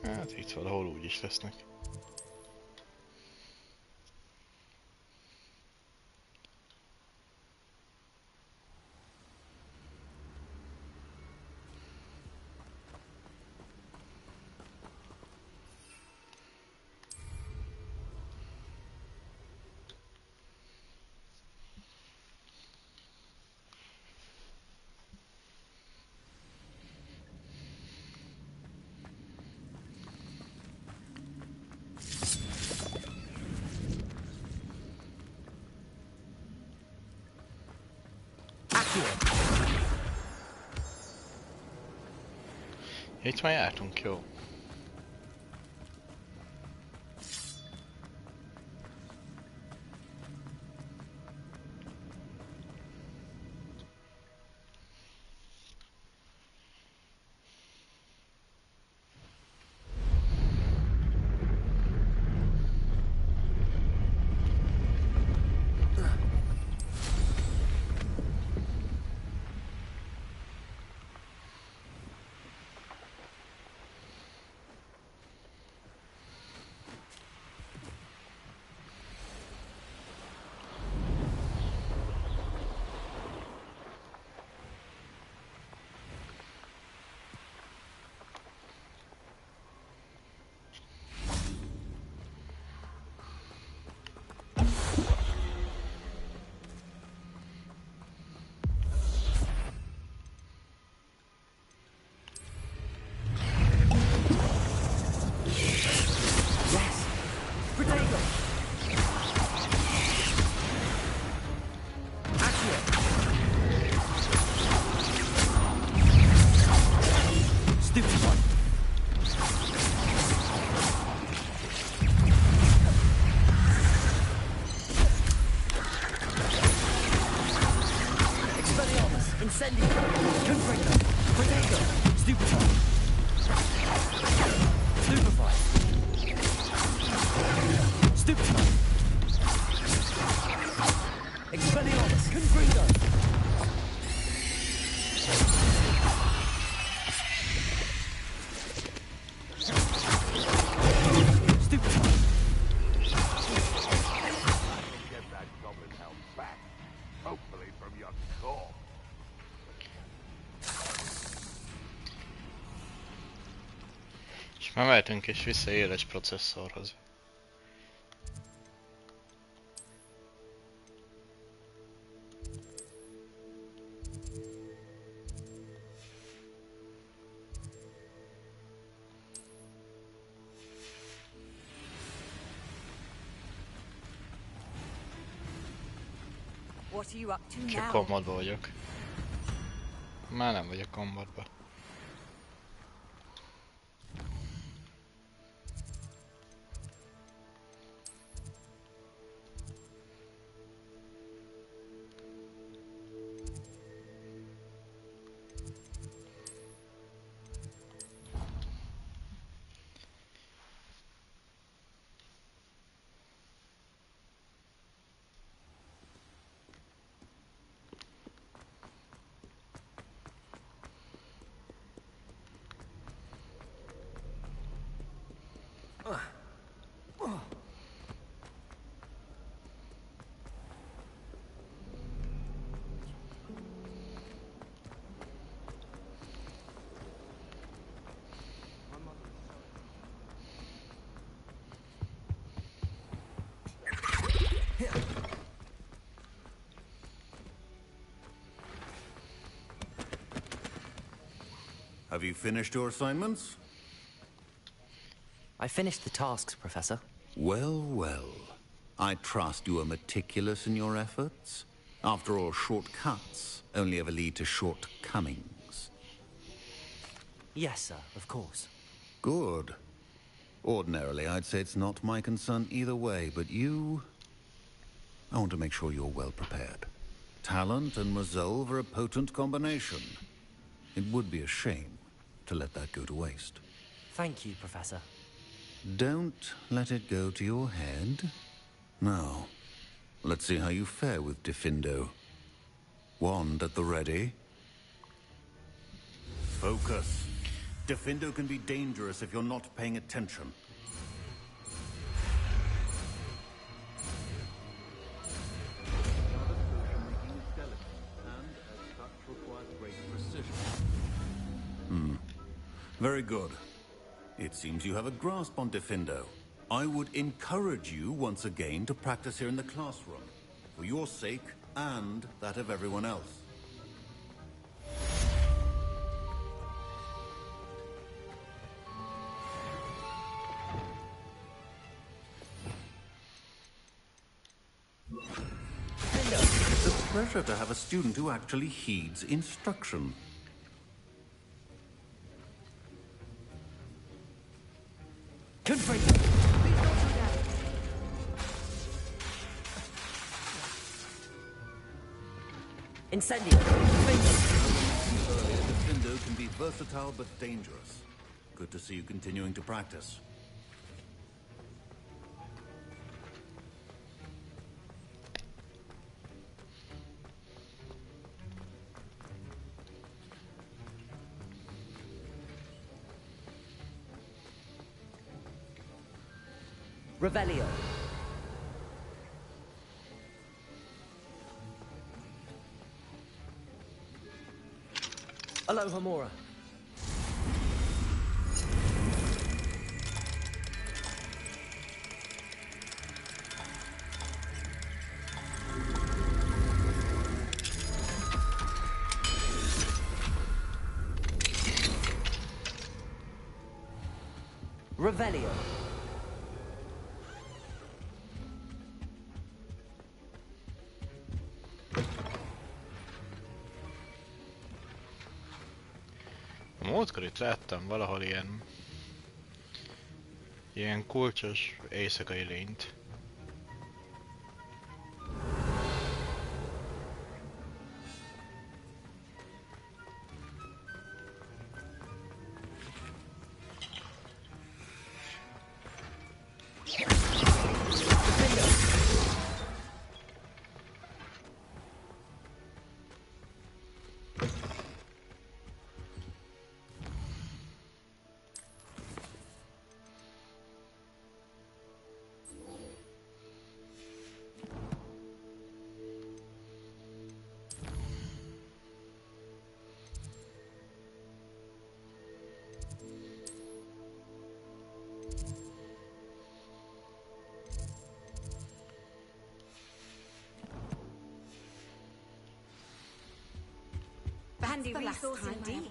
Hát itt valahol úgy is lesznek. Itt már jártunk, jó. És már mehetünk is vissza éles processzorhoz. What are you up to Csak now? komodban vagyok. Már nem vagyok komodban. Have you finished your assignments? I finished the tasks, Professor. Well, well. I trust you are meticulous in your efforts. After all, shortcuts only ever lead to shortcomings. Yes, sir, of course. Good. Ordinarily, I'd say it's not my concern either way, but you... I want to make sure you're well prepared. Talent and resolve are a potent combination. It would be a shame to let that go to waste. Thank you, Professor. Don't let it go to your head. Now, let's see how you fare with Diffindo. Wand at the ready. Focus. Diffindo can be dangerous if you're not paying attention. Very good. It seems you have a grasp on Diffindo. I would encourage you once again to practice here in the classroom, for your sake and that of everyone else. It's a pleasure to have a student who actually heeds instruction. Incendio! Earlier, Defendo can be versatile but dangerous. Good to see you continuing to practice. Revelio. Aloha Mora. Revelio. A múltkor itt láttam valahol ilyen kulcsos éjszakai lényt. Handy resource indeed.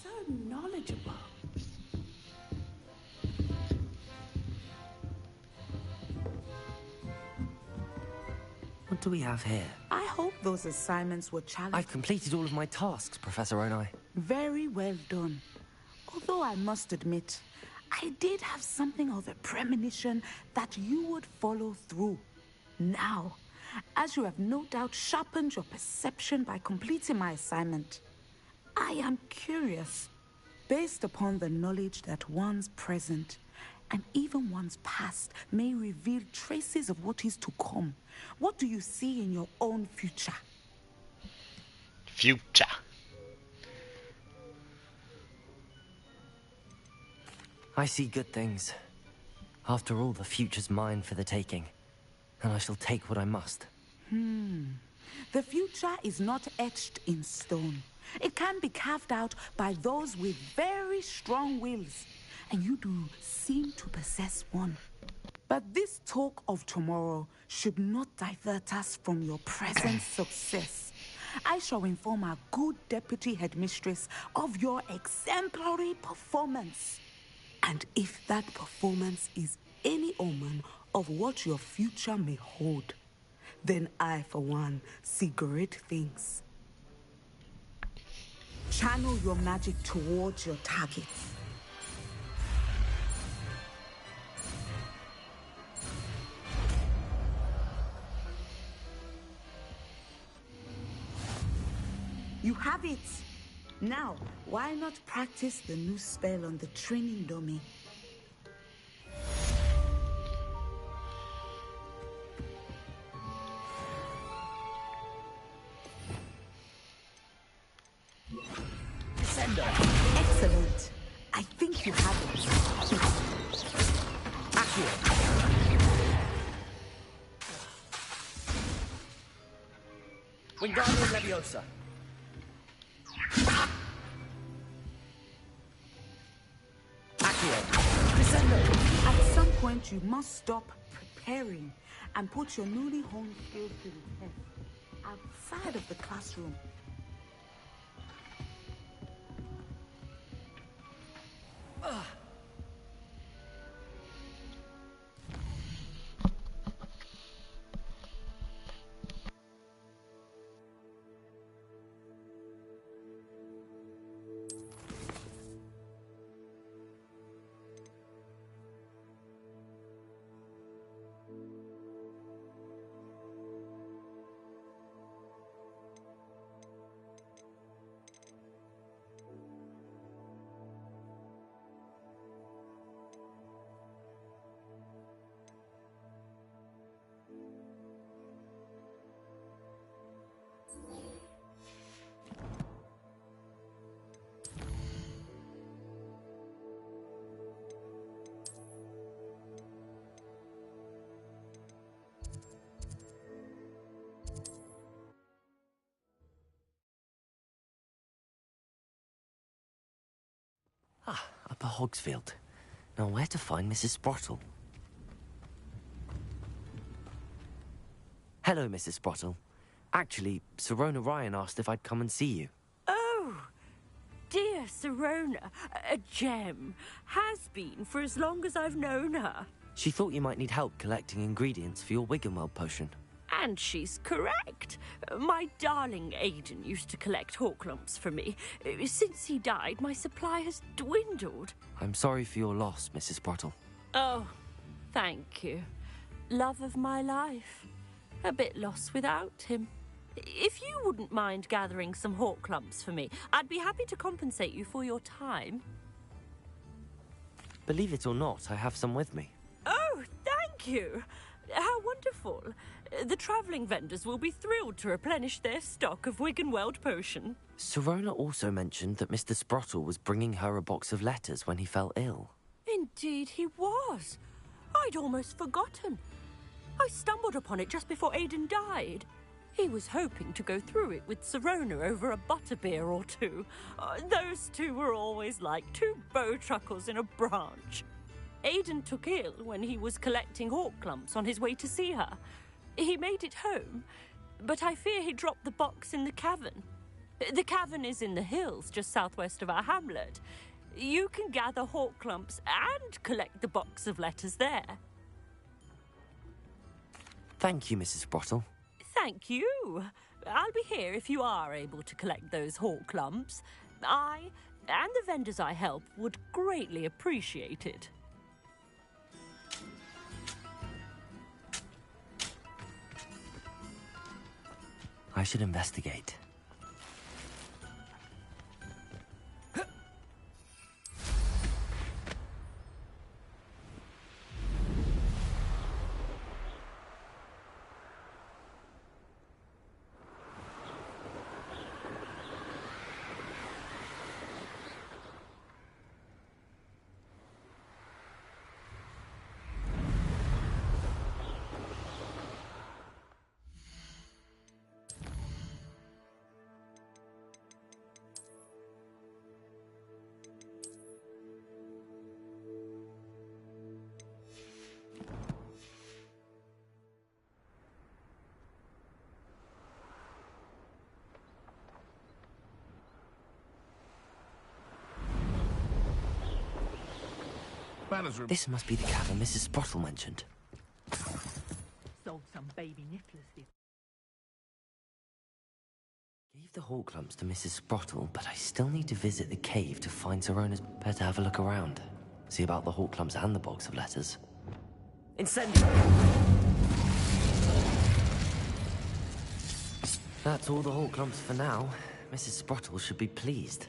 So knowledgeable. What do we have here? I hope those assignments were challenging. I've completed all of my tasks, Professor Onai. Very well done. Although I must admit, I did have something of a premonition that you would follow through. Now, as you have no doubt sharpened your perception by completing my assignment, I am curious, based upon the knowledge that one's present and even one's past may reveal traces of what is to come. What do you see in your own future? Future. I see good things. After all, the future's mine for the taking, and I shall take what I must. The future is not etched in stone. It can be carved out by those with very strong wills, and you do seem to possess one. But this talk of tomorrow should not divert us from your present success. I shall inform our good deputy headmistress of your exemplary performance. And if that performance is any omen of what your future may hold, then I, for one, see great things. Channel your magic towards your targets. You have it! Now, why not practice the new spell on the training dummy? Excellent. I think you have it. Accio. Wingardium Leviosa. At some point, you must stop preparing and put your newly honed skills to the test outside of the classroom. Upper Hogsfield. Now, where to find Mrs. Sprottle? Hello, Mrs. Sprottle. Actually, Sirona Ryan asked if I'd come and see you. Oh, dear Sirona, a gem. Has been for as long as I've known her. She thought you might need help collecting ingredients for your Wiggenweld potion. And she's correct. My darling Aidan used to collect hawk lumps for me. Since he died, my supply has dwindled. I'm sorry for your loss, Mrs. Sprottle. Oh, thank you. Love of my life. A bit lost without him. If you wouldn't mind gathering some hawk lumps for me, I'd be happy to compensate you for your time. Believe it or not, I have some with me. Oh, thank you. How wonderful. The travelling vendors will be thrilled to replenish their stock of Wiggenweld potion. Sirona also mentioned that Mr. Sprottle was bringing her a box of letters when he fell ill. Indeed he was. I'd almost forgotten. I stumbled upon it just before Aidan died. He was hoping to go through it with Sirona over a butterbeer or two. Those two were always like two bowtruckles in a branch. Aidan took ill when he was collecting hawk lumps on his way to see her. He made it home, but I fear he dropped the box in the cavern. The cavern is in the hills just southwest of our hamlet. You can gather hawk lumps and collect the box of letters there. Thank you, Mrs. Sprottle. Thank you. I'll be here if you are able to collect those hawk lumps. I and the vendors I help would greatly appreciate it. I should investigate. This must be the cavern Mrs. Sprottle mentioned. Sold some baby necklaces. Gave the hawk lumps to Mrs. Sprottle, but I still need to visit the cave to find Sirona's. Better have a look around. See about the hawk lumps and the box of letters. Incendio! That's all the hawk lumps for now. Mrs. Sprottle should be pleased.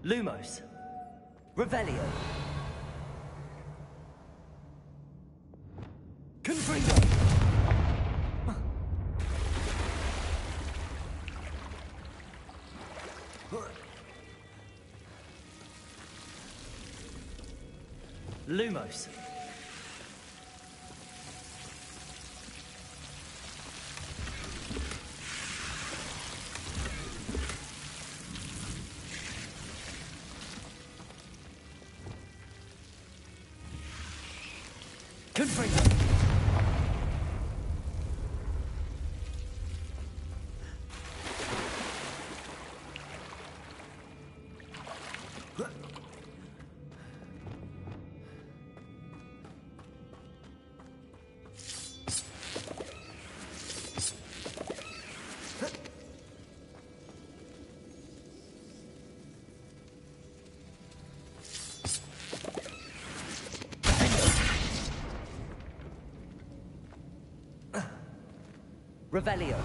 Lumos. Revelio. Confringo. Lumos. Confringo. Revelio.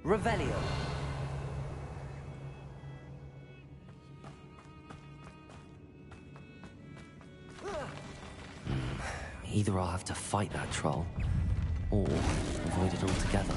Revelio. Either I'll have to fight that troll, or avoid it altogether.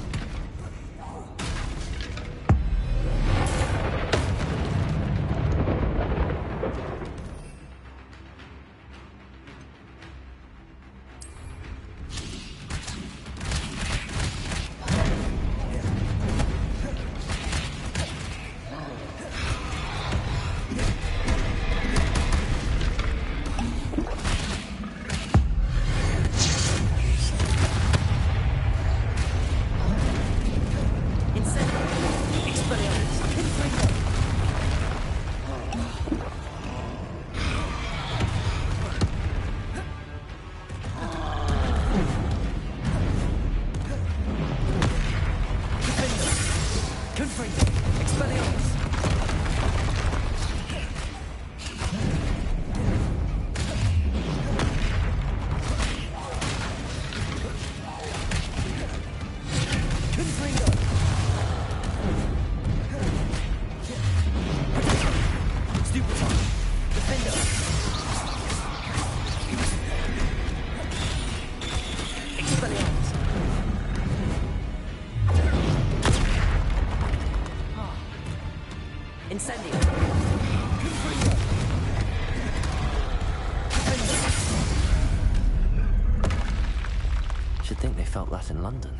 Should think they felt that in London.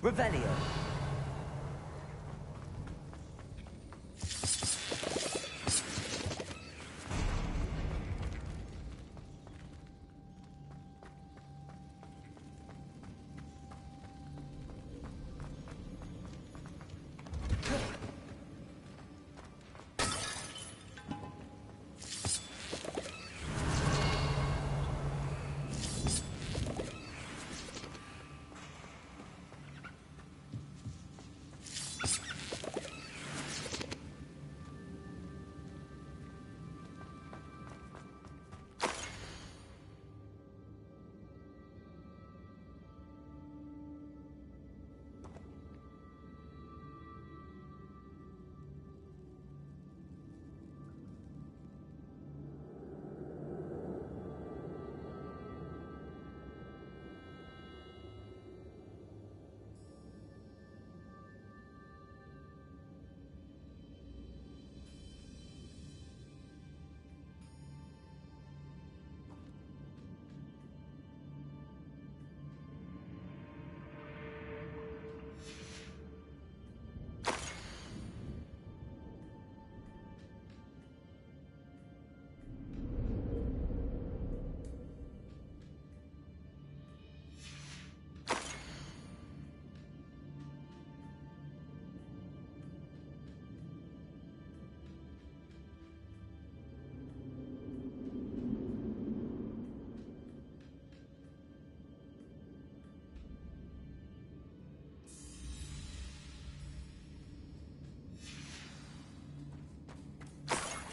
Revelio.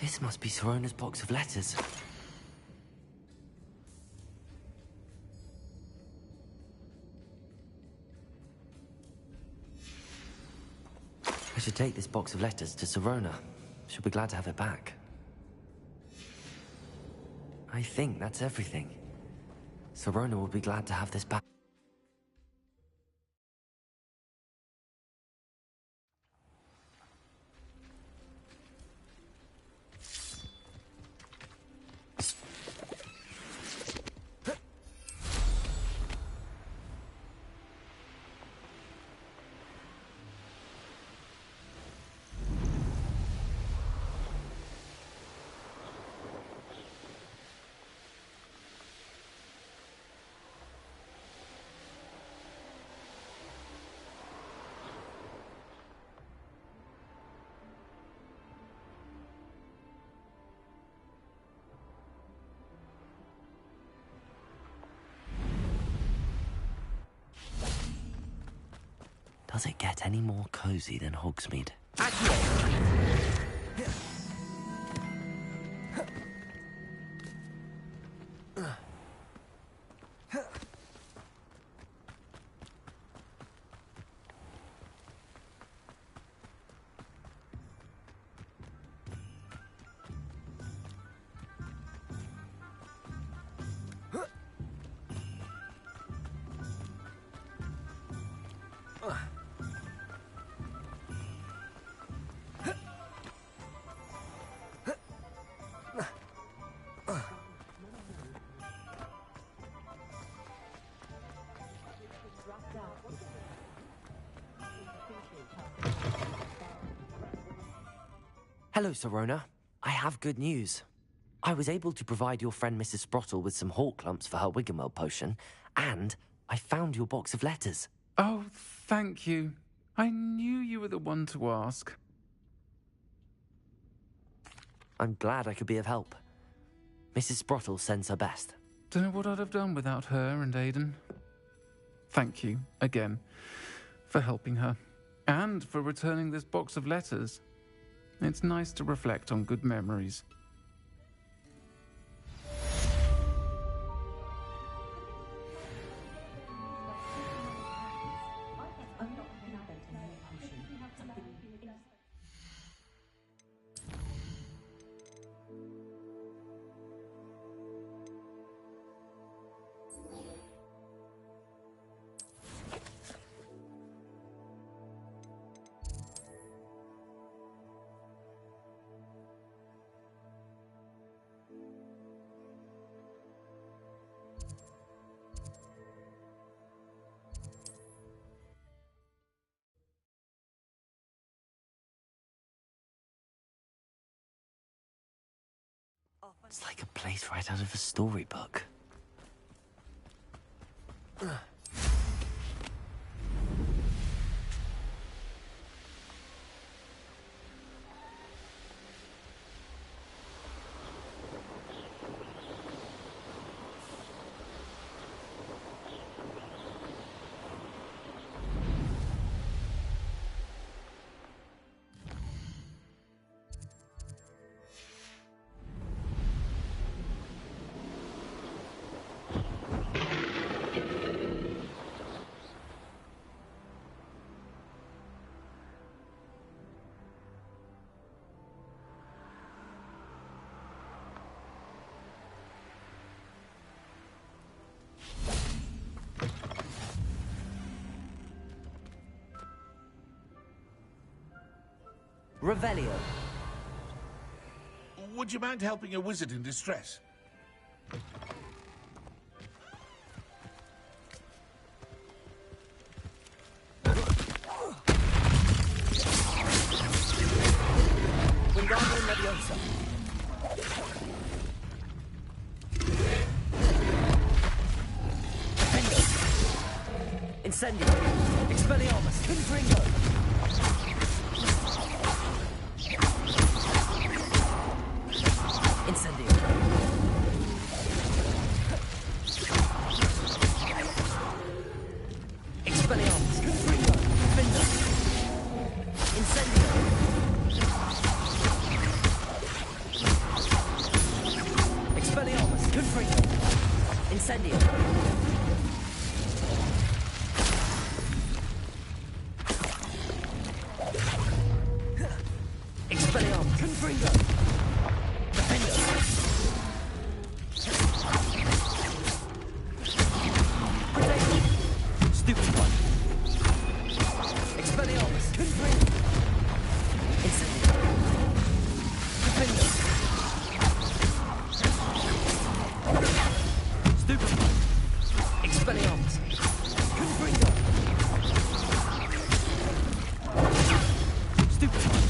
This must be Sirona's box of letters. I should take this box of letters to Sirona. She'll be glad to have it back. I think that's everything. Sirona will be glad to have this back. Does it get any more cozy than Hogsmeade? Hello, Sirona. I have good news. I was able to provide your friend Mrs. Sprottle with some hawk lumps for her Wiggenweld potion, and I found your box of letters. Oh, thank you. I knew you were the one to ask. I'm glad I could be of help. Mrs. Sprottle sends her best. Don't know what I'd have done without her and Aidan. Thank you, again, for helping her, and for returning this box of letters. It's nice to reflect on good memories. It's like a place right out of a storybook. Revelio. Would you mind helping a wizard in distress? Wingardium Leviosa. Incendio. Expelliarmus. Confringo. Incendio. Expelliarmus. Confringo. Finder. Incendio. Incendio! Expelliarmus! Confringo! Defendo! Stupid one! Expelliarmus! Confringo! Incendio! Defendo! Stupid one! Expelliarmus! Confringo! Stupid one!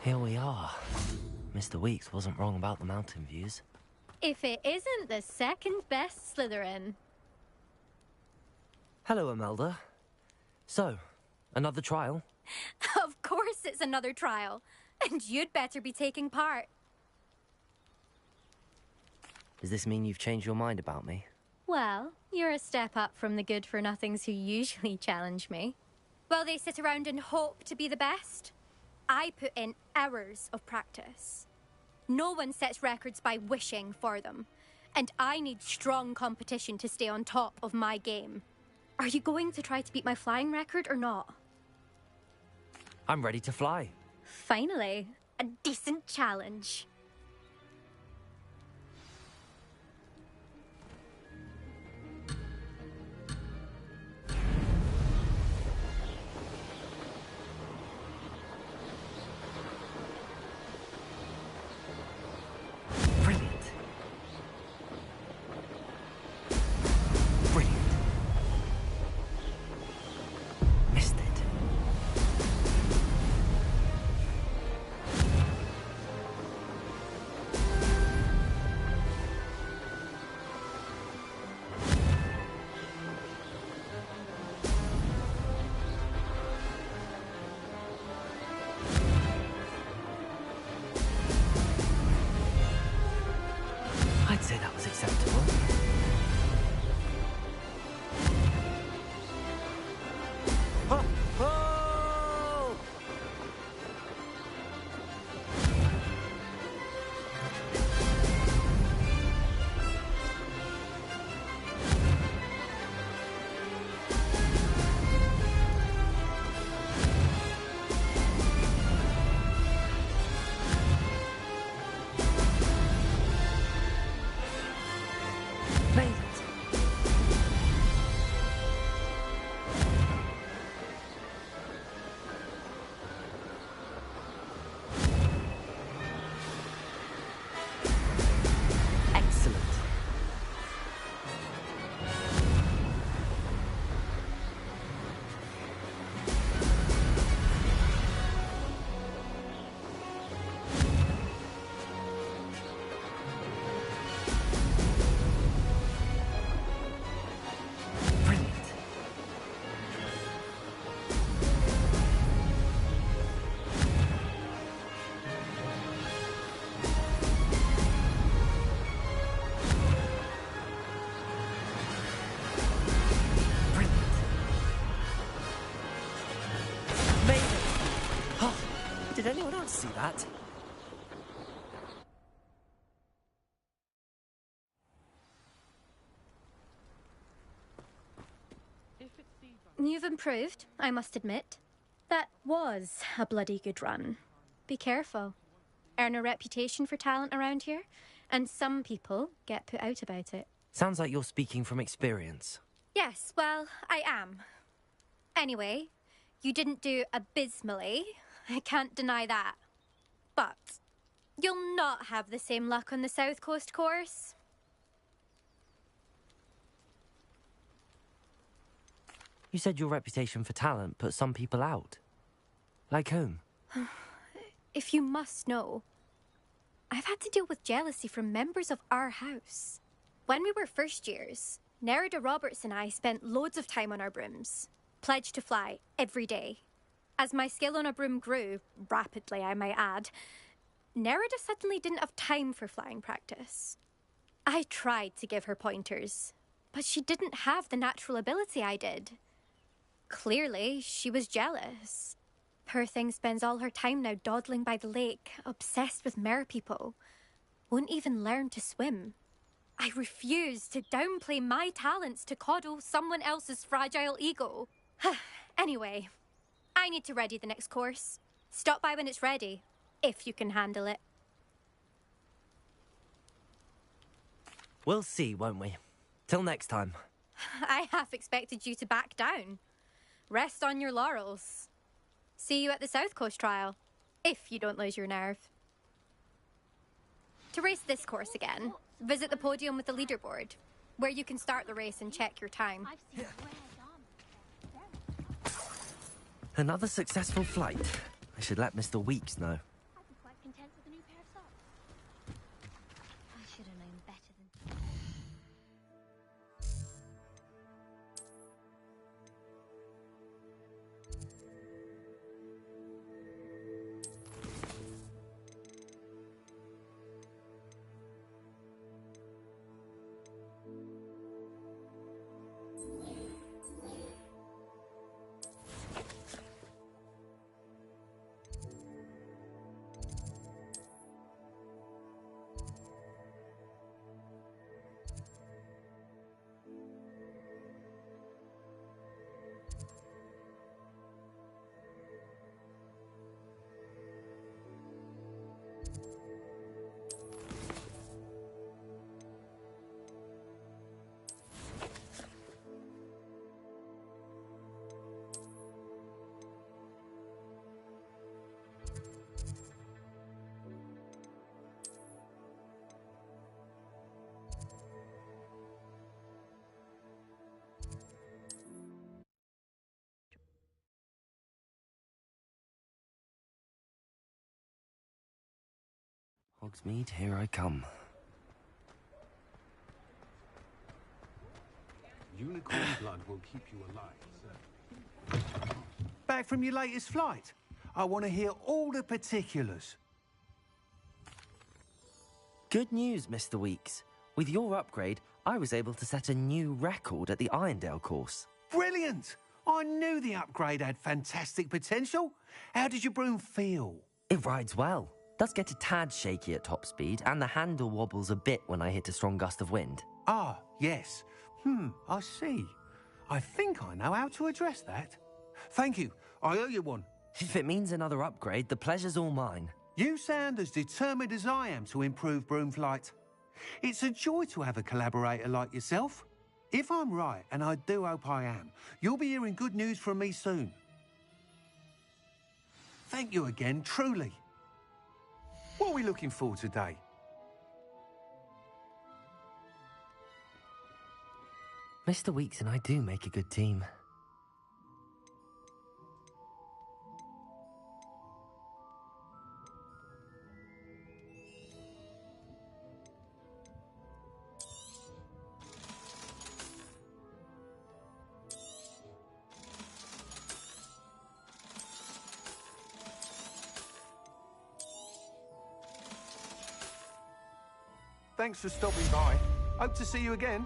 Here we are. Mr. Weeks wasn't wrong about the mountain views. If it isn't the second best Slytherin. Hello, Imelda. So, another trial? Of course it's another trial. And you'd better be taking part. Does this mean you've changed your mind about me? Well, you're a step up from the good-for-nothings who usually challenge me. While they sit around and hope to be the best, I put in hours of practice. No one sets records by wishing for them, and I need strong competition to stay on top of my game. Are you going to try to beat my flying record or not? I'm ready to fly. Finally, a decent challenge. I'd say that was acceptable. Ho! Ho! Made it. Excellent. Made it. Oh, did anyone else see that? You've improved, I must admit. That was a bloody good run. Be careful. Earn a reputation for talent around here, and some people get put out about it. Sounds like you're speaking from experience. Yes, well, I am. Anyway, you didn't do abysmally. I can't deny that. But you'll not have the same luck on the South Coast course. You said your reputation for talent put some people out. Like whom? If you must know, I've had to deal with jealousy from members of our house. When we were first years, Nerida Roberts and I spent loads of time on our brooms, pledged to fly every day. As my skill on a broom grew, rapidly I might add, Nerida suddenly didn't have time for flying practice. I tried to give her pointers, but she didn't have the natural ability I did. Clearly, she was jealous. Poor thing spends all her time now dawdling by the lake, obsessed with merpeople. Won't even learn to swim. I refuse to downplay my talents to coddle someone else's fragile ego. Anyway, I need to ready the next course. Stop by when it's ready, if you can handle it. We'll see, won't we? Till next time. I half expected you to back down. Rest on your laurels. See you at the South Coast trial, if you don't lose your nerve. To race this course again, visit the podium with the leaderboard, where you can start the race and check your time. Another successful flight. I should let Mr. Weeks know. I'd be quite content with a new pair of socks. I should have known better than... Hogsmeade, here I come. Unicorn blood will keep you alive, sir. Back from your latest flight? I want to hear all the particulars. Good news, Mr. Weeks. With your upgrade, I was able to set a new record at the Irondale course. Brilliant! I knew the upgrade had fantastic potential. How did your broom feel? It rides well. Does get a tad shaky at top speed, and the handle wobbles a bit when I hit a strong gust of wind. Ah, yes. I see. I think I know how to address that. Thank you. I owe you one. If it means another upgrade, the pleasure's all mine. You sound as determined as I am to improve broom flight. It's a joy to have a collaborator like yourself. If I'm right, and I do hope I am, you'll be hearing good news from me soon. Thank you again, truly. What are we looking for today? Mr. Weeks and I do make a good team. Thanks for stopping by. Hope to see you again.